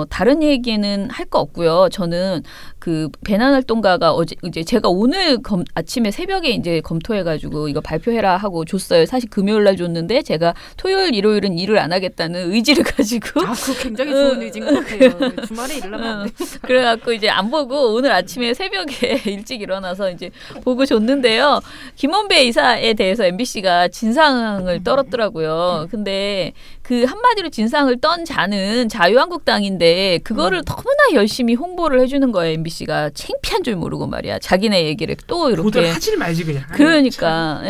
다른 얘기는 할 거 없고요. 저는 그 배나은 활동가가 이제 제가 오늘 아침에 새벽에 이제 검토해가지고 이거 발표해라 하고 줬어요. 사실 금요일 날 줬는데 제가 토요일, 일요일은 일을 안 하겠다는 의지를 가지고. 그거 굉장히 좋은 의지인 것 같아요. 주말에 일을 하면 안 돼. 그래갖고 이제 안 보고 오늘 아침에 새벽에 일찍 일어나서 이제 보고 줬는데요. 김원배 이사에 대해서 MBC가 진상을 떨었더라고요. 근데 그 한마디로 진상을 떤 자는 자유한국당인데 그거를 너무나 열심히 홍보를 해주는 거예요. MBC가 창피한 줄 모르고 말이야. 자기네 얘기를 또 이렇게 하지 말지 그냥. 그러니까.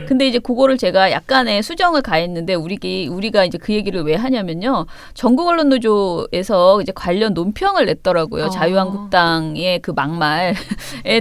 근데 이제 그거를 제가 약간의 수정을 가했는데 우리가 이제 그 얘기를 왜 하냐면요. 전국언론노조에서 이제 관련 논평을 냈더라고요. 자유한국당의 그 막말에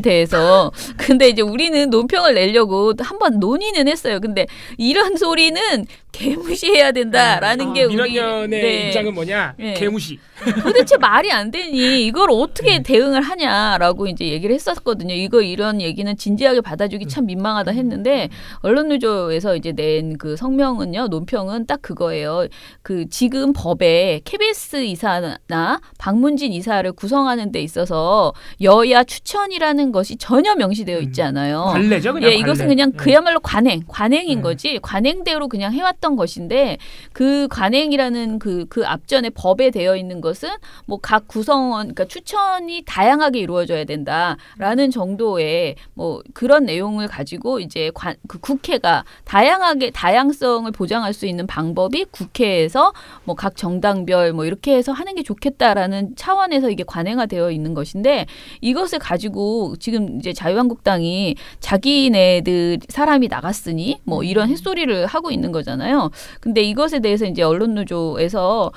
대해서. 근데 이제 우리는 논평을 내려고 한번 논의는 했어요. 근데 이런 소리는 개무시해야 된다라는 게 우리 민원연의 입장은 뭐냐? 개무시. 도대체 말이 안 되니 이걸 어떻게 대응을 하냐라고 이제 얘기를 했었거든요. 이런 얘기는 진지하게 받아주기 참 민망하다 했는데 언론노조에서 이제 낸 그 성명은요, 논평은 딱 그거예요. 그 지금 법에 KBS 이사나 박문진 이사를 구성하는 데 있어서 여야 추천이라는 것이 전혀 명시되어 있지 않아요. 관례죠, 그냥. 이것은 그냥 그야말로 관행인 거지. 관행대로 그냥 해왔던 것인데 그 관행이라는 그 앞전에 법에 되어 있는 것은 뭐 각 구성원, 그러니까 추천이 다양하게 이루어져야 된다라는 정도의 뭐 그런 내용을 가지고 이제 그 국회가 다양성을 보장할 수 있는 방법이 국회에서 뭐 각 정당별 뭐 이렇게 해서 하는 게 좋겠다라는 차원에서 이게 관행화되어 있는 것인데 이것을 가지고 지금 이제 자유한국당이 자기네들 사람이 나갔으니 뭐 이런 햇소리를 하고 있는 거잖아요. 근데 이것에 대해서 이제 언론노조에서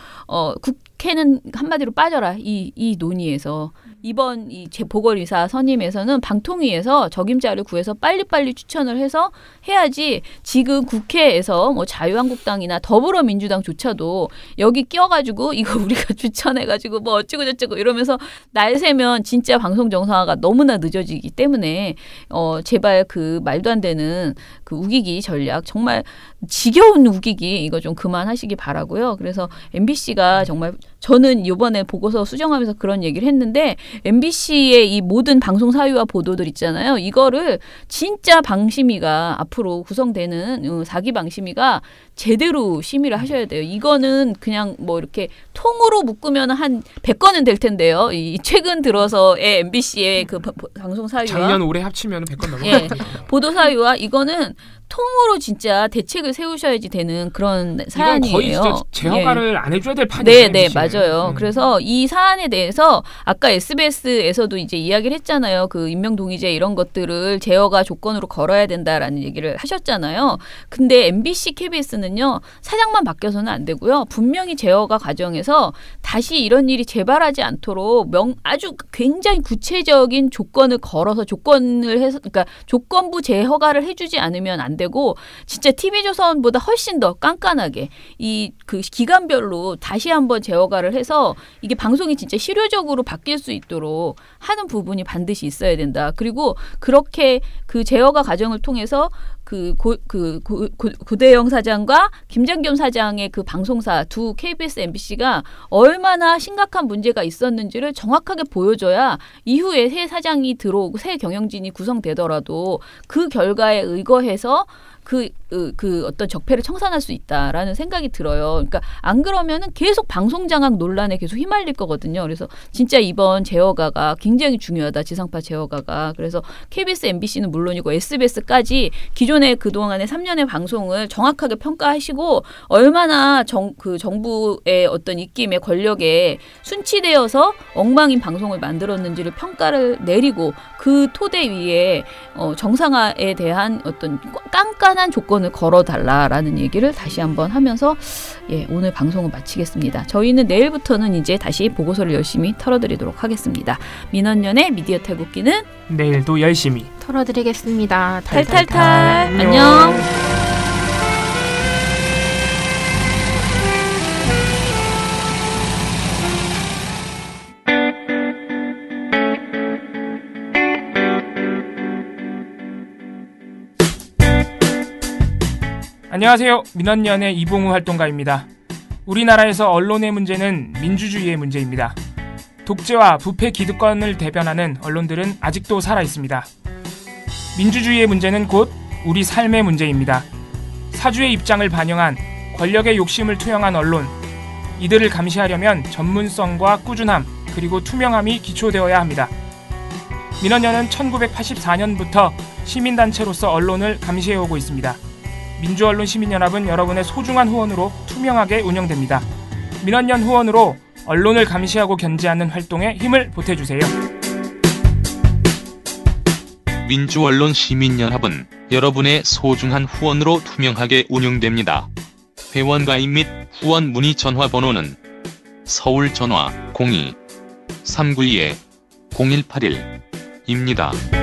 국회는 한마디로 빠져라 이 논의에서 이번 이 보궐이사 선임에서는 방통위에서 적임자를 구해서 빨리빨리 추천을 해서 해야지 지금 국회에서 뭐 자유한국당이나 더불어민주당조차도 여기 껴가지고 이거 우리가 추천해가지고 뭐 어쩌고 저쩌고 이러면서 날 새면 진짜 방송 정상화가 너무나 늦어지기 때문에 제발 그 말도 안 되는 그 우기기 전략 정말 지겨운 우기기 이거 좀 그만하시기 바라고요. 그래서 MBC가 정말 저는 이번에 보고서 수정하면서 그런 얘기를 했는데 MBC의 이 모든 방송 사유와 보도들 있잖아요. 이거를 진짜 방심위가 앞으로 구성되는 4기 방심위가 제대로 심의를 하셔야 돼요. 이거는 그냥 뭐 이렇게 통으로 묶으면 한 100건은 될 텐데요. 이 최근 들어서의 MBC의 그 방송 사유와 작년 올해 합치면 100건 넘어요. 예, 보도 사유와 이거는 통으로 진짜 대책을 세우셔야지 되는 그런 사안이에요. 이건 거의 진짜 제허가를 안 해줘야 될 판이에요. 네, 맞아요. 그래서 이 사안에 대해서 아까 SBS에서도 이제 이야기를 했잖아요. 그 임명동의제 이런 것들을 제허가 조건으로 걸어야 된다라는 얘기를 하셨잖아요. 근데 MBC, KBS는요. 사장만 바뀌어서는 안 되고요. 분명히 제허가 과정에서 다시 이런 일이 재발하지 않도록 아주 굉장히 구체적인 조건을 걸어서 조건을 해서 그러니까 조건부 제허가를 해주지 않으면 안 되고 진짜 TV조선보다 훨씬 더 깐깐하게 이 그 기간별로 다시 한번 제어가를 해서 이게 방송이 진짜 실효적으로 바뀔 수 있도록 하는 부분이 반드시 있어야 된다. 그리고 그렇게 그 제어가 과정을 통해서 고대영 사장과 김장겸 사장의 그 방송사 두 KBS, MBC가 얼마나 심각한 문제가 있었는지를 정확하게 보여줘야 이후에 새 사장이 들어오고 새 경영진이 구성되더라도 그 결과에 의거해서 그 어떤 적폐를 청산할 수 있다라는 생각이 들어요. 그러니까 안 그러면은 계속 방송장악 논란에 계속 휘말릴 거거든요. 그래서 진짜 이번 제어가가 굉장히 중요하다. 지상파 제어가가. 그래서 KBS, MBC는 물론이고 SBS까지 기존의 그동안의 3년의 방송을 정확하게 평가하시고 얼마나 그 정부의 어떤 입김의 권력에 순치되어서 엉망인 방송을 만들었는지를 평가를 내리고 그 토대 위에 정상화에 대한 어떤 깐깐한 조건을 걸어달라라는 얘기를 다시 한번 하면서 오늘 방송을 마치겠습니다. 저희는 내일부터는 이제 다시 보고서를 열심히 털어드리도록 하겠습니다. 민원연의 미디어 탈곡기는 내일도 열심히 털어드리겠습니다. 탈탈탈. 안녕. 안녕하세요. 민원연의 이봉우 활동가입니다. 우리나라에서 언론의 문제는 민주주의의 문제입니다. 독재와 부패 기득권을 대변하는 언론들은 아직도 살아있습니다. 민주주의의 문제는 곧 우리 삶의 문제입니다. 사주의 입장을 반영한 권력의 욕심을 투영한 언론, 이들을 감시하려면 전문성과 꾸준함 그리고 투명함이 기초되어야 합니다. 민원연은 1984년부터 시민단체로서 언론을 감시해오고 있습니다. 민주언론 시민연합은 여러분의 소중한 후원으로 투명하게 운영됩니다. 민원연 후원으로 언론을 감시하고 견제하는 활동에 힘을 보태주세요. 민주언론 시민연합은 여러분의 소중한 후원으로 투명하게 운영됩니다. 회원 가입 및 후원 문의 전화번호는 서울 전화 02-392-0181입니다.